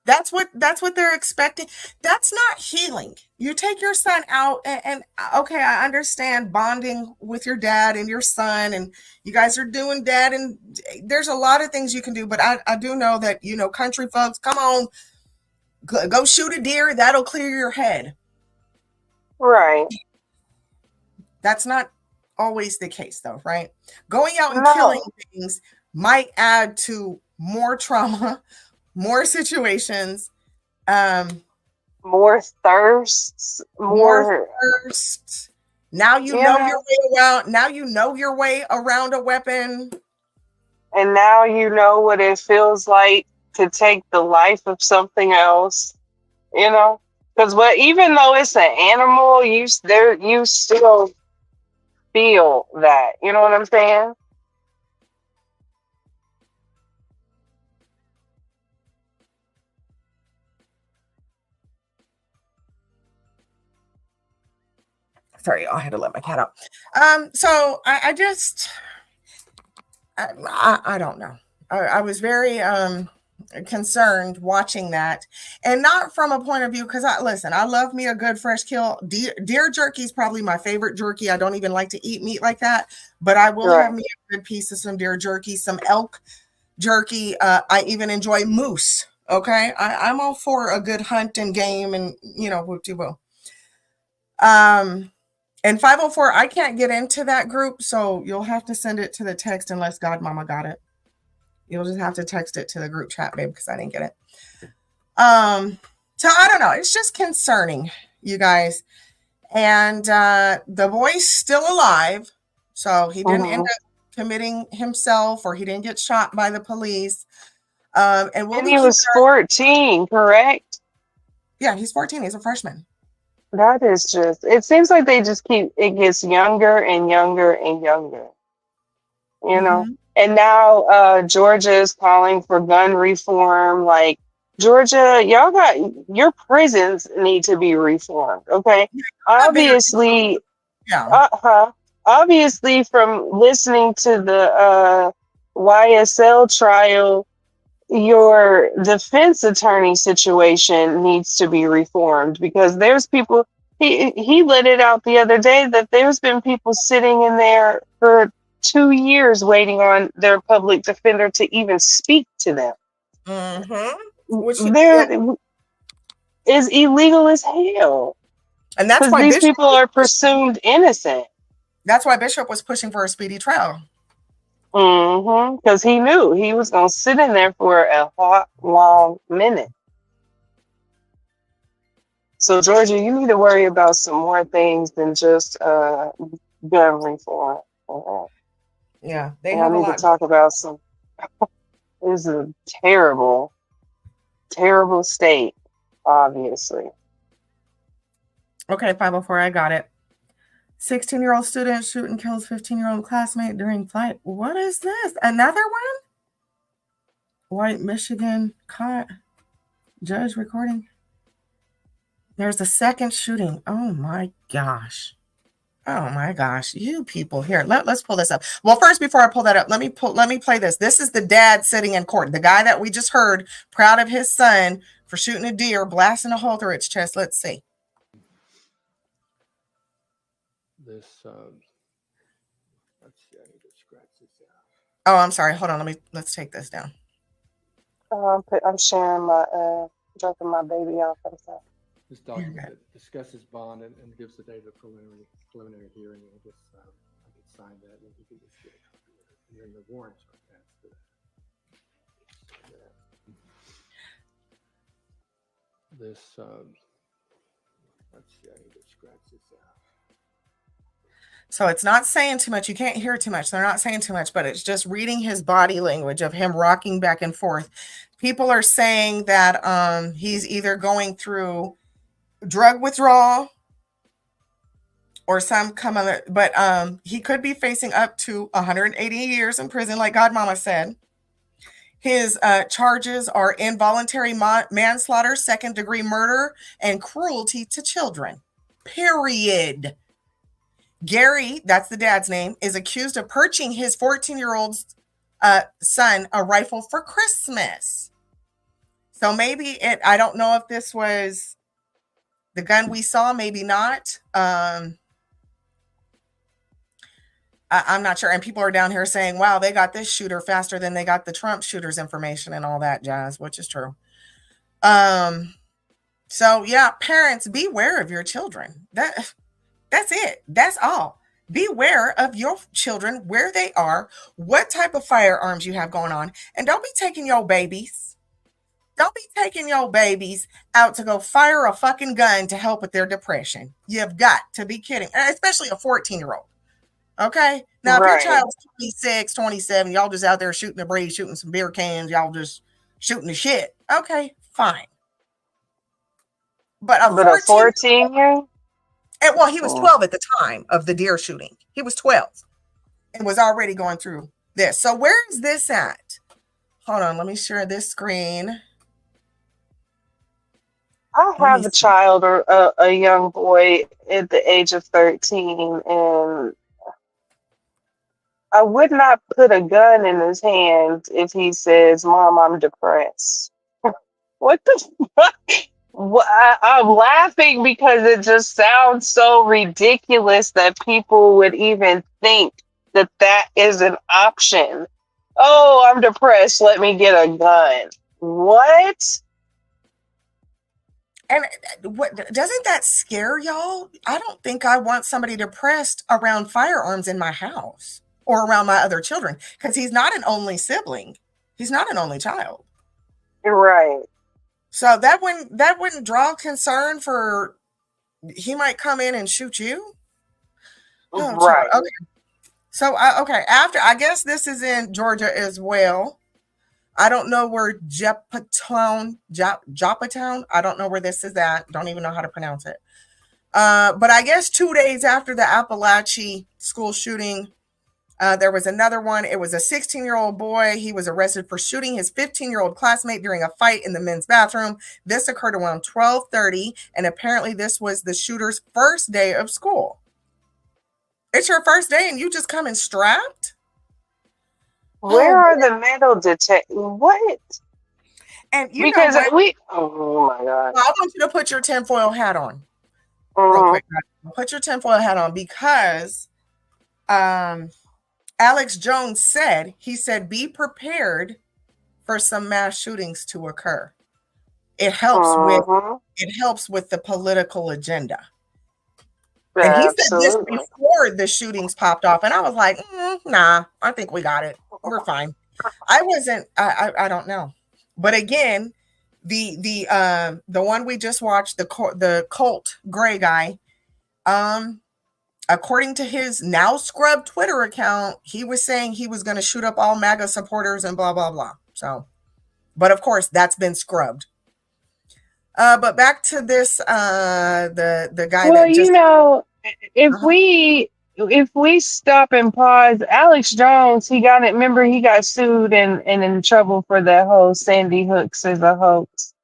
C: That's what they're expecting. That's not healing. You take your son out and okay, I understand bonding with your dad and your son, and you guys are doing dad, and there's a lot of things you can do, but I do know that, country folks, come on, go shoot a deer. That'll clear your head.
D: Right.
C: That's not always the case, though, right? Going out and killing
D: No.
C: things might add to more trauma, more situations,
D: More thirsts,
C: more
D: more,
C: thirst. Now you
D: you
C: know your
D: know,
C: way around. Now you know your way around a weapon.
D: and now you know what it feels like to take the life of something else, Because even though it's an animal, you still feel that. You know what I'm saying?
C: Sorry, I had to let my cat out. So I just I don't know. I was very concerned watching that, and not from a point of view, because I love me a good fresh kill. Deer jerky is probably my favorite jerky. I don't even like to eat meat like that, but I will have
D: Right.
C: me a good piece of some deer jerky, some elk jerky. I even enjoy moose. Okay, I'm all for a good hunt and game, and whoop de woo. And 504, I can't get into that group, so you'll have to send it to the text unless Godmomma got it. You'll just have to text it to the group chat, babe, because I didn't get it. So I don't know. It's just concerning, you guys. And the boy's still alive, so he didn't end
D: Hmm.
C: up committing himself, or he didn't get shot by the police. And we'll
D: And
C: be
D: he
C: keeping
D: was 14, correct?
C: yeah, he's 14. He's a freshman.
D: That is just, it seems like they just it gets younger and younger and younger, you know?
C: Mm-hmm.
D: And now Georgia is calling for gun reform. Like, Georgia, your prisons need to be reformed, okay?
C: A bigger
D: Obviously,
C: yeah.
D: obviously from listening to the YSL trial, your defense attorney situation needs to be reformed, because there's people, he let it out the other day that there's been people sitting in there for 2 years waiting on their public defender to even speak to them.
C: Mm-hmm. Which should be
D: There is illegal as hell,
C: and that's
D: because
C: why
D: these
C: Bishop
D: people are presumed innocent.
C: was pushing for a speedy trial.
D: Because he knew he was going to sit in there for a hot, long minute. So, Georgia, you need to worry about some more things than just gun reform.
C: Yeah, they
D: And I
C: have a
D: need to
C: lot.
D: talk about some. This is a terrible, terrible state, obviously.
C: Okay, 504, I got it. 16-year-old student shoot and kills 15-year-old classmate during flight. What is this? Another one? White Michigan caught. Judge recording. There's a second shooting. Oh my gosh. Oh my gosh. You people here. Let's pull this up. Well, first, before I pull that up, let me play this. This is the dad sitting in court. The guy that we just heard, proud of his son for shooting a deer, blasting a hole through its chest. Let's see.
J: This, let's see, I need to scratch this out.
C: Oh, I'm sorry. Hold on. Let's take this down.
D: I'm sharing dropping my baby off. I'm sorry.
J: This document that discusses bond and gives the date of preliminary hearing. I guess I could sign that, and you can just get a copy of it. And then the warrants are attached to that. This, Let's see. I need to scratch this out.
C: So it's not saying too much. You can't hear too much. They're not saying too much, but it's just reading his body language of him rocking back and forth. People are saying that he's either going through drug withdrawal or some but he could be facing up to 180 years in prison, like Godmomma said. His charges are involuntary manslaughter, second-degree murder, and cruelty to children. Period. Gary, that's the dad's name, is accused of purchasing his 14-year-old son a rifle for Christmas. So maybe I don't know if this was the gun we saw, maybe not. I'm not sure. And people are down here saying, wow, they got this shooter faster than they got the Trump shooter's information and all that jazz, which is true. So yeah, parents, beware of your children. That's it. That's all. Beware of your children, where they are, what type of firearms you have going on, and don't be taking your babies. Don't be taking your babies out to go fire a fucking gun to help with their depression. You've got to be kidding, especially a 14-year-old. Okay. Now, if your child's 26, 27, y'all just out there shooting the breeze, shooting some beer cans, y'all just shooting the shit. Okay, fine. But a
D: 14-year?
C: Well, he was 12 at the time of the deer shooting. He was 12 and was already going through this. So where is this at? Hold on. Let me share this screen.
D: I have a child or a young boy at the age of 13, and I would not put a gun in his hand if he says, Mom, I'm depressed. What the fuck? I'm laughing because it just sounds so ridiculous that people would even think that that is an option. Oh, I'm depressed. Let me get a gun. What?
C: And what doesn't that scare y'all? I don't think I want somebody depressed around firearms in my house or around my other children, because he's not an only sibling. He's not an only child.
D: You're right.
C: So that wouldn't draw concern for he might come in and shoot you. Oh, right. Okay. So okay, after I guess this is in Georgia as well. I don't know where Joppatown. I don't know where this is at. Don't even know how to pronounce it. But I guess 2 days after the Appalachia school shooting, there was another one. It was a 16-year-old boy. He was arrested for shooting his 15-year-old classmate during a fight in the men's bathroom. This occurred around 12:30, and apparently this was the shooter's first day of school. It's your first day, and you just come in strapped?
D: Where are the metal detectors? What?
C: And you
D: because
C: know what?
D: Oh my God.
C: I want you to put your tinfoil hat on. Real quick. Put your tinfoil hat on, because Alex Jones said, be prepared for some mass shootings to occur. It helps with the political agenda. And he said this before the shootings popped off. And I was like, nah, I think we got it. We're fine. I don't know. But again, the one we just watched, the Colt Gray guy, according to his now scrubbed Twitter account, he was saying he was going to shoot up all MAGA supporters and blah, blah, blah. So, but of course that's been scrubbed. But back to this, the guy that just,
D: if we stop and pause, Alex Jones, he got sued and in trouble for that whole Sandy Hooks is a hoax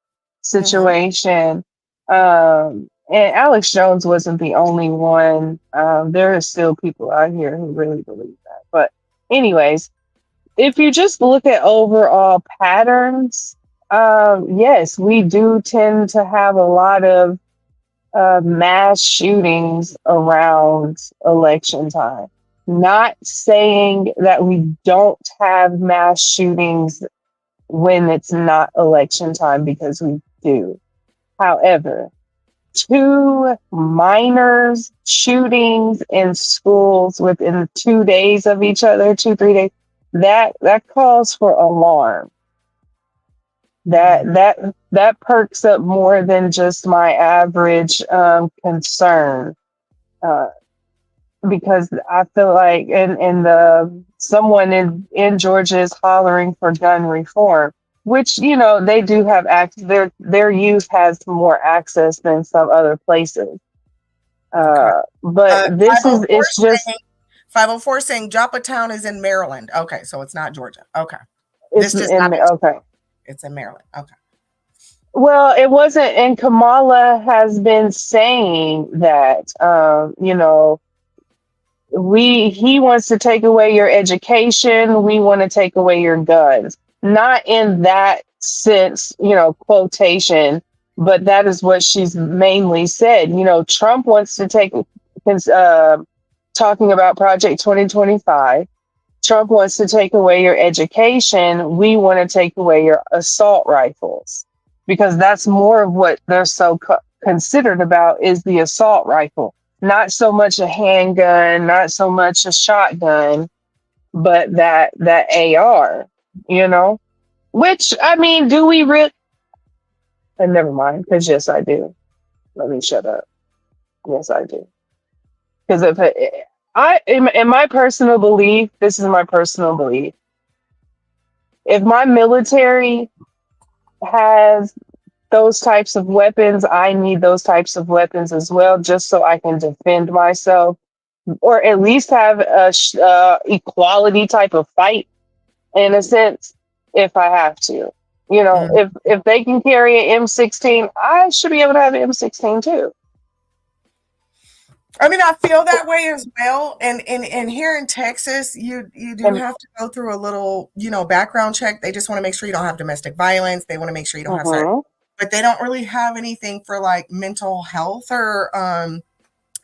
D: situation. And Alex Jones wasn't the only one. There are still people out here who really believe that. But anyways, if you just look at overall patterns, yes, we do tend to have a lot of mass shootings around election time. Not saying that we don't have mass shootings when it's not election time, because we do. However, 2 minors shootings in schools within 2 days of each other, 2-3 days, that calls for alarm. That perks up more than just my average concern. Uh, because I feel like someone in Georgia is hollering for gun reform, which they do have access. Their youth has more access than some other places.
C: Okay.
D: But this is
C: 504
D: it's just
C: saying 504 saying Joppa Town is in Maryland. Okay, so it's not Georgia. Okay.
D: it's
C: This just
D: in
C: happened.
D: okay.
C: It's in Maryland. Okay.
D: Well, it wasn't, and Kamala has been saying that he wants to take away your education, we want to take away your guns. Not in that sense, quotation, but that is what she's mainly said. Trump wants to take uh, talking about Project 2025. Trump wants to take away your education, we want to take away your assault rifles, because that's more of what they're so considered about, is the assault rifle, not so much a handgun, not so much a shotgun, but that AR, which, I mean, do we really? Never mind, because yes, I do. Let me shut up. Yes, I do. Because if in my personal belief, this is my personal belief. If my military has those types of weapons, I need those types of weapons as well, just so I can defend myself, or at least have a equality type of fight, in a sense, if I have to.
C: Mm.
D: If they can carry an M16, I should be able to have an M16 too.
C: I mean, I feel that way as well. And here in Texas, you do
D: And
C: have to go through a little, background check. They just want to make sure you don't have domestic violence. They want to make sure you don't have certain,
D: mhm,
C: but they don't really have anything for like mental health or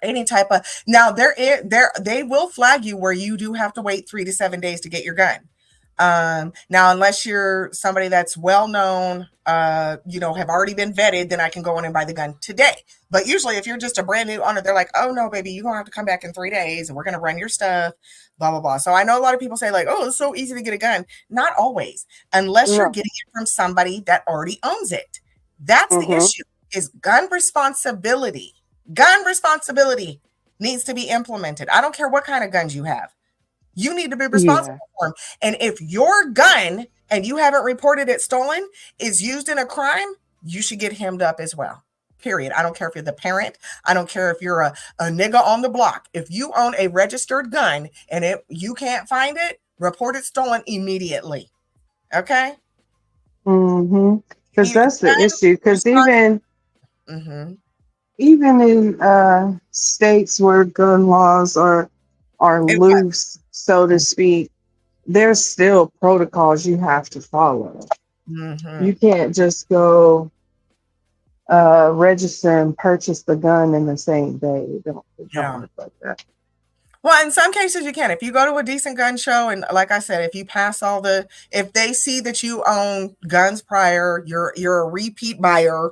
C: any type of. Now they will flag you where you do have to wait 3 to 7 days to get your gun. Now unless you're somebody that's well known, have already been vetted, then I can go in and buy the gun today. But usually if you're just a brand new owner, they're like, oh no, baby, you're gonna have to come back in 3 days and we're gonna run your stuff, blah blah blah. So I know a lot of people say like, oh, it's so easy to get a gun. Not always, unless you're
D: no,
C: getting it from somebody that already owns it. That's the
D: mhm,
C: issue, is gun responsibility. Gun responsibility needs to be implemented. I don't care what kind of guns you have. You need to be responsible
D: yeah,
C: for them. And if your gun, and you haven't reported it stolen, is used in a crime, you should get hemmed up as well. Period. I don't care if you're the parent. I don't care if you're a nigga on the block. If you own a registered gun and you can't find it, report it stolen immediately. Okay?
D: mhm. Because that's the
C: Gun
D: issue. Because
C: response. Mm-hmm.
D: even in states where gun laws are
C: It
D: loose, so to
C: was.
D: speak, there's still protocols you have to follow.
C: Mm-hmm.
D: You can't just go register and purchase the gun in the same day. It don't
C: Yeah.
D: work like that.
C: Well, in some cases you can. If you go to a decent gun show, and like I said, if you pass if they see that you own guns prior, you're a repeat buyer,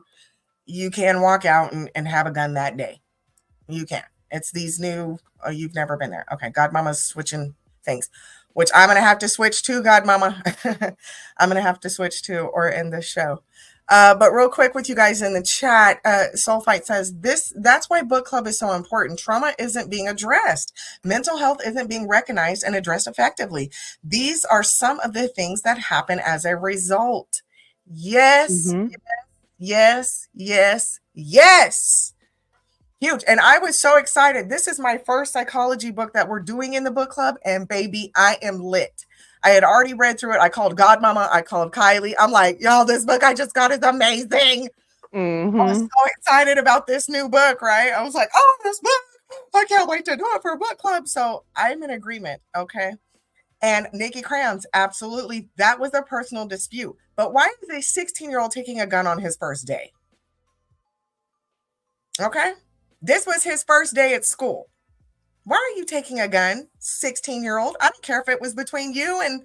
C: you can walk out and have a gun that day. You can. It's these new. Oh, you've never been there. Okay, Godmomma's switching things, which I'm gonna have to switch to. Godmomma, I'm gonna have to switch to or end this show. But real quick with you guys in the chat, Soulfight says this. That's why book club is so important. Trauma isn't being addressed. Mental health isn't being recognized and addressed effectively. These are some of the things that happen as a result. Yes,
D: Hmm.
C: yes, yes, yes. Huge. And I was so excited. This is my first psychology book that we're doing in the book club. And baby, I am lit. I had already read through it. I called Godmomma. I called Kylie. I'm like, y'all, this book I just got is amazing. I was
D: Hmm.
C: so excited about this new book, right? I was like, oh, this book. I can't wait to do it for a book club. So I'm in agreement. Okay. And Nikki Crayons, absolutely. That was a personal dispute. But why is a 16-year-old taking a gun on his first day? Okay. This was his first day at school. Why are you taking a gun, 16-year-old? I don't care if it was between you and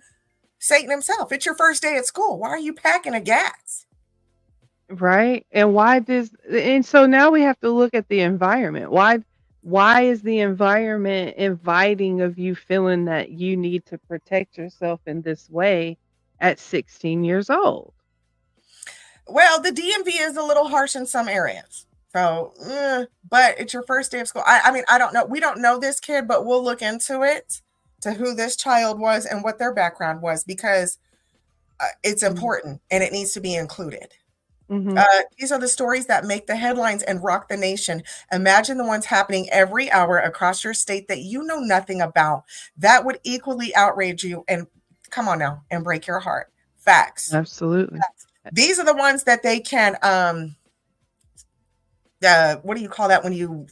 C: Satan himself. It's your first day at school. Why are you packing a gas?
D: Right? And so now we have to look at the environment. Why is the environment inviting of you feeling that you need to protect yourself in this way at 16 years old?
C: Well, the DMV is a little harsh in some areas. So, but it's your first day of school. I mean, I don't know. We don't know this kid, but we'll look into it to who this child was and what their background was because it's important and it needs to be included. These are the stories that make the headlines and rock the nation. Imagine the ones happening every hour across your state that you know nothing about. That would equally outrage you and come on now and break your heart. Facts.
D: Absolutely.
C: Facts. These are the ones that they can what do you call that when you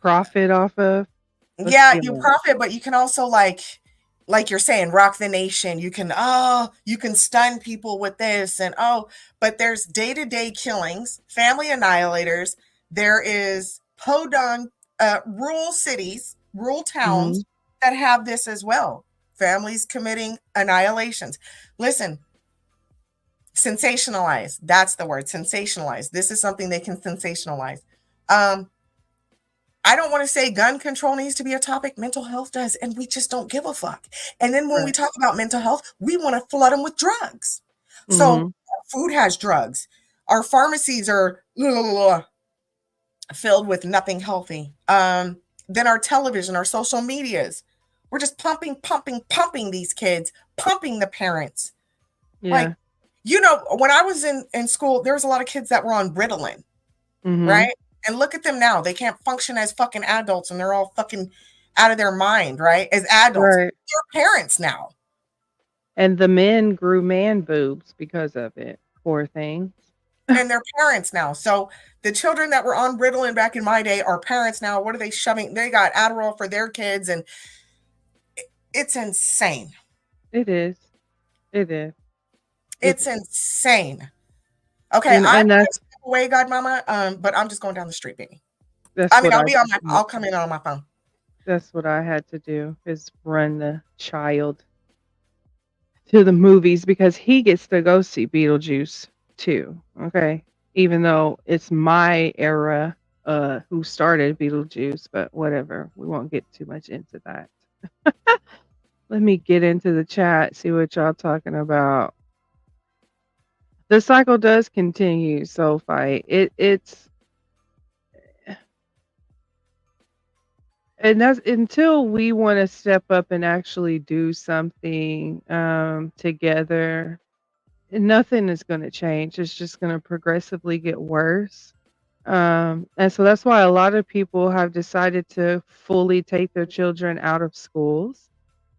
D: profit off of?
C: Yeah, you profit, but you can also like you're saying, rock the nation. You can stun people with this and but there's day-to-day killings, family annihilators. There is podunk rural cities, rural towns that have this as well. Families committing annihilations. Listen, sensationalize. That's the word, sensationalize. This is something they can sensationalize. I don't want to say gun control needs to be a topic. Mental health does, and we just don't give a fuck. And then when we talk about mental health, we want to flood them with drugs. So food has drugs. Our pharmacies are filled with nothing healthy. Then our television, our social medias, we're just pumping these kids, pumping the parents.
D: Yeah.
C: Like, when I was in school, there was a lot of kids that were on Ritalin, right? And look at them now. They can't function as fucking adults and they're all fucking out of their mind, right? As adults.
D: Right.
C: They're parents now.
D: And the men grew man boobs because of it. Poor things.
C: And they're parents now. So the children that were on Ritalin back in my day are parents now. What are they shoving? They got Adderall for their kids and it's insane.
D: It is. It is.
C: It's insane. Okay, I'm going to step away, Godmomma, but I'm just going down the street, baby. I'll come in on my phone.
D: That's what I had to do, is run the child to the movies because he gets to go see Beetlejuice too. Okay. Even though it's my era who started Beetlejuice, but whatever. We won't get too much into that. Let me get into the chat, see what y'all talking about. The cycle does continue, so fight. It's and that's until we want to step up and actually do something together, nothing is going to change. It's just going to progressively get worse. And so that's why a lot of people have decided to fully take their children out of schools.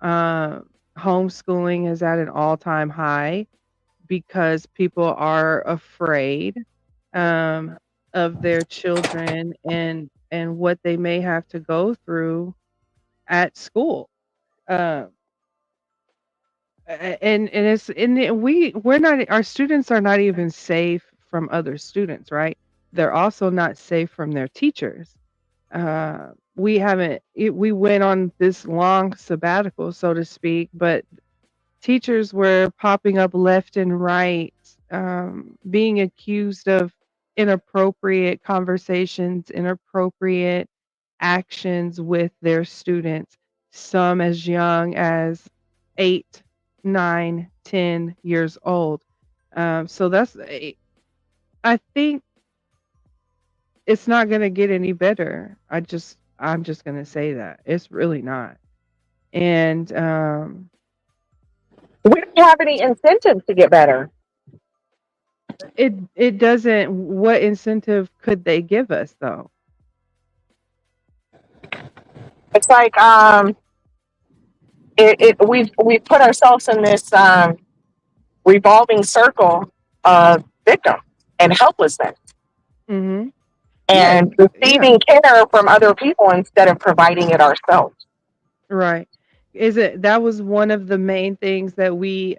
D: Homeschooling is at an all-time high because people are afraid of their children and what they may have to go through at school. And it's we're not, our students are not even safe from other students, right? They're also not safe from their teachers. We went on this long sabbatical, so to speak, but teachers were popping up left and right, being accused of inappropriate conversations, inappropriate actions with their students, some as young as 8, 9, 10 years old. So I think it's not going to get any better. I'm just going to say that. It's really not. And
C: we don't have any incentives to get better.
D: It doesn't. What incentive could they give us though?
C: It's like we've put ourselves in this revolving circle of victim and helplessness. And receiving care from other people instead of providing it ourselves.
D: Right. That was one of the main things that we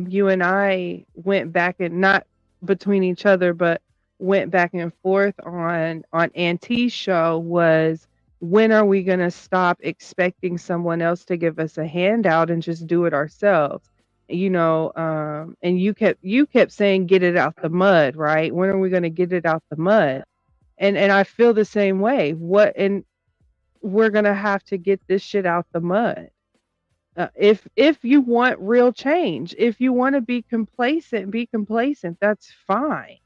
D: you and I went back and not between each other, but went back and forth on Auntie's show was, when are we going to stop expecting someone else to give us a handout and just do it ourselves? And you kept saying, get it out the mud, right? When are we going to get it out the mud? And I feel the same way. We're going to have to get this shit out the mud. If you want real change, if you want to be complacent, be complacent. That's fine.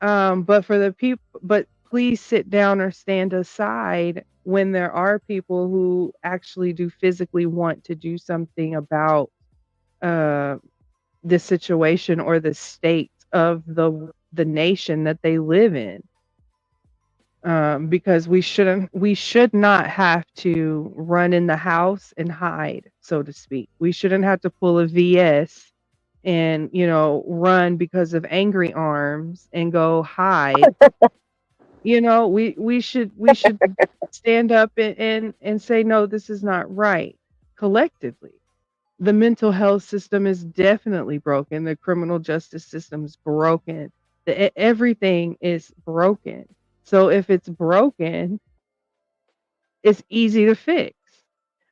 D: But for the people, but please sit down or stand aside when there are people who actually do physically want to do something about uh, the situation or the state of the nation that they live in. Because we should not have to run in the house and hide, so to speak. We shouldn't have to pull a VS and, run because of angry arms and go hide. We should stand up and say, no, this is not right, collectively. The mental health system is definitely broken. The criminal justice system is broken. Everything is broken. So if it's broken, it's easy to fix,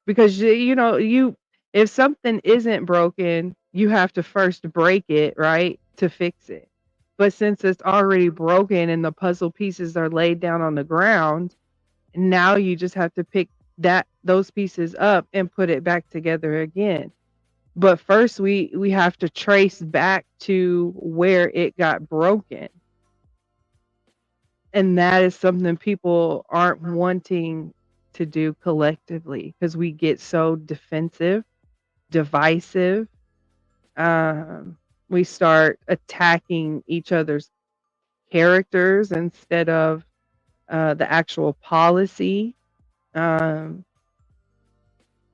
D: because if something isn't broken, you have to first break it, right, to fix it. But since it's already broken and the puzzle pieces are laid down on the ground, now you just have to pick those pieces up and put it back together again. But first we have to trace back to where it got broken. And that is something people aren't wanting to do collectively, because we get so defensive, divisive. We start attacking each other's characters instead of the actual policy. Um,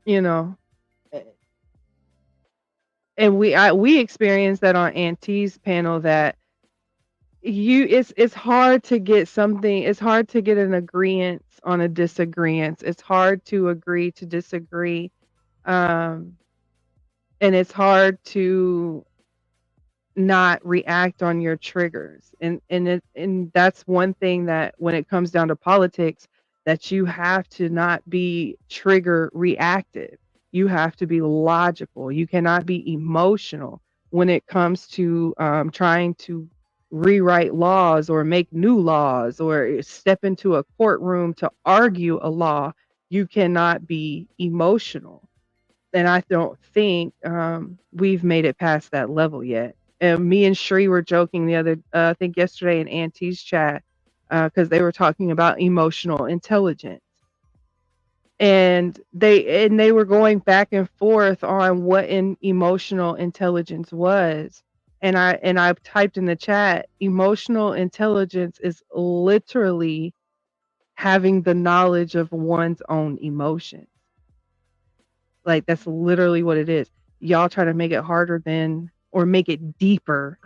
D: you know, and we experienced that on Auntie's panel, that it's hard to get something, it's hard to get an agreement on a disagreement. It's hard to agree to disagree. Um, and it's hard to not react on your triggers. And that's one thing that, when it comes down to politics, that you have to not be trigger reactive. You have to be logical. You cannot be emotional when it comes to trying to rewrite laws or make new laws or step into a courtroom to argue a law. You cannot be emotional. And I don't think we've made it past that level yet. And me and Shree were joking I think yesterday in Auntie's chat, because they were talking about emotional intelligence, and they were going back and forth on what emotional intelligence was. And I typed in the chat, emotional intelligence is literally having the knowledge of one's own emotions. Like, that's literally what it is. Y'all try to make it harder than, or make it deeper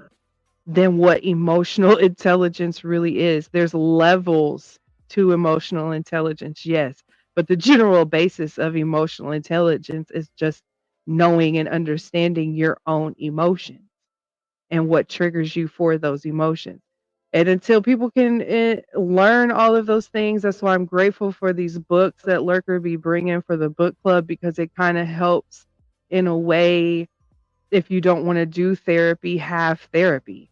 D: than what emotional intelligence really is. There's levels to emotional intelligence, yes, but the general basis of emotional intelligence is just knowing and understanding your own emotions and what triggers you for those emotions. And until people can learn all of those things, that's why I'm grateful for these books that Lurker be bringing for the book club, because it kind of helps in a way. If you don't want to do therapy, have therapy,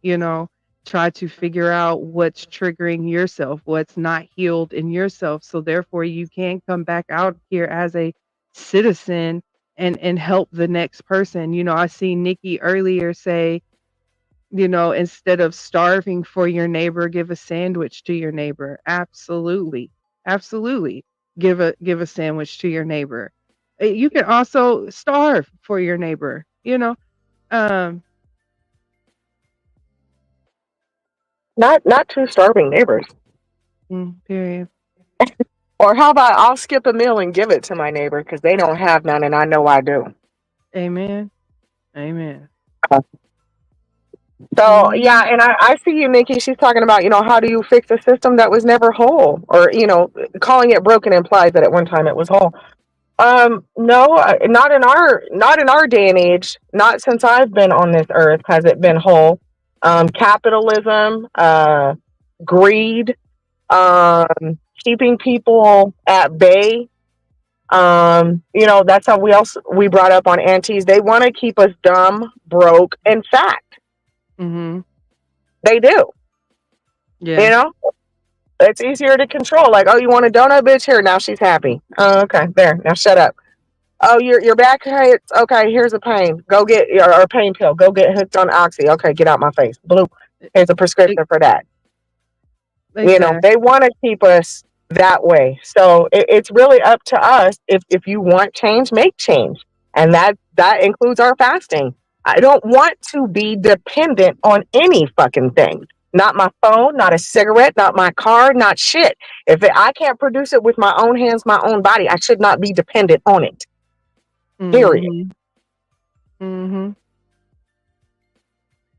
D: you know, try to figure out what's triggering yourself, what's not healed in yourself. So therefore you can come back out here as a citizen and help the next person. I see Nikki earlier say, instead of starving for your neighbor, give a sandwich to your neighbor. Absolutely. Absolutely. Give a sandwich to your neighbor. You can also starve for your neighbor, um
C: Not two starving neighbors.
D: period.
C: Or how about, I'll skip a meal and give it to my neighbor because they don't have none and I know I do.
D: Amen. Amen.
C: So yeah,
D: Mhm.
C: and I see you, Nikki. She's talking about, how do you fix a system that was never whole? Or, calling it broken implies that at one time it was whole. No, not in our day and age. Not since I've been on this earth has it been whole. Capitalism, greed, keeping people at bay. That's how we brought up on aunties. They want to keep us dumb, broke, and fat.
D: Mhm.
C: They do.
D: Yeah.
C: It's easier to control. Like, oh, you want a donut, bitch? Here, now she's happy. Oh, okay, there. Now shut up. Oh, your back hurts. Okay, here's a pain. Go get or a pain pill. Go get hooked on oxy. Okay, get out my face. Blue. Here's a
D: E-
C: prescription for that. They
D: Exactly.
C: want to keep us that way. So it's really up to us. If you want change, make change, and that includes our fasting. I don't want to be dependent on any fucking thing. Not my phone, not a cigarette, not my car, not shit. I can't produce it with my own hands, my own body, I should not be dependent on it. Period.
D: Mhm. Mhm.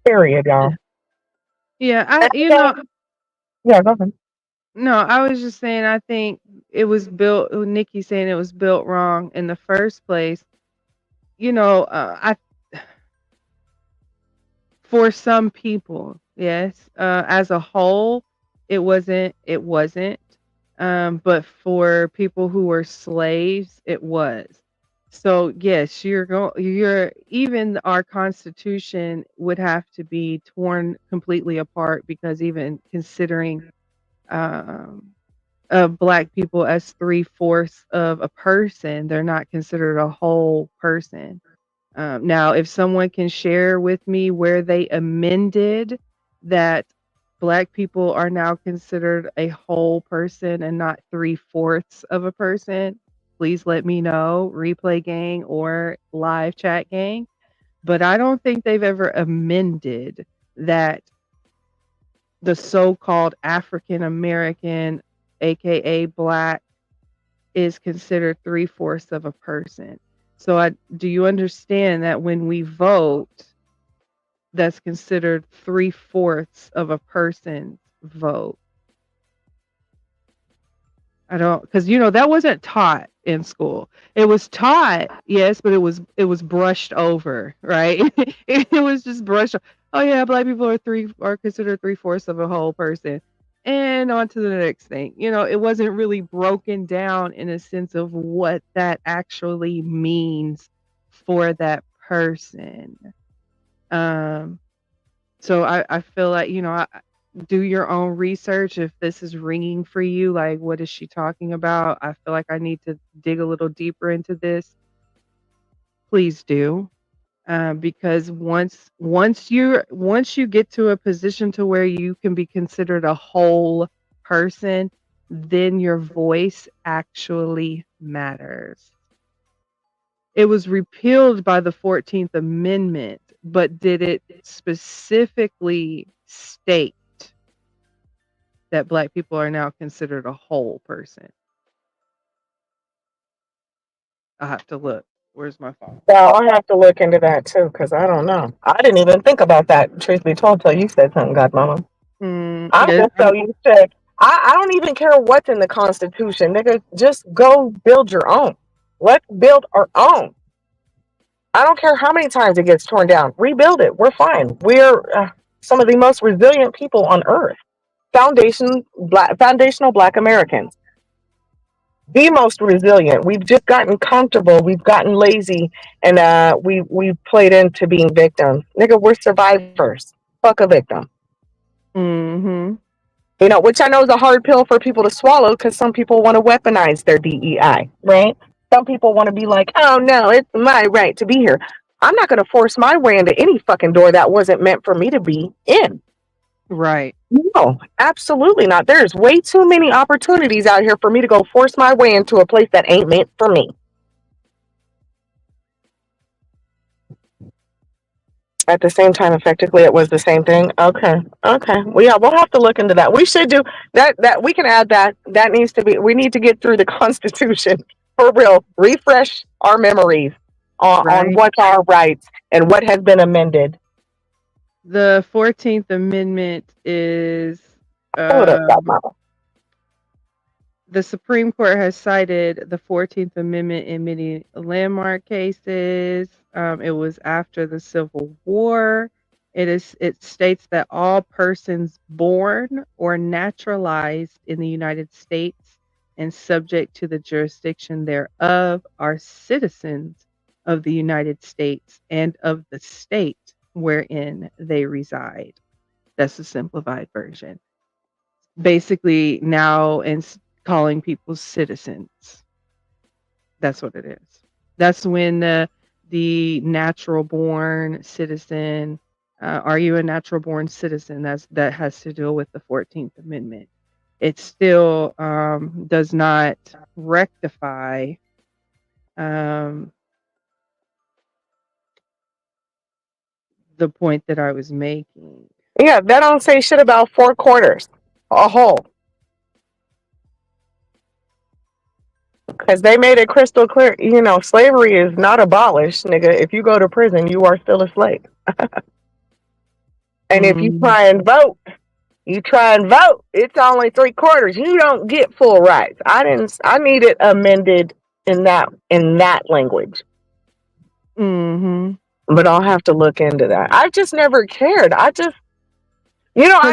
C: Period, y'all.
D: Yeah,
C: And yeah, go ahead.
D: no, I was just saying I think it was built Nikki saying it was built wrong in the first place. I for some people, yes. As a whole, it wasn't. But for people who were slaves, it was. So yes, you're even our constitution would have to be torn completely apart because even considering um of black people as three-fourths of a person, they're not considered a whole person. Now, if someone can share with me where they amended that black people are now considered a whole person and not three-fourths of a person, please let me know, replay gang or live chat gang. But I don't think they've ever amended that the so-called African American, aka black, is considered three-fourths of a person. So do you understand that when we vote, that's considered three-fourths of a person's vote? I don't, because that wasn't taught in school. It was taught, yes, but it was brushed over, right? It was just brushed. Oh yeah, black people are considered three-fourths of a whole person, and on to the next thing. It wasn't really broken down in a sense of what that actually means for that person. Um, so I feel like, do your own research if this is ringing for you. Like, what is she talking about? I feel like I need to dig a little deeper into this. Please do. Because once you get to a position to where you can be considered a whole person, then your voice actually matters. It was repealed by the 14th Amendment, but did it specifically state that black people are now considered a whole person? I have to look. Where's my phone?
C: Yeah, I'll have to look into that too, because I don't know. I didn't even think about that, truth be told, till you said something, Godmama. I'm
D: Yeah,
C: just so used to I don't even care what's in the Constitution. Nigga, just go build your own. Let's build our own. I don't care how many times it gets torn down. Rebuild it. We're fine. We're some of the most resilient people on earth. Foundational black Americans. The most resilient. We've just gotten comfortable. We've gotten lazy, and we've played into being victims. Nigga, we're survivors. Fuck a victim.
D: mm-hmm.
C: Which I know is a hard pill for people to swallow because some people want to weaponize their DEI, right? Some people want to be like, oh no, it's my right to be here. I'm not going to force my way into any fucking door that wasn't meant for me to be in.
D: Right.
C: No, absolutely not. There's way too many opportunities out here for me to go force my way into a place that ain't meant for me. At the same time, effectively, it was the same thing. Okay. Well, yeah, we'll have to look into that. We should do that. That we can add that. That needs to be. We need to get through the Constitution for real. Refresh our memories on
D: Right.
C: what's our rights and what has been amended.
D: The 14th Amendment is
C: Hold up,
D: um
C: Godmama.
D: the Supreme Court has cited the 14th Amendment in many landmark cases. It was after the Civil War. It states that all persons born or naturalized in the United States and subject to the jurisdiction thereof are citizens of the United States and of the state wherein they reside. That's the simplified version. Basically, now calling people citizens. That's what it is. That's when the natural born citizen, are you a natural born citizen? That has to deal with the 14th Amendment. It still does not rectify um, the point that I was making.
C: Yeah, that don't say shit about 4 quarters, a whole. Because they made it crystal clear, slavery is not abolished, nigga. If you go to prison, you are still a slave. And if
D: Mm,
C: you try and vote, it's only 3 quarters. You don't get full rights. I need it amended in that language.
D: mm-hmm.
C: But I'll have to look into that. I've just never cared. I
D: Because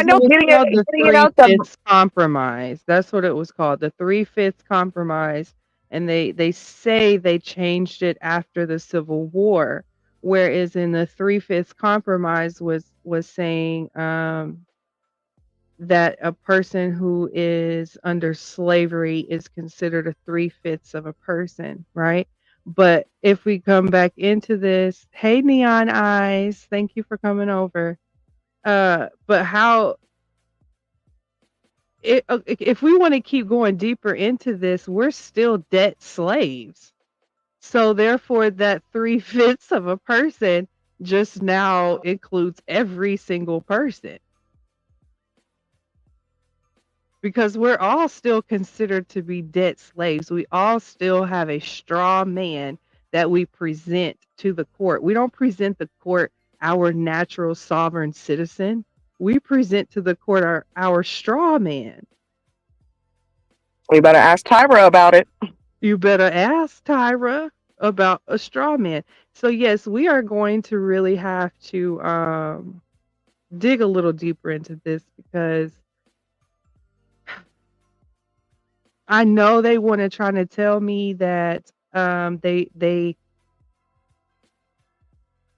D: it
C: know
D: was called the
C: getting it
D: Three
C: out the
D: Fifths Compromise. That's what it was called, the Three Fifths Compromise. And they say they changed it after the Civil War, whereas in the Three Fifths Compromise was saying that a person who is under slavery is considered a three-fifths of a person, right? But if we come back into this, hey Neon Eyes, thank you for coming over. But how if we want to keep going deeper into this, we're still debt slaves. So therefore, that three-fifths of a person just now includes every single person, because we're all still considered to be debt slaves. We all still have a straw man that we present to the court. We don't present the court our natural sovereign citizen. We present to the court our straw man.
C: We better ask Tyra about it.
D: You better ask Tyra about a straw man. So yes, we are going to really have to dig a little deeper into this, because I know they want to try to tell me that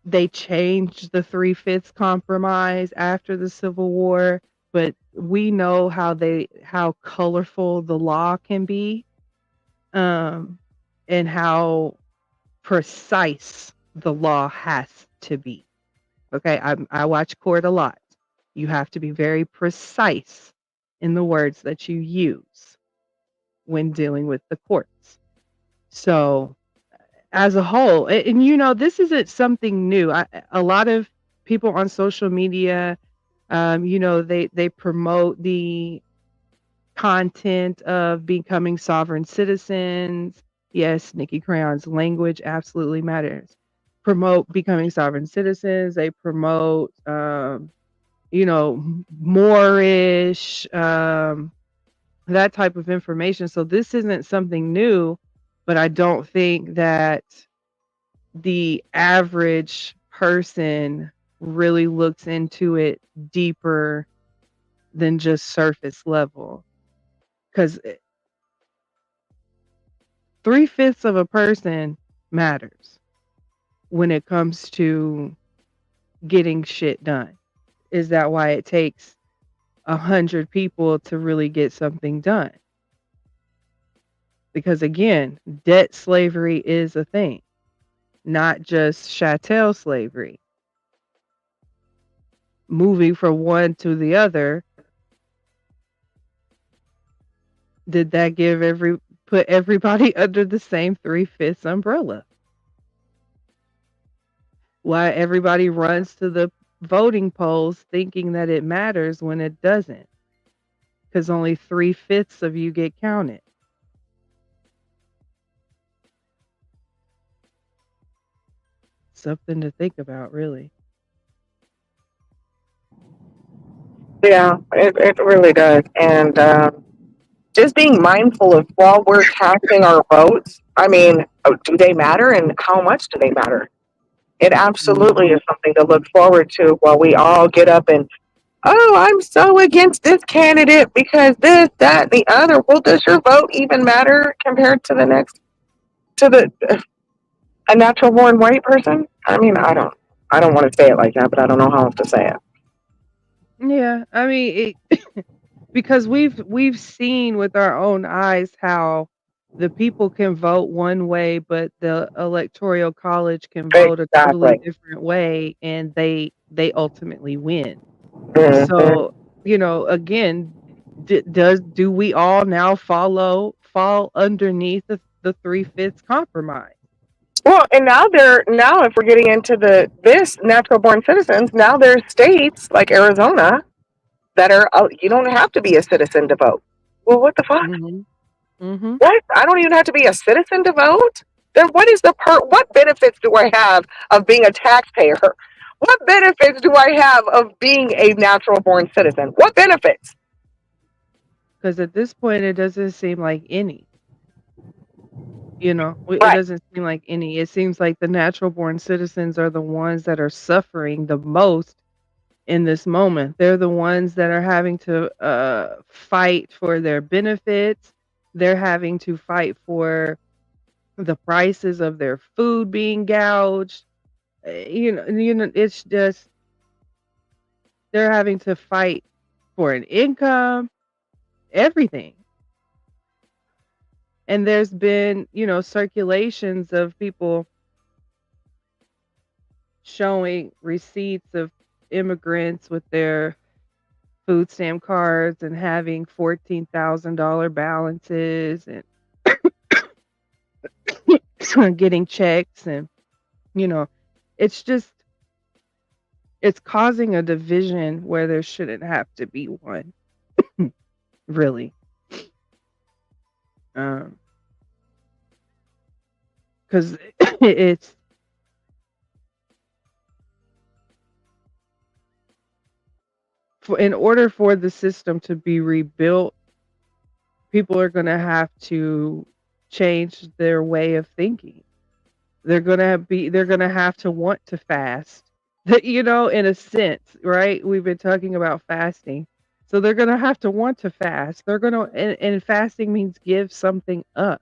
D: they changed the three-fifths compromise after the Civil War, but we know how colorful the law can be, um, and how precise the law has to be. Okay, I watch court a lot. You have to be very precise in the words that you use when dealing with the courts. So, as a whole, and this isn't something new. A lot of people on social media, they promote the content of becoming sovereign citizens. Yes, Nikki Crayon's language absolutely matters. Promote becoming sovereign citizens. They promote, Moorish, that type of information. So this isn't something new, but I don't think that the average person really looks into it deeper than just surface level. Because three-fifths of a person matters when it comes to getting shit done. Is that why it takes 100 people to really get something done? Because again, debt slavery is a thing, not just chattel slavery. Moving from one to the other, did that put everybody under the same three-fifths umbrella? Why everybody runs to the voting polls thinking that it matters when it doesn't, because only three-fifths of you get counted. Something to think about, really.
C: Yeah, it really does. And just being mindful of while we're casting our votes, do they matter and how much do they matter? It absolutely
D: Mhm.
C: is something to look forward to while we all get up and, oh, I'm so against this candidate because this, that, the other. Well, does your vote even matter compared to to a natural born white person? I don't want to say it like that, but I don't know how else to say it.
D: Yeah, I mean, because we've seen with our own eyes how the people can vote one way, but the electoral college can vote a totally
E: Exactly.
D: different way, and they ultimately win.
E: Mhm.
D: So, again, do we all now fall underneath the 3/5 compromise?
C: Well, and now if we're getting into this natural born citizens, now there's states like Arizona that are you don't have to be a citizen to vote. Well, what the fuck?
D: Mhm. Mhm.
C: What? I don't even have to be a citizen to vote? Then what is what benefits do I have of being a taxpayer? What benefits do I have of being a natural born citizen? What benefits?
D: Because at this point, it doesn't seem like any. It
C: Right.
D: doesn't seem like any. It seems like the natural born citizens are the ones that are suffering the most in this moment. They're the ones that are having to fight for their benefits. They're having to fight for the prices of their food being gouged. It's just they're having to fight for an income, everything. And there's been, circulations of people showing receipts of immigrants with their food stamp cards and having $14,000 balances and getting checks, and you know it's just it's causing a division where there shouldn't have to be one. Really. Because it's in order for the system to be rebuilt, people are going to have to change their way of thinking. They're going to have to want to fast. In a sense, right? We've been talking about fasting. So they're going to have to want to fast. They're going to and fasting means give something up.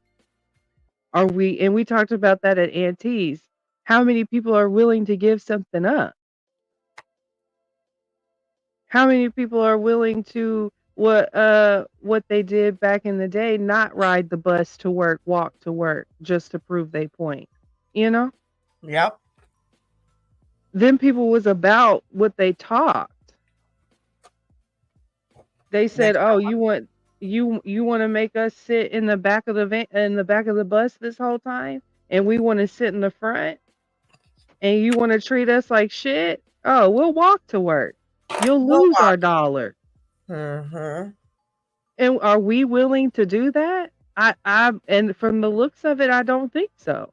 D: We talked about that at Auntie's. How many people are willing to give something up? How many people are willing to what they did back in the day, not ride the bus to work, walk to work just to prove they point, you know?
C: Yep.
D: Then people was about what they talked. They said, "Oh, you want to make us sit in the back of the in the back of the bus this whole time, and we want to sit in the front, and you want to treat us like shit? Oh, we'll walk to work. You'll
C: We'll
D: lose
C: walk.
D: our dollar."
C: Mm-hmm.
D: And are we willing to do that? And from the looks of it, I don't think so.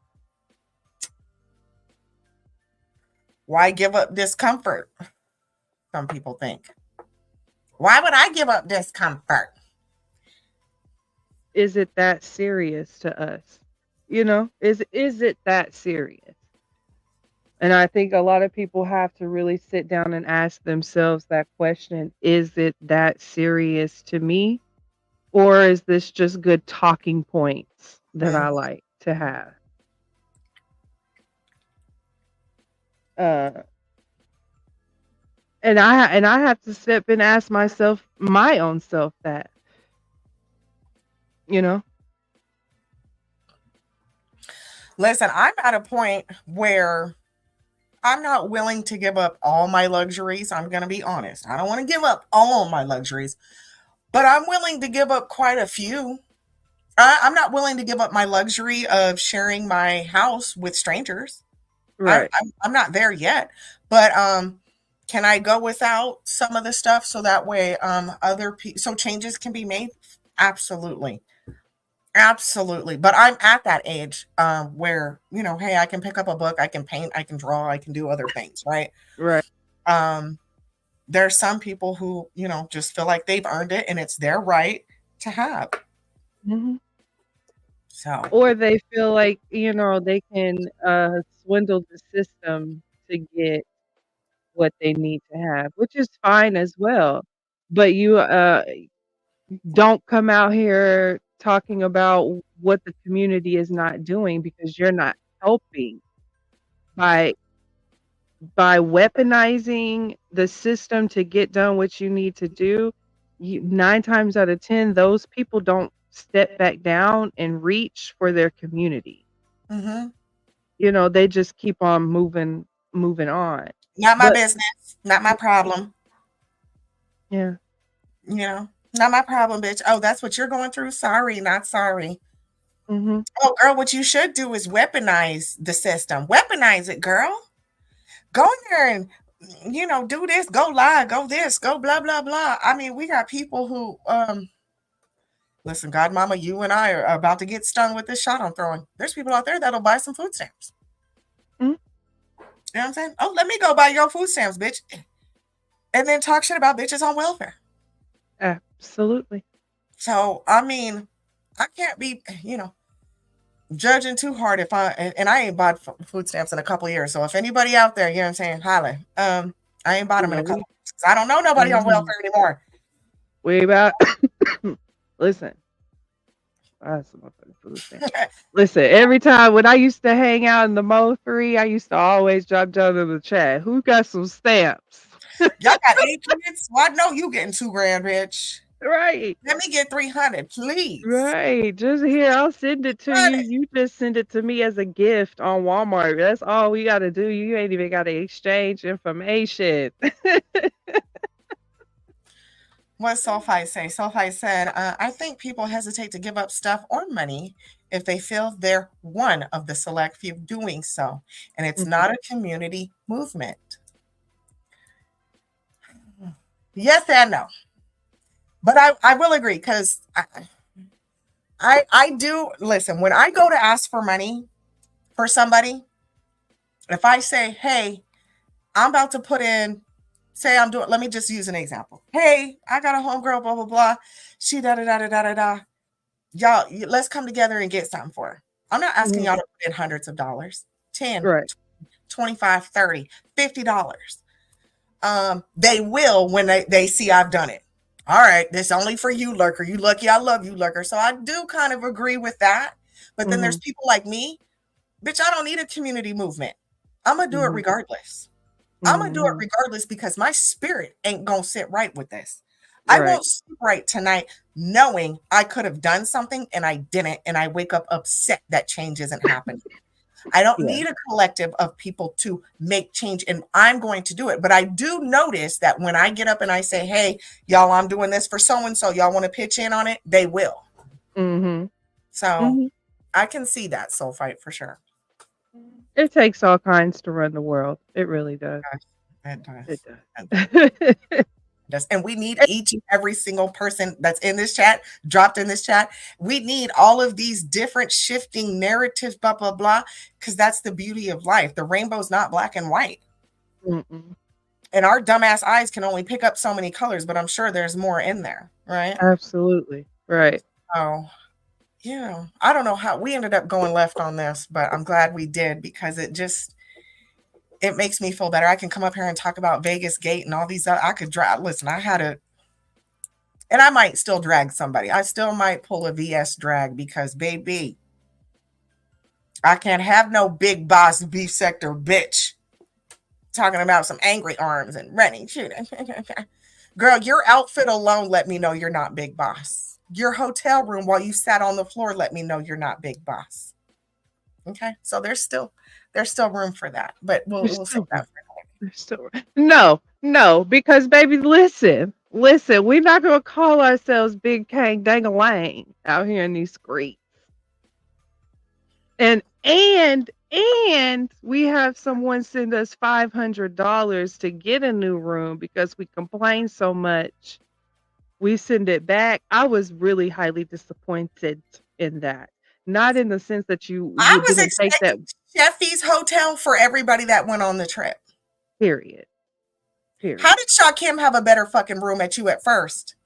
C: Why give up discomfort? Some people think. Why would I give up discomfort?
D: Is it that serious to us? Is it that serious? And I think a lot of people have to really sit down and ask themselves that question, is it that serious to me? Or is this just good talking points that I
C: Mm.
D: like to have? Uh and I have to step and ask myself, my own self, that, you know?
C: Listen, I'm at a point where I'm not willing to give up all my luxuries. I'm going to be honest. I don't want to give up all my luxuries, but I'm willing to give up quite a few. I'm not willing to give up my luxury of sharing my house with strangers.
D: Right.
C: I'm not there yet, but can I go without some of the stuff so that way other people so changes can be made? Absolutely. Absolutely. But I'm at that age where, hey, I can pick up a book, I can paint, I can draw, I can do other things, right?
D: Right.
C: Um there are some people who, just feel like they've earned it and it's their right to have.
D: Mhm.
C: So,
D: Or they feel like, they can swindle the system to get what they need to have, which is fine as well. But you don't come out here talking about what the community is not doing, because you're not helping by weaponizing the system to get done what you need to do. 9 times out of 10, those people step back down and reach for their community.
C: Mm-hmm.
D: You know, they just keep on moving on.
C: Not my
D: But
C: business. Not my problem.
D: yeah.
C: You know, not my problem, bitch. Oh, that's what you're going through? Sorry, not sorry.
D: Mm-hmm.
C: Oh, girl, what you should do is weaponize the system. Weaponize it, girl. Go in there and, do this, go lie, go this, go blah, blah, blah. I mean, we got people who, listen, Godmomma, you and I are about to get stung with this shot I'm throwing. There's people out there that'll buy some food stamps.
D: Mm-hmm.
C: You know what I'm saying? Oh, let me go buy your food stamps, bitch. And then talk shit about bitches on welfare.
D: Absolutely.
C: So, I mean, I can't be, judging too hard if I ain't bought food stamps in a couple of years. So if anybody out there, you know what I'm saying, holla. I ain't bought them in a couple of years. I don't know nobody on welfare anymore.
D: We about listen. That's motherfucking food stamp. Listen, every time when I used to hang out in the Mo 3, I used to always drop down in the chat. Who got some stamps?
C: Y'all got 8 kids? Well, I know you getting $2,000, bitch.
D: Right.
C: Let me get 300, please.
D: Right. Just here, I'll send it to you. You just send it to me as a gift on Walmart. That's all we gotta do. You ain't even gotta exchange information.
C: What Sophie say? Sophie said, I think people hesitate to give up stuff or money if they feel they're one of the select few doing so, and it's not a community movement. Yes and no. But I will agree, because I do, listen, when I go to ask for money for somebody, if I say, hey, I'm about to put in, let me just use an example. Hey, I got a homegirl, blah, blah, blah. She da-da-da-da-da-da-da. Y'all, let's come together and get something for her. I'm not asking y'all to put in hundreds of dollars, 10,
D: right.
C: 25, 30, $50. They will when they see I've done it. All right, this only for you, Lurker. You lucky I love you, Lurker. So I do kind of agree with that. But then there's people like me. Bitch, I don't need a community movement. I'm going to do it regardless. I'm going to do it regardless because my spirit ain't going to sit right with this. I won't sleep right tonight knowing I could have done something and I didn't, and I wake up upset that change isn't happening. I don't need a collective of people to make change, and I'm going to do it. But I do notice that when I get up and I say, hey, y'all, I'm doing this for so-and-so, y'all want to pitch in on it? They will. So I can see that soul fight for sure.
D: It takes all kinds to run the world. It really does.
C: It does.
D: It does.
C: And we need each and every single person that's in this chat, dropped in this chat. We need all of these different shifting narratives, blah, blah, blah, because that's the beauty of life. The rainbow's not black and white. And our dumbass eyes can only pick up so many colors, but I'm sure there's more in there, right?
D: Absolutely. Right.
C: Oh, I don't know how we ended up going left on this, but I'm glad we did, because it makes me feel better. I can come up here and talk about Vegas Gate and all these other, I could drag. Listen, and I might still drag somebody. I still might pull a VS drag, because baby, I can't have no big boss beef sector bitch talking about some angry arms and running shooting. Girl, your outfit alone let me know you're not big boss. Your hotel room while you sat on the floor let me know you're not big boss. Okay, so there's still room for that, but we'll save that for
D: later. No, because baby, listen, we're not gonna call ourselves Big Kang Dangalang out here in these streets. And we have someone send us $500 to get a new room because we complain so much. We send it back. I was really highly disappointed in that. Not in the sense that you didn't take that.
C: Jeffy's hotel for everybody that went on the trip.
D: Period.
C: How did Shakim have a better fucking room at you at first?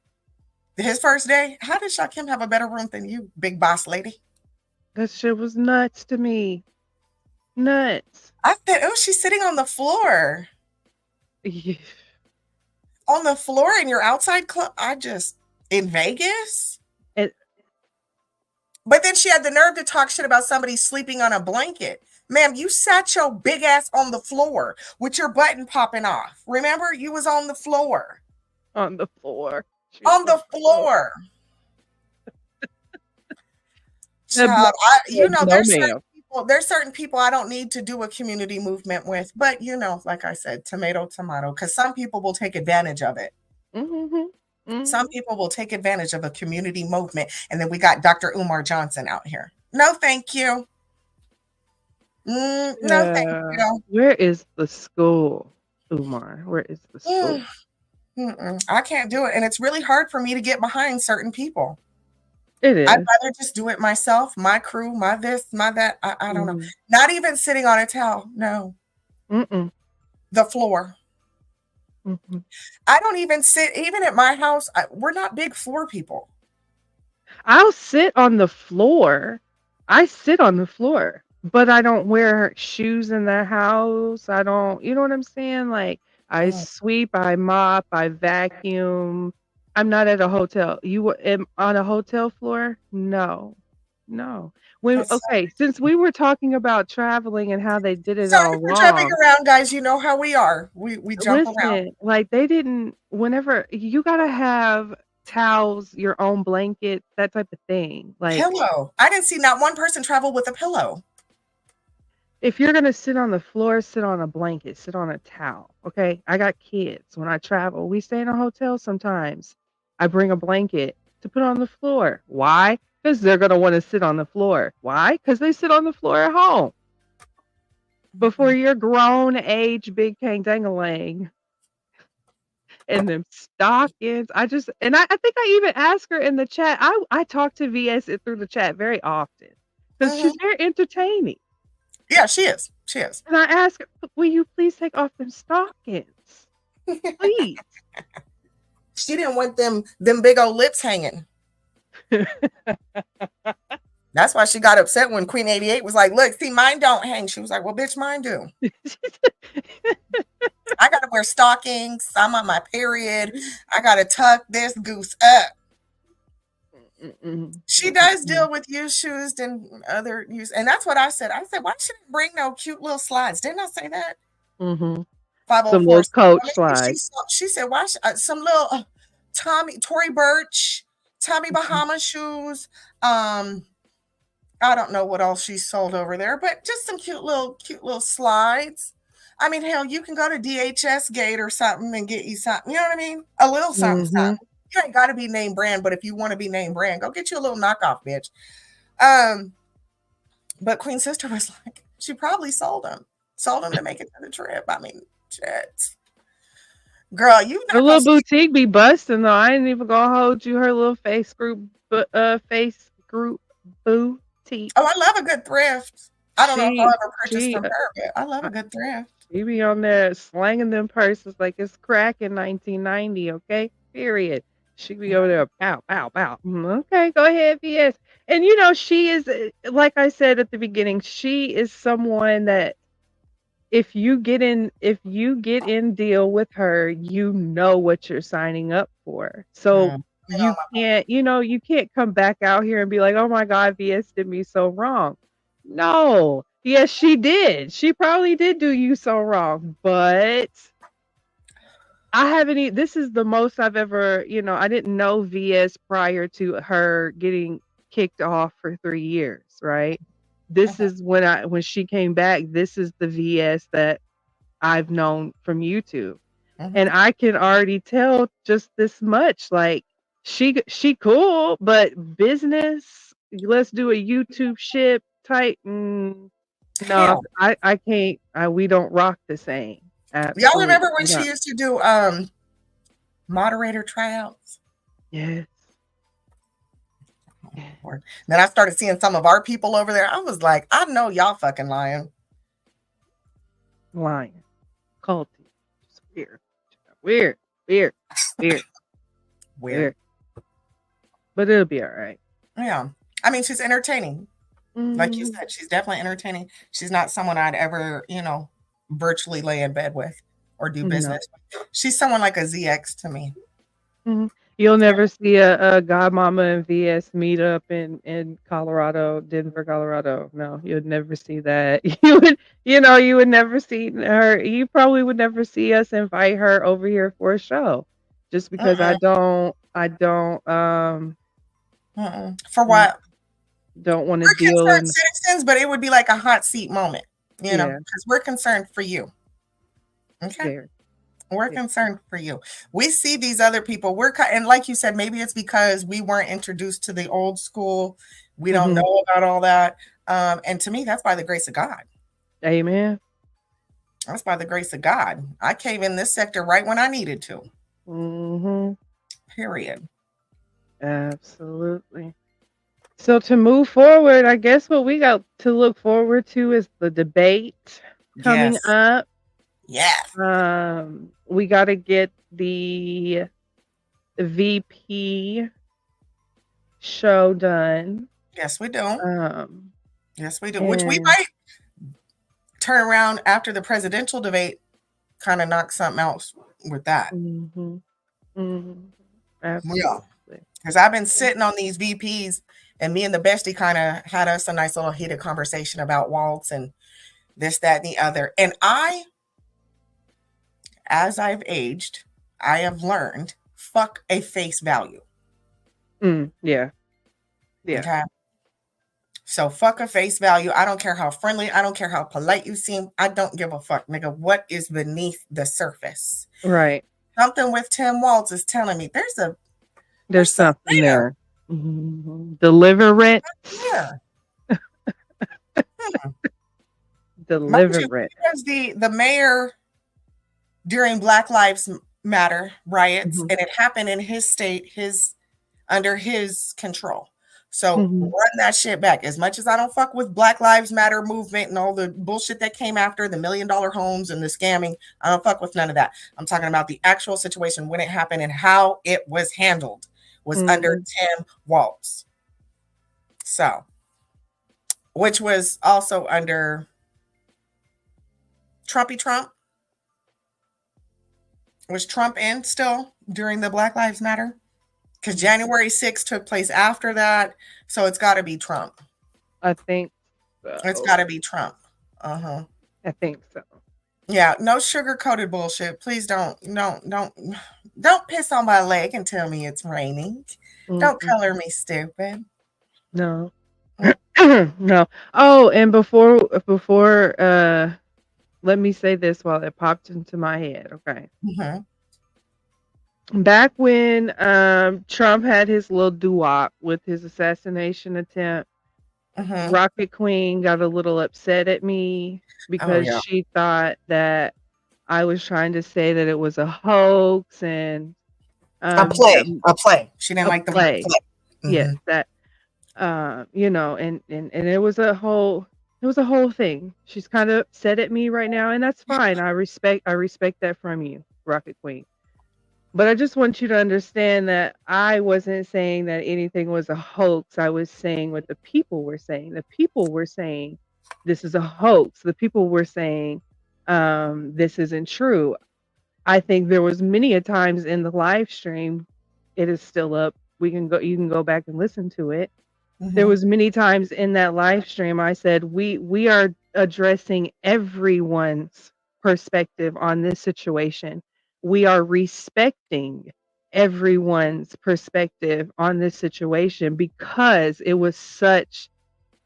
C: His first day? How did Shakim have a better room than you, big boss lady?
D: That shit was nuts to me. Nuts.
C: I said, oh, she's sitting on the floor.
D: Yeah.
C: On the floor in your outside club? In Vegas? But then she had the nerve to talk shit about somebody sleeping on a blanket. Ma'am, you sat your big ass on the floor with your button popping off. Remember? You was on the floor.
D: On the floor.
C: On the floor. Child,
D: No, ma'am.
C: there's certain people I don't need to do a community movement with, but like I said, tomato, because some people will take advantage of it. Some people will take advantage of a community movement, and then we got Dr. Umar Johnson out here. No, thank you. No, thank you.
D: Where is the school, Umar? Where is the school?
C: I can't do it, and it's really hard for me to get behind certain people.
D: It is.
C: I'd rather just do it myself, my crew, my this, my that. I don't know. Not even sitting on a towel. No. The floor. I don't even sit, even at my house. We're not big floor people.
D: I'll sit on the floor. I sit on the floor, but I don't wear shoes in the house. I don't, you know what I'm saying? Like, I sweep, I mop, I vacuum. I'm not at a hotel. You am on a hotel floor? No. Okay, since we were talking about traveling and how they did it
C: So
D: all
C: if we're jumping
D: wrong.
C: around, guys, you know how we are. We jump around.
D: Like they didn't. Whenever you gotta have towels, your own blanket, that type of thing. Like
C: pillow. I didn't see not one person travel with a pillow.
D: If you're gonna sit on the floor, sit on a blanket, sit on a towel. Okay. I got kids. When I travel, we stay in a hotel sometimes. I bring a blanket to put on the floor. Why? Because they're gonna want to sit on the floor. Why? Because they sit on the floor at home. Before you're grown age big kang-dangalang and them stockings. I think I even asked her in the chat. I talk to VS through the chat very often because she's very entertaining.
C: Yeah, she is. She is.
D: And I asked her, will you please take off them stockings? Please.
C: She didn't want them big old lips hanging. That's why she got upset when Queen 88 was like, look, see, mine don't hang. She was like, well, bitch, mine do. I got to wear stockings. I'm on my period. I got to tuck this goose up. She does deal with used shoes and other use. And that's what I said. I said, why should I bring no cute little slides? Didn't I say that? 504.
D: Some little coach slides.
C: She said, why some little Tory Burch, Tommy Bahama shoes. I don't know what else she sold over there, but just some cute little slides. I mean, hell, you can go to DHS Gate or something and get you something. You know what I mean? A little something, something. You ain't got to be name brand, but if you want to be name brand, go get you a little knockoff, bitch. But Queen Sister was like, she probably sold them to make it to the trip. I mean, shit. Girl, you
D: her little boutique be busting though. I ain't even gonna hold you. Her little face group boutique.
C: Oh, I love a good thrift. I don't know if I'll ever purchase from her, but I love a good thrift.
D: She be on there slanging them purses like it's crack in 1990, okay? Period. She be over there, pow, pow, pow. Okay, go ahead, VS. And she is, like I said at the beginning, she is someone that if you get in deal with her, you know what you're signing up for. So you can't come back out here and be like, oh my God, VS did me so wrong. No. Yes, she did. She probably did do you so wrong, but this is the most I've ever, I didn't know VS prior to her getting kicked off for 3 years, right? This is when she came back, this is the VS that I've known from YouTube. And I can already tell just this much, like she cool, but business, let's do a YouTube ship type. No, I can't. We don't rock the same. Absolutely.
C: Y'all remember when she used to do moderator tryouts?
D: Yes.
C: Then I started seeing some of our people over there. I was like, I know y'all fucking lying.
D: Culty. It's weird. Weird. But it'll be all right.
C: Yeah. I mean, she's entertaining. Like you said, she's definitely entertaining. She's not someone I'd ever, virtually lay in bed with or do business with. She's someone like a ZX to me.
D: You'll never see a Godmomma and VS meet up in Colorado, Denver, Colorado. No, you'd never see that. You would never see her. You probably would never see us invite her over here for a show, just because I don't.
C: For what?
D: don't want to
C: We're
D: deal
C: concerned
D: in.
C: citizens, but it would be like a hot seat moment, you know,
D: Yeah,
C: because we're concerned for you. Okay.
D: there.
C: We're
D: Yeah.
C: concerned for you. We see these other people. And like you said, maybe it's because we weren't introduced to the old school. We don't
D: Mhm.
C: know about all that. And to me, that's by the grace of God.
D: Amen.
C: That's by the grace of God. I came in this sector right when I needed to.
D: Mhm.
C: Period.
D: Absolutely. So to move forward, I guess what we got to look forward to is the debate coming
C: Yes.
D: up.
C: Yes.
D: We got to get the VP show done.
C: Yes, we do.
D: Um,
C: Yes, we do. Which we
D: and
C: might turn around after the presidential debate, kind of knock something else with that.
D: mhm, mhm,
C: Yeah.
D: absolutely.
C: Because I've been sitting on these VPs, and me and the bestie kind of had us a nice little heated conversation about Waltz and this, that, and the other. And as I've aged, I have learned fuck a face value.
D: Yeah. Yeah.
C: Okay. So fuck a face value. I don't care how friendly, I don't care how polite you seem. I don't give a fuck, nigga. What is beneath the surface?
D: Right.
C: Something with Tim Waltz is telling me there's
D: There's something
C: there.
D: there. Deliverance.
C: Yeah.
D: Deliverance.
C: Because the mayor during Black Lives Matter riots,
D: Mhm.
C: and it happened in his state, under his control. So
D: Mhm.
C: run that shit back. As much as I don't fuck with Black Lives Matter movement and all the bullshit that came after the $1 million homes and the scamming, I don't fuck with none of that. I'm talking about the actual situation when it happened and how it was handled was under Tim Waltz. So, which was also under Trumpy Trump. Was Trump in still during the Black Lives Matter? Because January 6th took place after that. So it's got to be Trump.
D: I think so.
C: It's got to be Trump. Uh-huh.
D: I think so.
C: Yeah, no sugar-coated bullshit. Please don't piss on my leg and tell me it's raining. Don't color me stupid.
D: No. No. Oh, and before let me say this while it popped into my head, okay?
C: Mm-hmm.
D: Back when Trump had his little doo-wop with his assassination attempt, Rocket Queen got a little upset at me because she thought that I was trying to say that it was a hoax and
C: A play. She didn't like the word play.
D: Yes, that you know, and it was a whole thing. She's kind of upset at me right now, and that's fine. I respect that from you, Rocket Queen. But I just want you to understand that I wasn't saying that anything was a hoax. I was saying what the people were saying. The people were saying this is a hoax. The people were saying this isn't true. I think there was many a times in the live stream, it is still up. You can go back and listen to it. There was many times in that live stream I said we are addressing everyone's perspective on this situation. We are respecting everyone's perspective on this situation because it was such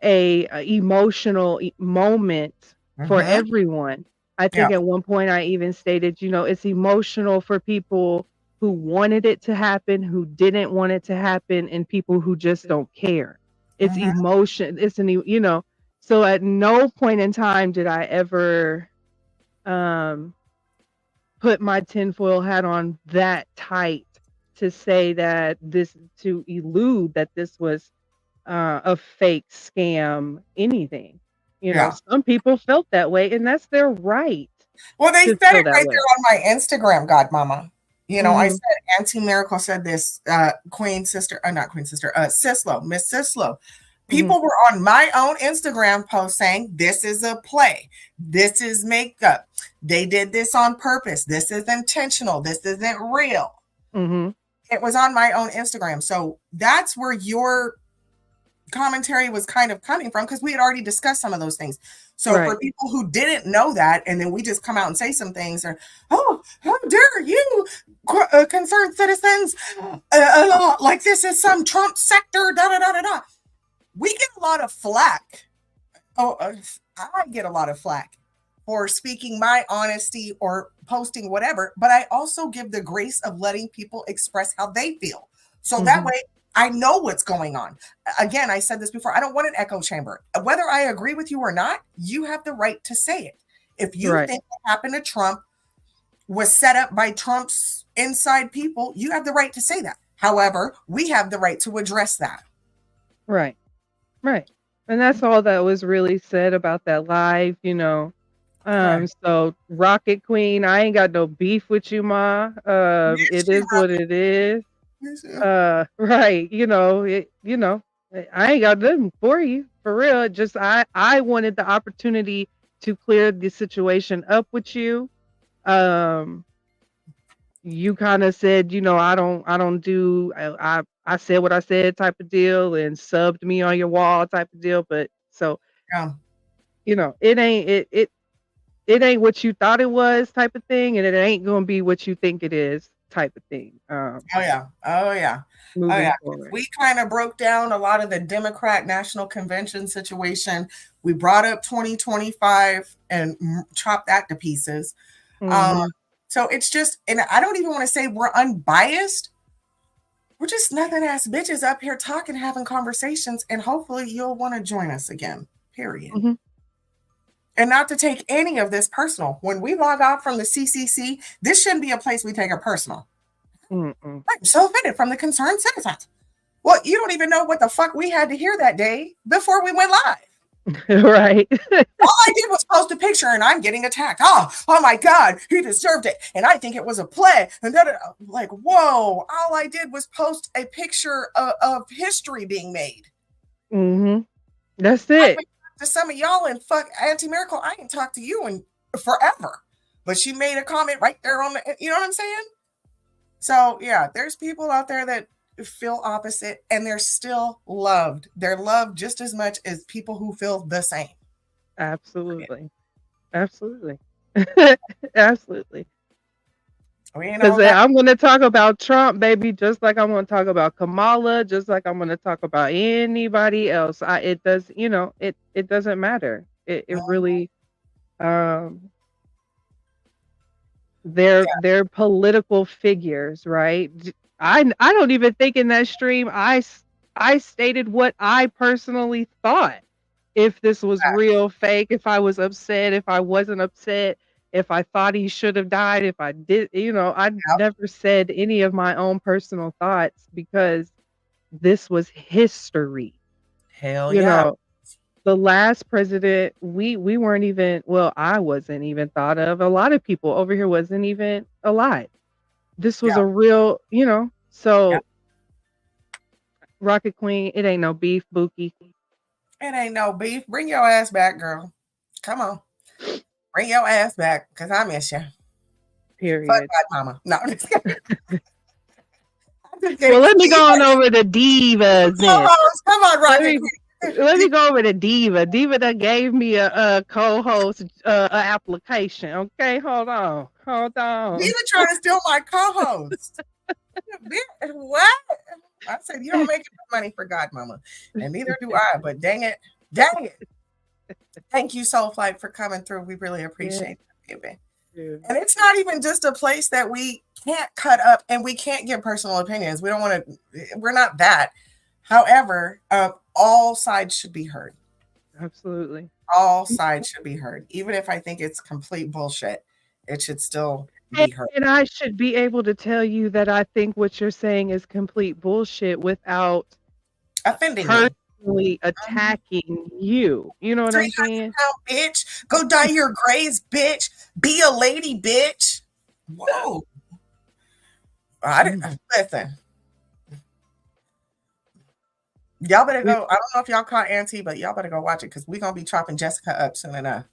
D: a emotional moment for everyone. I think at one point I even stated, you know, it's emotional for people who wanted it to happen, who didn't want it to happen, and people who just don't care. It's emotion. It's you know, so at no point in time did I ever put my tinfoil hat on that tight to say that to elude that this was a fake scam, anything. You know, some people felt that way, and that's their right.
C: Well, they
D: to
C: said
D: feel
C: it
D: that
C: right
D: way.
C: there on my Instagram, Godmomma. You know, I said Auntie Miracle said this, Queen Sister, not Queen Sister, Sislo, Miss Sislo. People were on my own Instagram post saying, this is a play. This is makeup. They did this on purpose. This is intentional. This isn't real. It was on my own Instagram. So that's where your commentary was kind of coming from, because we had already discussed some of those things. So for people who didn't know that, and then we just come out and say some things, or, oh, how dare you, concerned citizens, like this is some Trump sector, da da da da da. we get a lot of flack. I get a lot of flack for speaking my honesty or posting whatever, but I also give the grace of letting people express how they feel. So that way I know what's going on. Again, I said this before, I don't want an echo chamber. Whether I agree with you or not, you have the right to say it. If you think what happened to Trump was set up by Trump's inside people, you have the right to say that. However, we have the right to address that.
D: Right. And that's all that was really said about that live, So Rocket Queen, I ain't got no beef with you, Ma. It is what it is. Right. I ain't got nothing for you, for real. Just I wanted the opportunity to clear the situation up with you. You kind of said, I don't do, I said what I said type of deal and subbed me on your wall type of deal. But so, it ain't what you thought it was type of thing. And it ain't going to be what you think it is type of thing.
C: Oh yeah.
D: Forward.
C: We kind of broke down a lot of the Democrat National Convention situation. We brought up 2025 and chopped that to pieces. So it's just, and I don't even want to say we're unbiased. We're just nothing ass bitches up here talking, having conversations, and hopefully you'll want to join us again, period. And not to take any of this personal. When we log off from the CCC, this shouldn't be a place we take it personal. I'm so offended from the concerned citizens. Well, you don't even know what the fuck we had to hear that day before we went live.
D: Right.
C: All I did was post a picture and I'm getting attacked. Oh my God, he deserved it. And I think it was a play. And then, like, whoa, all I did was post a picture of history being made.
D: That's it.
C: To some of y'all and fuck Auntie Miracle, I ain't talked to you in forever. But she made a comment right there on the, you know what I'm saying? So yeah, there's people out there that feel opposite and they're still loved. They're loved just as much as people who feel the same.
D: Absolutely.
C: Absolutely.
D: Because I'm going to talk about Trump, baby, just like I'm going to talk about Kamala, just like I'm going to talk about anybody else. It does, it doesn't matter. It really, they're political figures, right? I don't even think in that stream I stated what I personally thought. If this was real, fake, if I was upset, if I wasn't upset, if I thought he should have died, if I did, I never said any of my own personal thoughts because this was history.
C: Hell yeah.
D: The last president, we weren't even, well, I wasn't even thought of. A lot of people over here wasn't even alive. This was a real, so Rocket Queen, it ain't no beef, Bookie.
C: It ain't no beef. Bring your ass back, girl. Come on. Bring your ass back, because I miss you.
D: Period.
C: Fuck Godmomma. No.
D: Well, let me go on over to Divas then.
C: Come on, Rocket.
D: Let me go over to Diva. Diva that gave me a co-host application. Okay, hold on.
C: Diva trying to steal my co-host. What? I said you don't make enough money for Godmomma, and neither do I. But dang it. Thank you, Soulflight, for coming through. We really appreciate it, baby. And it's not even just a place that we can't cut up and we can't give personal opinions. We don't want to. We're not that. However, all sides should be heard.
D: Absolutely.
C: All sides should be heard. Even if I think it's complete bullshit, it should still be heard.
D: And I should be able to tell you that I think what you're saying is complete bullshit without
C: offending
D: personally attacking you. You know what I'm saying?
C: Bitch, go dye your grays, bitch. Be a lady, bitch. Whoa. I didn't listen. Y'all better go. I don't know if y'all caught Auntie, but y'all better go watch it because we're gonna be chopping Jessica up soon enough.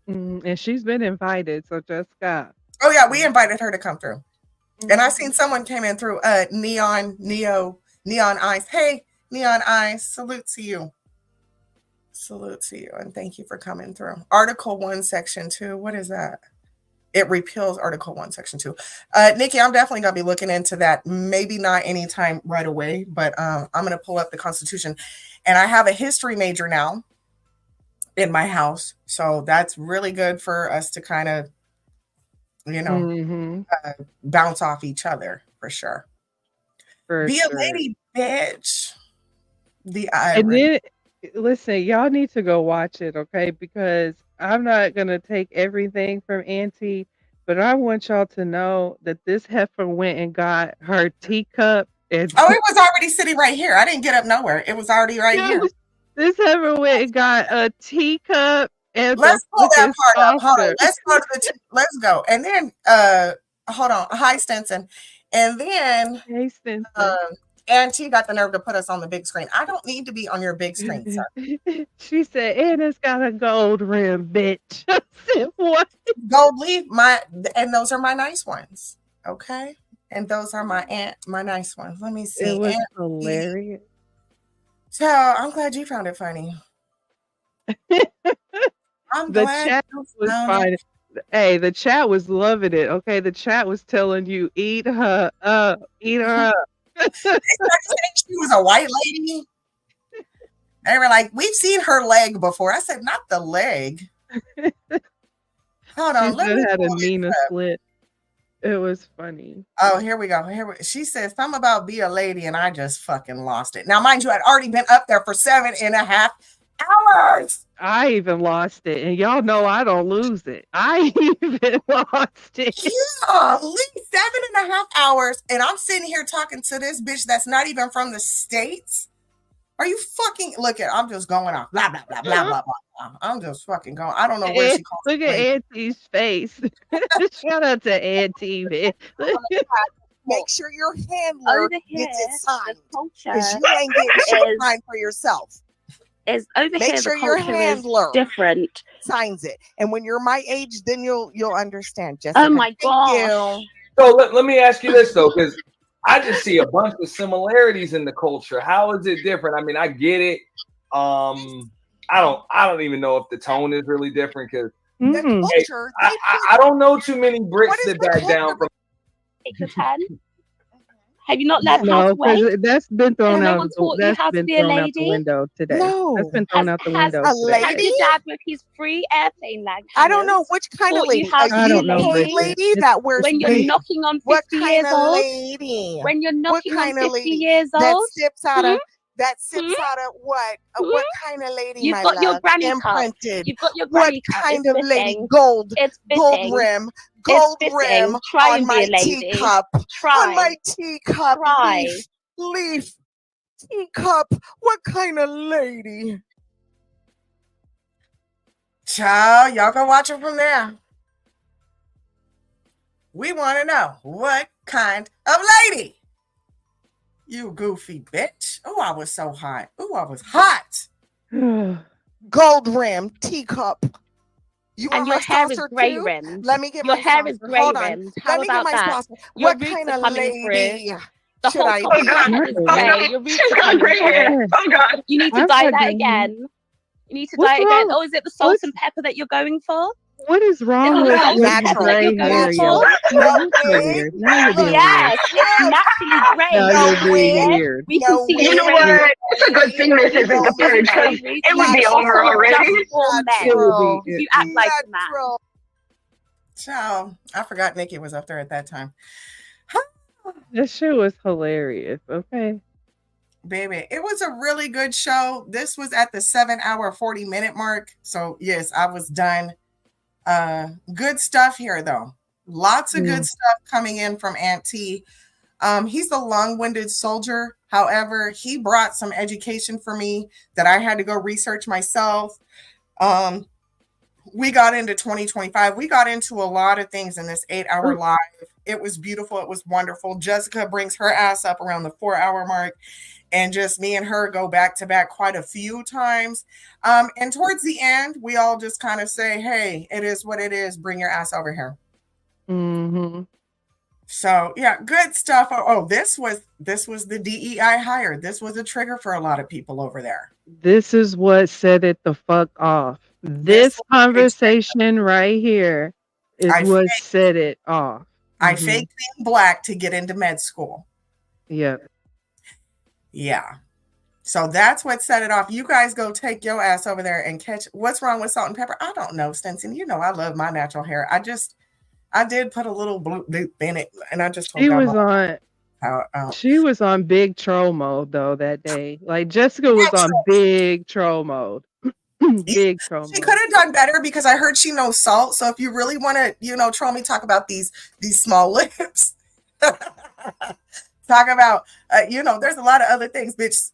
D: And she's been invited, so Jessica.
C: Oh yeah, we invited her to come through. And I seen someone came in through Neon Eyes. Hey, Neon Eyes, salute to you. And thank you for coming through. Article 1, Section 2. What is that? It repeals Article 1, Section 2. Nikki, I'm definitely going to be looking into that. Maybe not anytime right away, but I'm going to pull up the Constitution. And I have a history major now in my house. So that's really good for us to kind of, bounce off each other for sure. Be a lady, bitch. The
D: And
C: irony.
D: then, listen, y'all need to go watch it, okay? Because I'm not going to take everything from Auntie, but I want y'all to know that this heifer went and got her teacup. And
C: Oh, it was already sitting right here. I didn't get up nowhere. It was already right here.
D: This heifer went and got a teacup and
C: Let's pull that part up. Hold on.
D: saucer.
C: Let's go to let's go. And then hold on. Hi, Stinson. And then
D: Hey, Stinson.
C: Auntie got the nerve to put us on the big screen. I don't need to be on your big screen, sir.
D: She said, and it's got a gold rim, bitch. I said, what?
C: Gold leaf, and those are my nice ones. Okay. And those are my nice ones. Let me see.
D: It was hilarious.
C: So I'm glad you found it funny. I'm
D: The
C: glad
D: chat
C: you
D: was
C: found
D: fine.
C: it.
D: Hey, the chat was loving it. Okay, the chat was telling you, eat her up, eat her up.
C: They started saying she was a white lady. They were like, we've seen her leg before. I said, not the leg. Hold on.
D: She
C: Let
D: said
C: me
D: had a
C: pull this
D: Nina
C: up.
D: slit. It was funny.
C: Oh, here we go. She says something about be a lady, and I just fucking lost it. Now, mind you, I'd already been up there for 7.5 hours.
D: I even lost it, and y'all know I don't lose it. I even lost it.
C: Yeah, at least 7.5 hours, and I'm sitting here talking to this bitch that's not even from the States. Are you fucking look at? I'm just going off. Blah blah blah blah blah blah. I'm just fucking going. I don't know where she calls.
D: Look at Auntie's face. Shout out to Auntie, man.
C: Make sure your handler
K: over here,
C: gets it signed
K: because
C: you ain't getting shit signed for yourself.
K: Is over
C: Make
K: here
C: sure
K: the
C: your
K: culture
C: handler
K: is different.
C: signs it, and when you're my age, then you'll understand. Jessica,
K: oh my gosh.
L: So let me ask you this though, because I just see a bunch of similarities in the culture. How is it different? I mean, I get it. I don't even know if the tone is really different because
C: the culture.
L: I don't know too many Brits that back down from.
K: Take your turn. Have you not learned how to wait?
D: Because that's been thrown
K: no
D: out.
K: one taught you how to be a
D: out the
K: lady?
D: window today.
C: No.
D: That's been thrown out the window
C: a
D: today.
K: Has your dad with his free airplane lag?
C: I don't know which kind of lady.
K: I
C: don't know. Lady that wears
K: when you're knocking on 50
C: what
K: years
C: kind of
K: old.
C: Lady?
K: When you're knocking
C: what
K: on
C: kind
K: 50
C: of lady
K: years old.
C: that sips out of what? What kind of lady?
K: You've
C: my
K: got
C: love?
K: your granny
C: imprinted.
K: cup. You've got your granny
C: what
K: cup.
C: kind
K: It's
C: of lady?
K: fitting.
C: Gold.
K: It's
C: Gold
K: fitting.
C: rim.
K: Gold
C: rim
K: Try
C: on
K: and
C: my
K: be a lady.
C: teacup.
K: Try.
C: On my teacup.
K: Try.
C: Leaf. Teacup. What kind of lady? Child, y'all go watch it from there. We want to know what kind of lady. You goofy bitch. Oh, I was so hot. Oh, I was hot. Gold rim, teacup. You
K: and your hair is grey rimmed.
C: Let me get
K: your
C: my
K: hair
C: saucer.
K: is grey rimmed. How about that? Your
C: What
K: roots
C: kind
K: are
C: of
K: coming
C: lady?
K: through. The whole top of your head is grey. Your roots are coming through.
M: Oh God!
K: You need to dye that again. You need to dye it again. Oh, is it the salt and pepper that you're going for?
D: What is wrong with
C: natural
D: gray hair, y'all? Yes,
K: it's naturally grey.
D: Weird.
K: We can see
M: you know what? It's a good thing this isn't the purge. It would be over already.
K: If you act like a man.
C: Child, I forgot Nikki was up there at that time.
D: This shit was hilarious. Okay.
C: Baby, it was a really good show. This was at the 7-hour 40-minute mark. So yes, I was done. Good stuff here though. Lots of good stuff coming in from Aunt T. He's a long-winded soldier. However, he brought some education for me that I had to go research myself. We got into 2025. We got into a lot of things in this 8-hour live. It was beautiful. It was wonderful. Jessica brings her ass up around the 4-hour mark. And just me and her go back to back quite a few times. And towards the end, we all just kind of say, hey, it is what it is. Bring your ass over here.
D: Mm-hmm.
C: So, yeah, good stuff. Oh, this was the DEI hire. This was a trigger for a lot of people over there.
D: This is what set it the fuck off. This conversation right here is what set it off.
C: I faked being black to get into med school.
D: Yeah.
C: Yeah. So that's what set it off. You guys go take your ass over there and catch. What's wrong with salt and pepper? I don't know, Stinson. You know I love my natural hair. I did put a little blue in it, and I just told
D: she was on big troll mode though that day. Like Jessica was on big troll mode. Big troll mode.
C: She could have done better because I heard she knows salt. So if you really want to, troll me, talk about these small lips. Talk about, there's a lot of other things, bitch.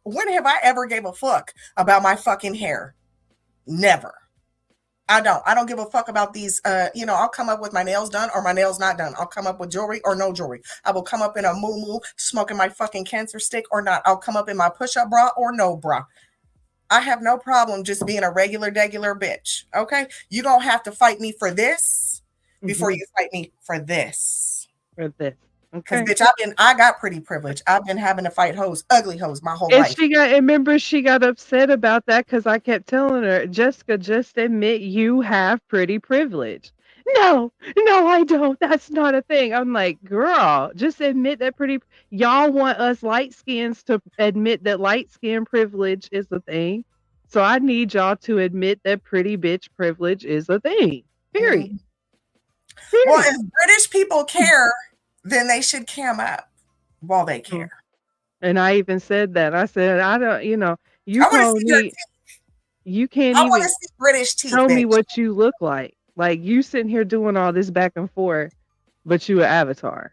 C: When have I ever gave a fuck about my fucking hair? Never. I don't give a fuck about these. I'll come up with my nails done or my nails not done. I'll come up with jewelry or no jewelry. I will come up in a moo-moo smoking my fucking cancer stick or not. I'll come up in my push-up bra or no bra. I have no problem just being a regular bitch. Okay? You don't have to fight me for this before you fight me for this.
D: For this.
C: Because bitch, I got pretty privilege. I've been having to fight hoes, ugly hoes, my whole life.
D: She got upset about that because I kept telling her, Jessica, just admit you have pretty privilege. No, I don't. That's not a thing. I'm like, girl, just admit that y'all want us light skins to admit that light skin privilege is a thing. So I need y'all to admit that pretty bitch privilege is a thing. Period.
C: Well, if British people care, then they should cam up while they care.
D: And I even said that. I said, I don't, you told me you can't even
C: see British teeth,
D: tell me what you look like. Like you sitting here doing all this back and forth, but you an avatar.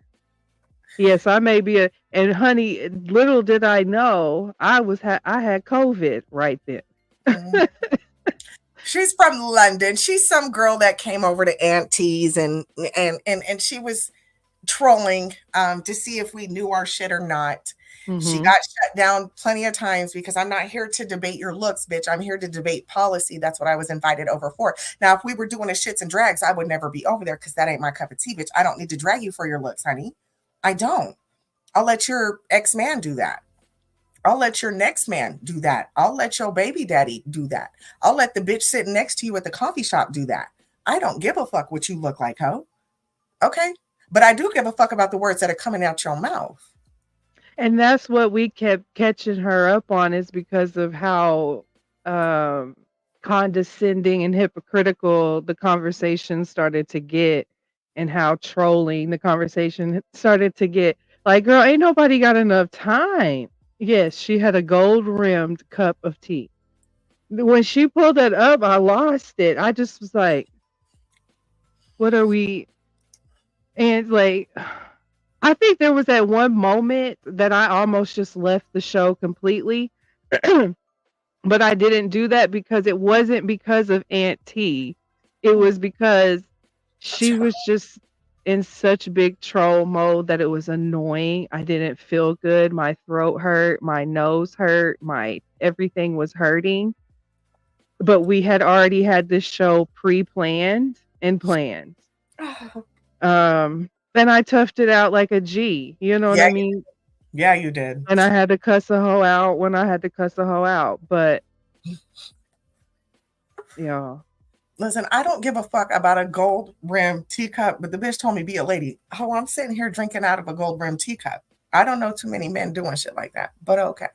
D: Yes, I may be and honey, little did I know I had COVID right then.
C: She's from London. She's some girl that came over to Auntie's and she was trolling to see if we knew our shit or not. She got shut down plenty of times because I'm not here to debate your looks, bitch. I'm here to debate policy. That's what I was invited over for. Now, if we were doing a shits and drags, I would never be over there because that ain't my cup of tea, bitch. I don't need to drag you for your looks, honey. I don't. I'll let your ex-man do that. I'll let your next man do that. I'll let your baby daddy do that. I'll let the bitch sitting next to you at the coffee shop do that. I don't give a fuck what you look like, ho. Okay? But I do give a fuck about the words that are coming out your mouth.
D: And that's what we kept catching her up on is because of how condescending and hypocritical the conversation started to get and how trolling the conversation started to get. Like, girl, ain't nobody got enough time. Yes, she had a gold-rimmed cup of tea. When she pulled that up, I lost it. I just was like, what are we... And like... I think there was that one moment that I almost just left the show completely, but I didn't do that because it wasn't because of Aunt T. It was because she was just in such big troll mode that it was annoying. I didn't feel good. My throat hurt. My nose hurt. My everything was hurting. But we had already had this show pre-planned and planned. And I toughed it out like a G. You know what I mean?
C: Yeah, you did.
D: And I had to cuss a hoe out when I had to cuss a hoe out. But, yeah.
C: Listen, I don't give a fuck about a gold rimmed teacup, but the bitch told me be a lady. Oh, I'm sitting here drinking out of a gold rimmed teacup. I don't know too many men doing shit like that, but okay.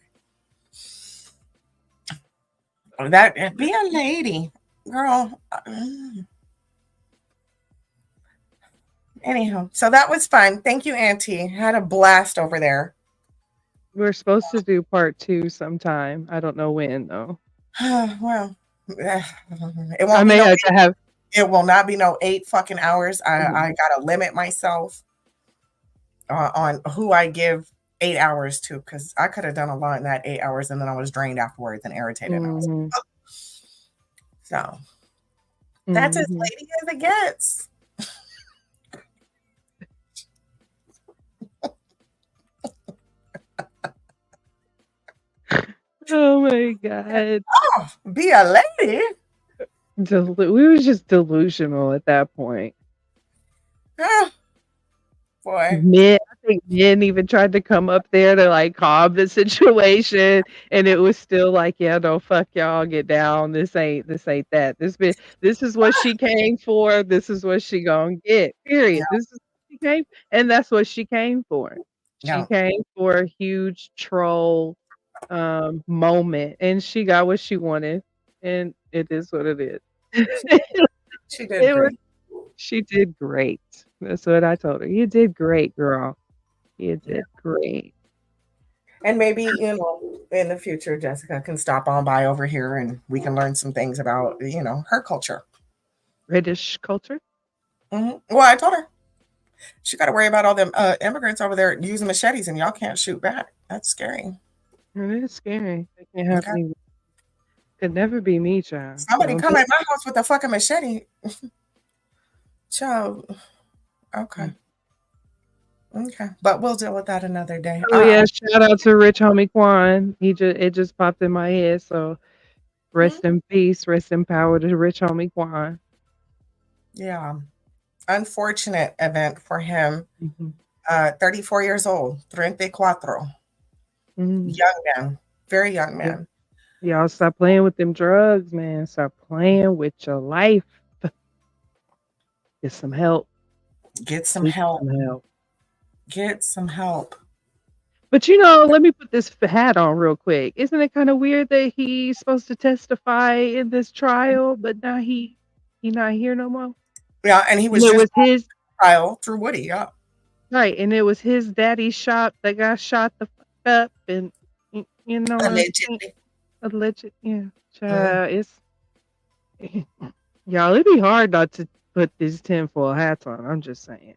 C: That be a lady, girl. Anyhow, so that was fun. Thank you, Auntie. Had a blast over there.
D: We're supposed to do part 2 sometime. I don't know when though.
C: Well, it won't. It will not be no 8 fucking hours. I gotta limit myself on who I give 8 hours to because I could have done a lot in that 8 hours and then I was drained afterwards and irritated. So that's as lady as it gets.
D: Oh my god!
C: Oh, be a lady.
D: We was just delusional at that point.
C: Boy.
D: I think men even tried to come up there to like calm the situation, and it was still like, yeah, no, fuck y'all, get down. This ain't that. This is what she came for. This is what she gonna get.
C: Yeah.
D: Period. This is what she came, and that's what she came for. She
C: Yeah.
D: came for a huge troll moment, and she got what she wanted, and it is what it is.
C: She did
D: It was
C: great.
D: she did great. That's what I told her. You did great, girl. You
C: Yeah.
D: did great.
C: And maybe, in the future, Jessica can stop on by over here and we can learn some things about, her culture.
D: British culture?
C: Well, I told her she got to worry about all them immigrants over there using machetes and y'all can't shoot back. That's scary.
D: It is scary. That can't happen.
C: Okay.
D: Could never be me, child.
C: Somebody
D: Don't
C: come
D: do
C: at my house with a fucking machete. Child. Okay. Okay. But we'll deal with that another day.
D: Oh yeah, shout out to Rich Homie Quan. It just popped in my head. So rest in peace, rest in power to Rich Homie Quan.
C: Yeah. Unfortunate event for him.
D: Mm-hmm.
C: 34 years old, 34. Young man, very young man.
D: Y'all stop playing with them drugs, man. Stop playing with your life. Get some help.
C: Get some help. Get some help.
D: But let me put this hat on real quick. Isn't it kind of weird that he's supposed to testify in this trial, but now he not here no more?
C: Yeah, and he was
D: it
C: just
D: was his
C: trial through Woody. Yeah,
D: right, and it was his daddy's shop that got shot the fuck up, and you know what I'm saying? Alleged, yeah. Child, it's y'all. It'd be hard not to put these tinfoil hats on. I'm just saying.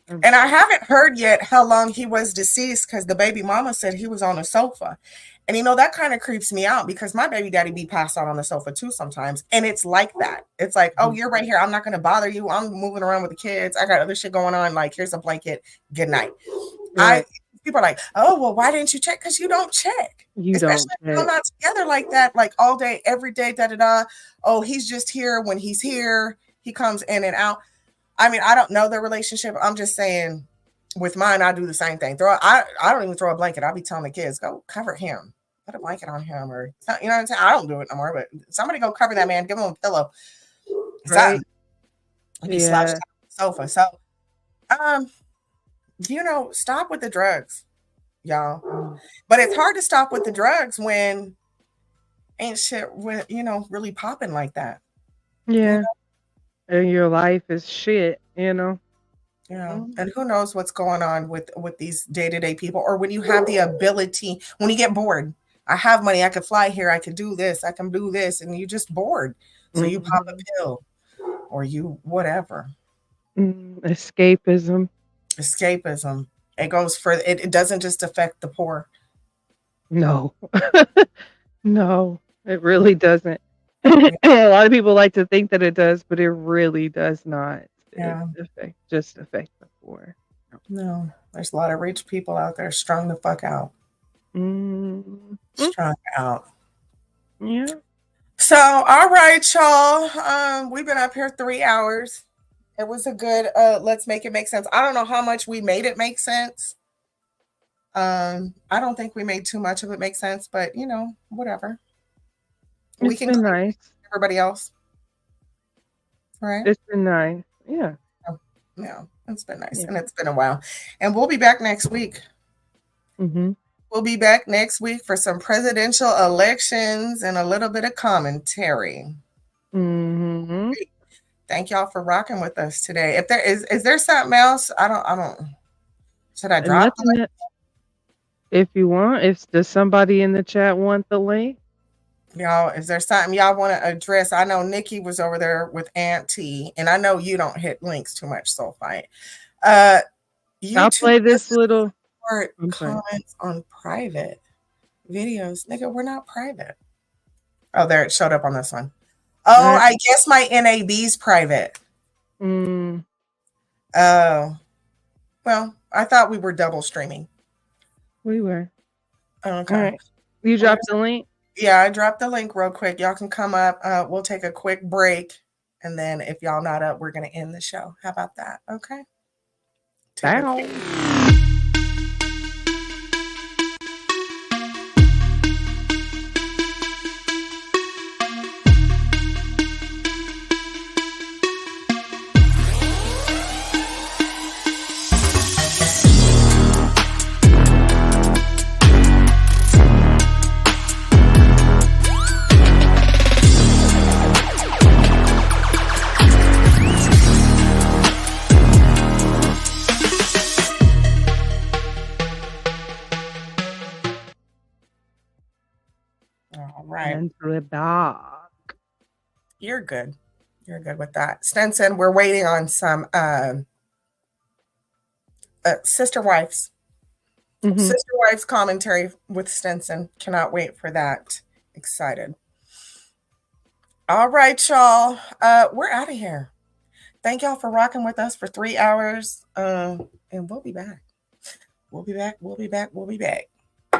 C: And I haven't heard yet how long he was deceased because the baby mama said he was on a sofa. And that kind of creeps me out because my baby daddy be passed out on the sofa too sometimes. And it's like that. It's like, oh, you're right here. I'm not going to bother you. I'm moving around with the kids. I got other shit going on. Like, here's a blanket. Good night. Right. People are like, oh, well, why didn't you check? Because you don't check. Especially if we're not together like that, like all day, every day, da-da-da. Oh, he's just here when he's here. He comes in and out. I mean, I don't know their relationship. I'm just saying with mine, I do the same thing. I don't even throw a blanket. I'll be telling the kids, go cover him. Put a blanket on him or, you know what I'm saying? I don't do it no more, but somebody go cover that man. Give him a pillow.
D: Right.
C: He slouched on the sofa. So, stop with the drugs, y'all. But it's hard to stop with the drugs when ain't shit, really popping like that.
D: Yeah. And your life is shit,
C: Yeah. And who knows what's going on with these day-to-day people, or when you have the ability, when you get bored, I have money, I could fly here, I could do this, I can do this, and you're just bored. So you pop a pill or you whatever.
D: Escapism.
C: It goes further. It doesn't just affect the poor.
D: No. No, it really doesn't. A lot of people like to think that it does, but it really does not.
C: Yeah.
D: Just affect the poor.
C: No, there's a lot of rich people out there strung the fuck out. Strung out.
D: Yeah.
C: So, all right, y'all. We've been up here 3 hours. It was a good let's make it make sense. I don't know how much we made it make sense. I don't think we made too much of it make sense, but whatever.
D: It's been nice.
C: Everybody else. Right?
D: It's been nice. Yeah.
C: Yeah, it's been nice. And it's been a while. And we'll be back next week. We'll be back next week for some presidential elections and a little bit of commentary. Thank y'all for rocking with us today. If there is there something else? I don't. Should I drop the link?
D: If you want, does somebody in the chat want the link?
C: Y'all, is there something y'all want to address? I know Nikki was over there with Aunt T, and I know you don't hit links too much, so fight.
D: I'll play this little
C: comments on private videos. Nigga, we're not private. Oh, there it showed up on this one. Oh, I guess my NAB's private. Oh, well, I thought we were double streaming.
D: We were.
C: Okay.
D: All right. You dropped the link?
C: Yeah, I dropped the link real quick. Y'all can come up. We'll take a quick break. And then if y'all not up, we're going to end the show. How about that? Okay.
D: Down.
C: All right.
D: And we're back.
C: You're good. You're good with that. Stenson, we're waiting on some Sister Wives.
D: Mhm.
C: Sister Wives commentary with Stenson. Cannot wait for that. Excited. All right, y'all. We're out of here. Thank y'all for rocking with us for 3 hours. And we'll be back. We'll be back. We'll be back. We'll be back.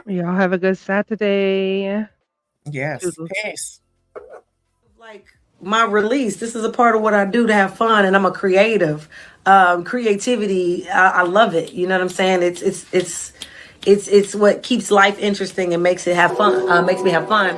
D: Y'all have a good Saturday.
C: Yes.
D: Toodles.
C: Peace.
E: Like my release, this is a part of what I do to have fun, and I'm a creative. Creativity, I love it. You know what I'm saying? It's what keeps life interesting and makes it have fun. Makes me have fun.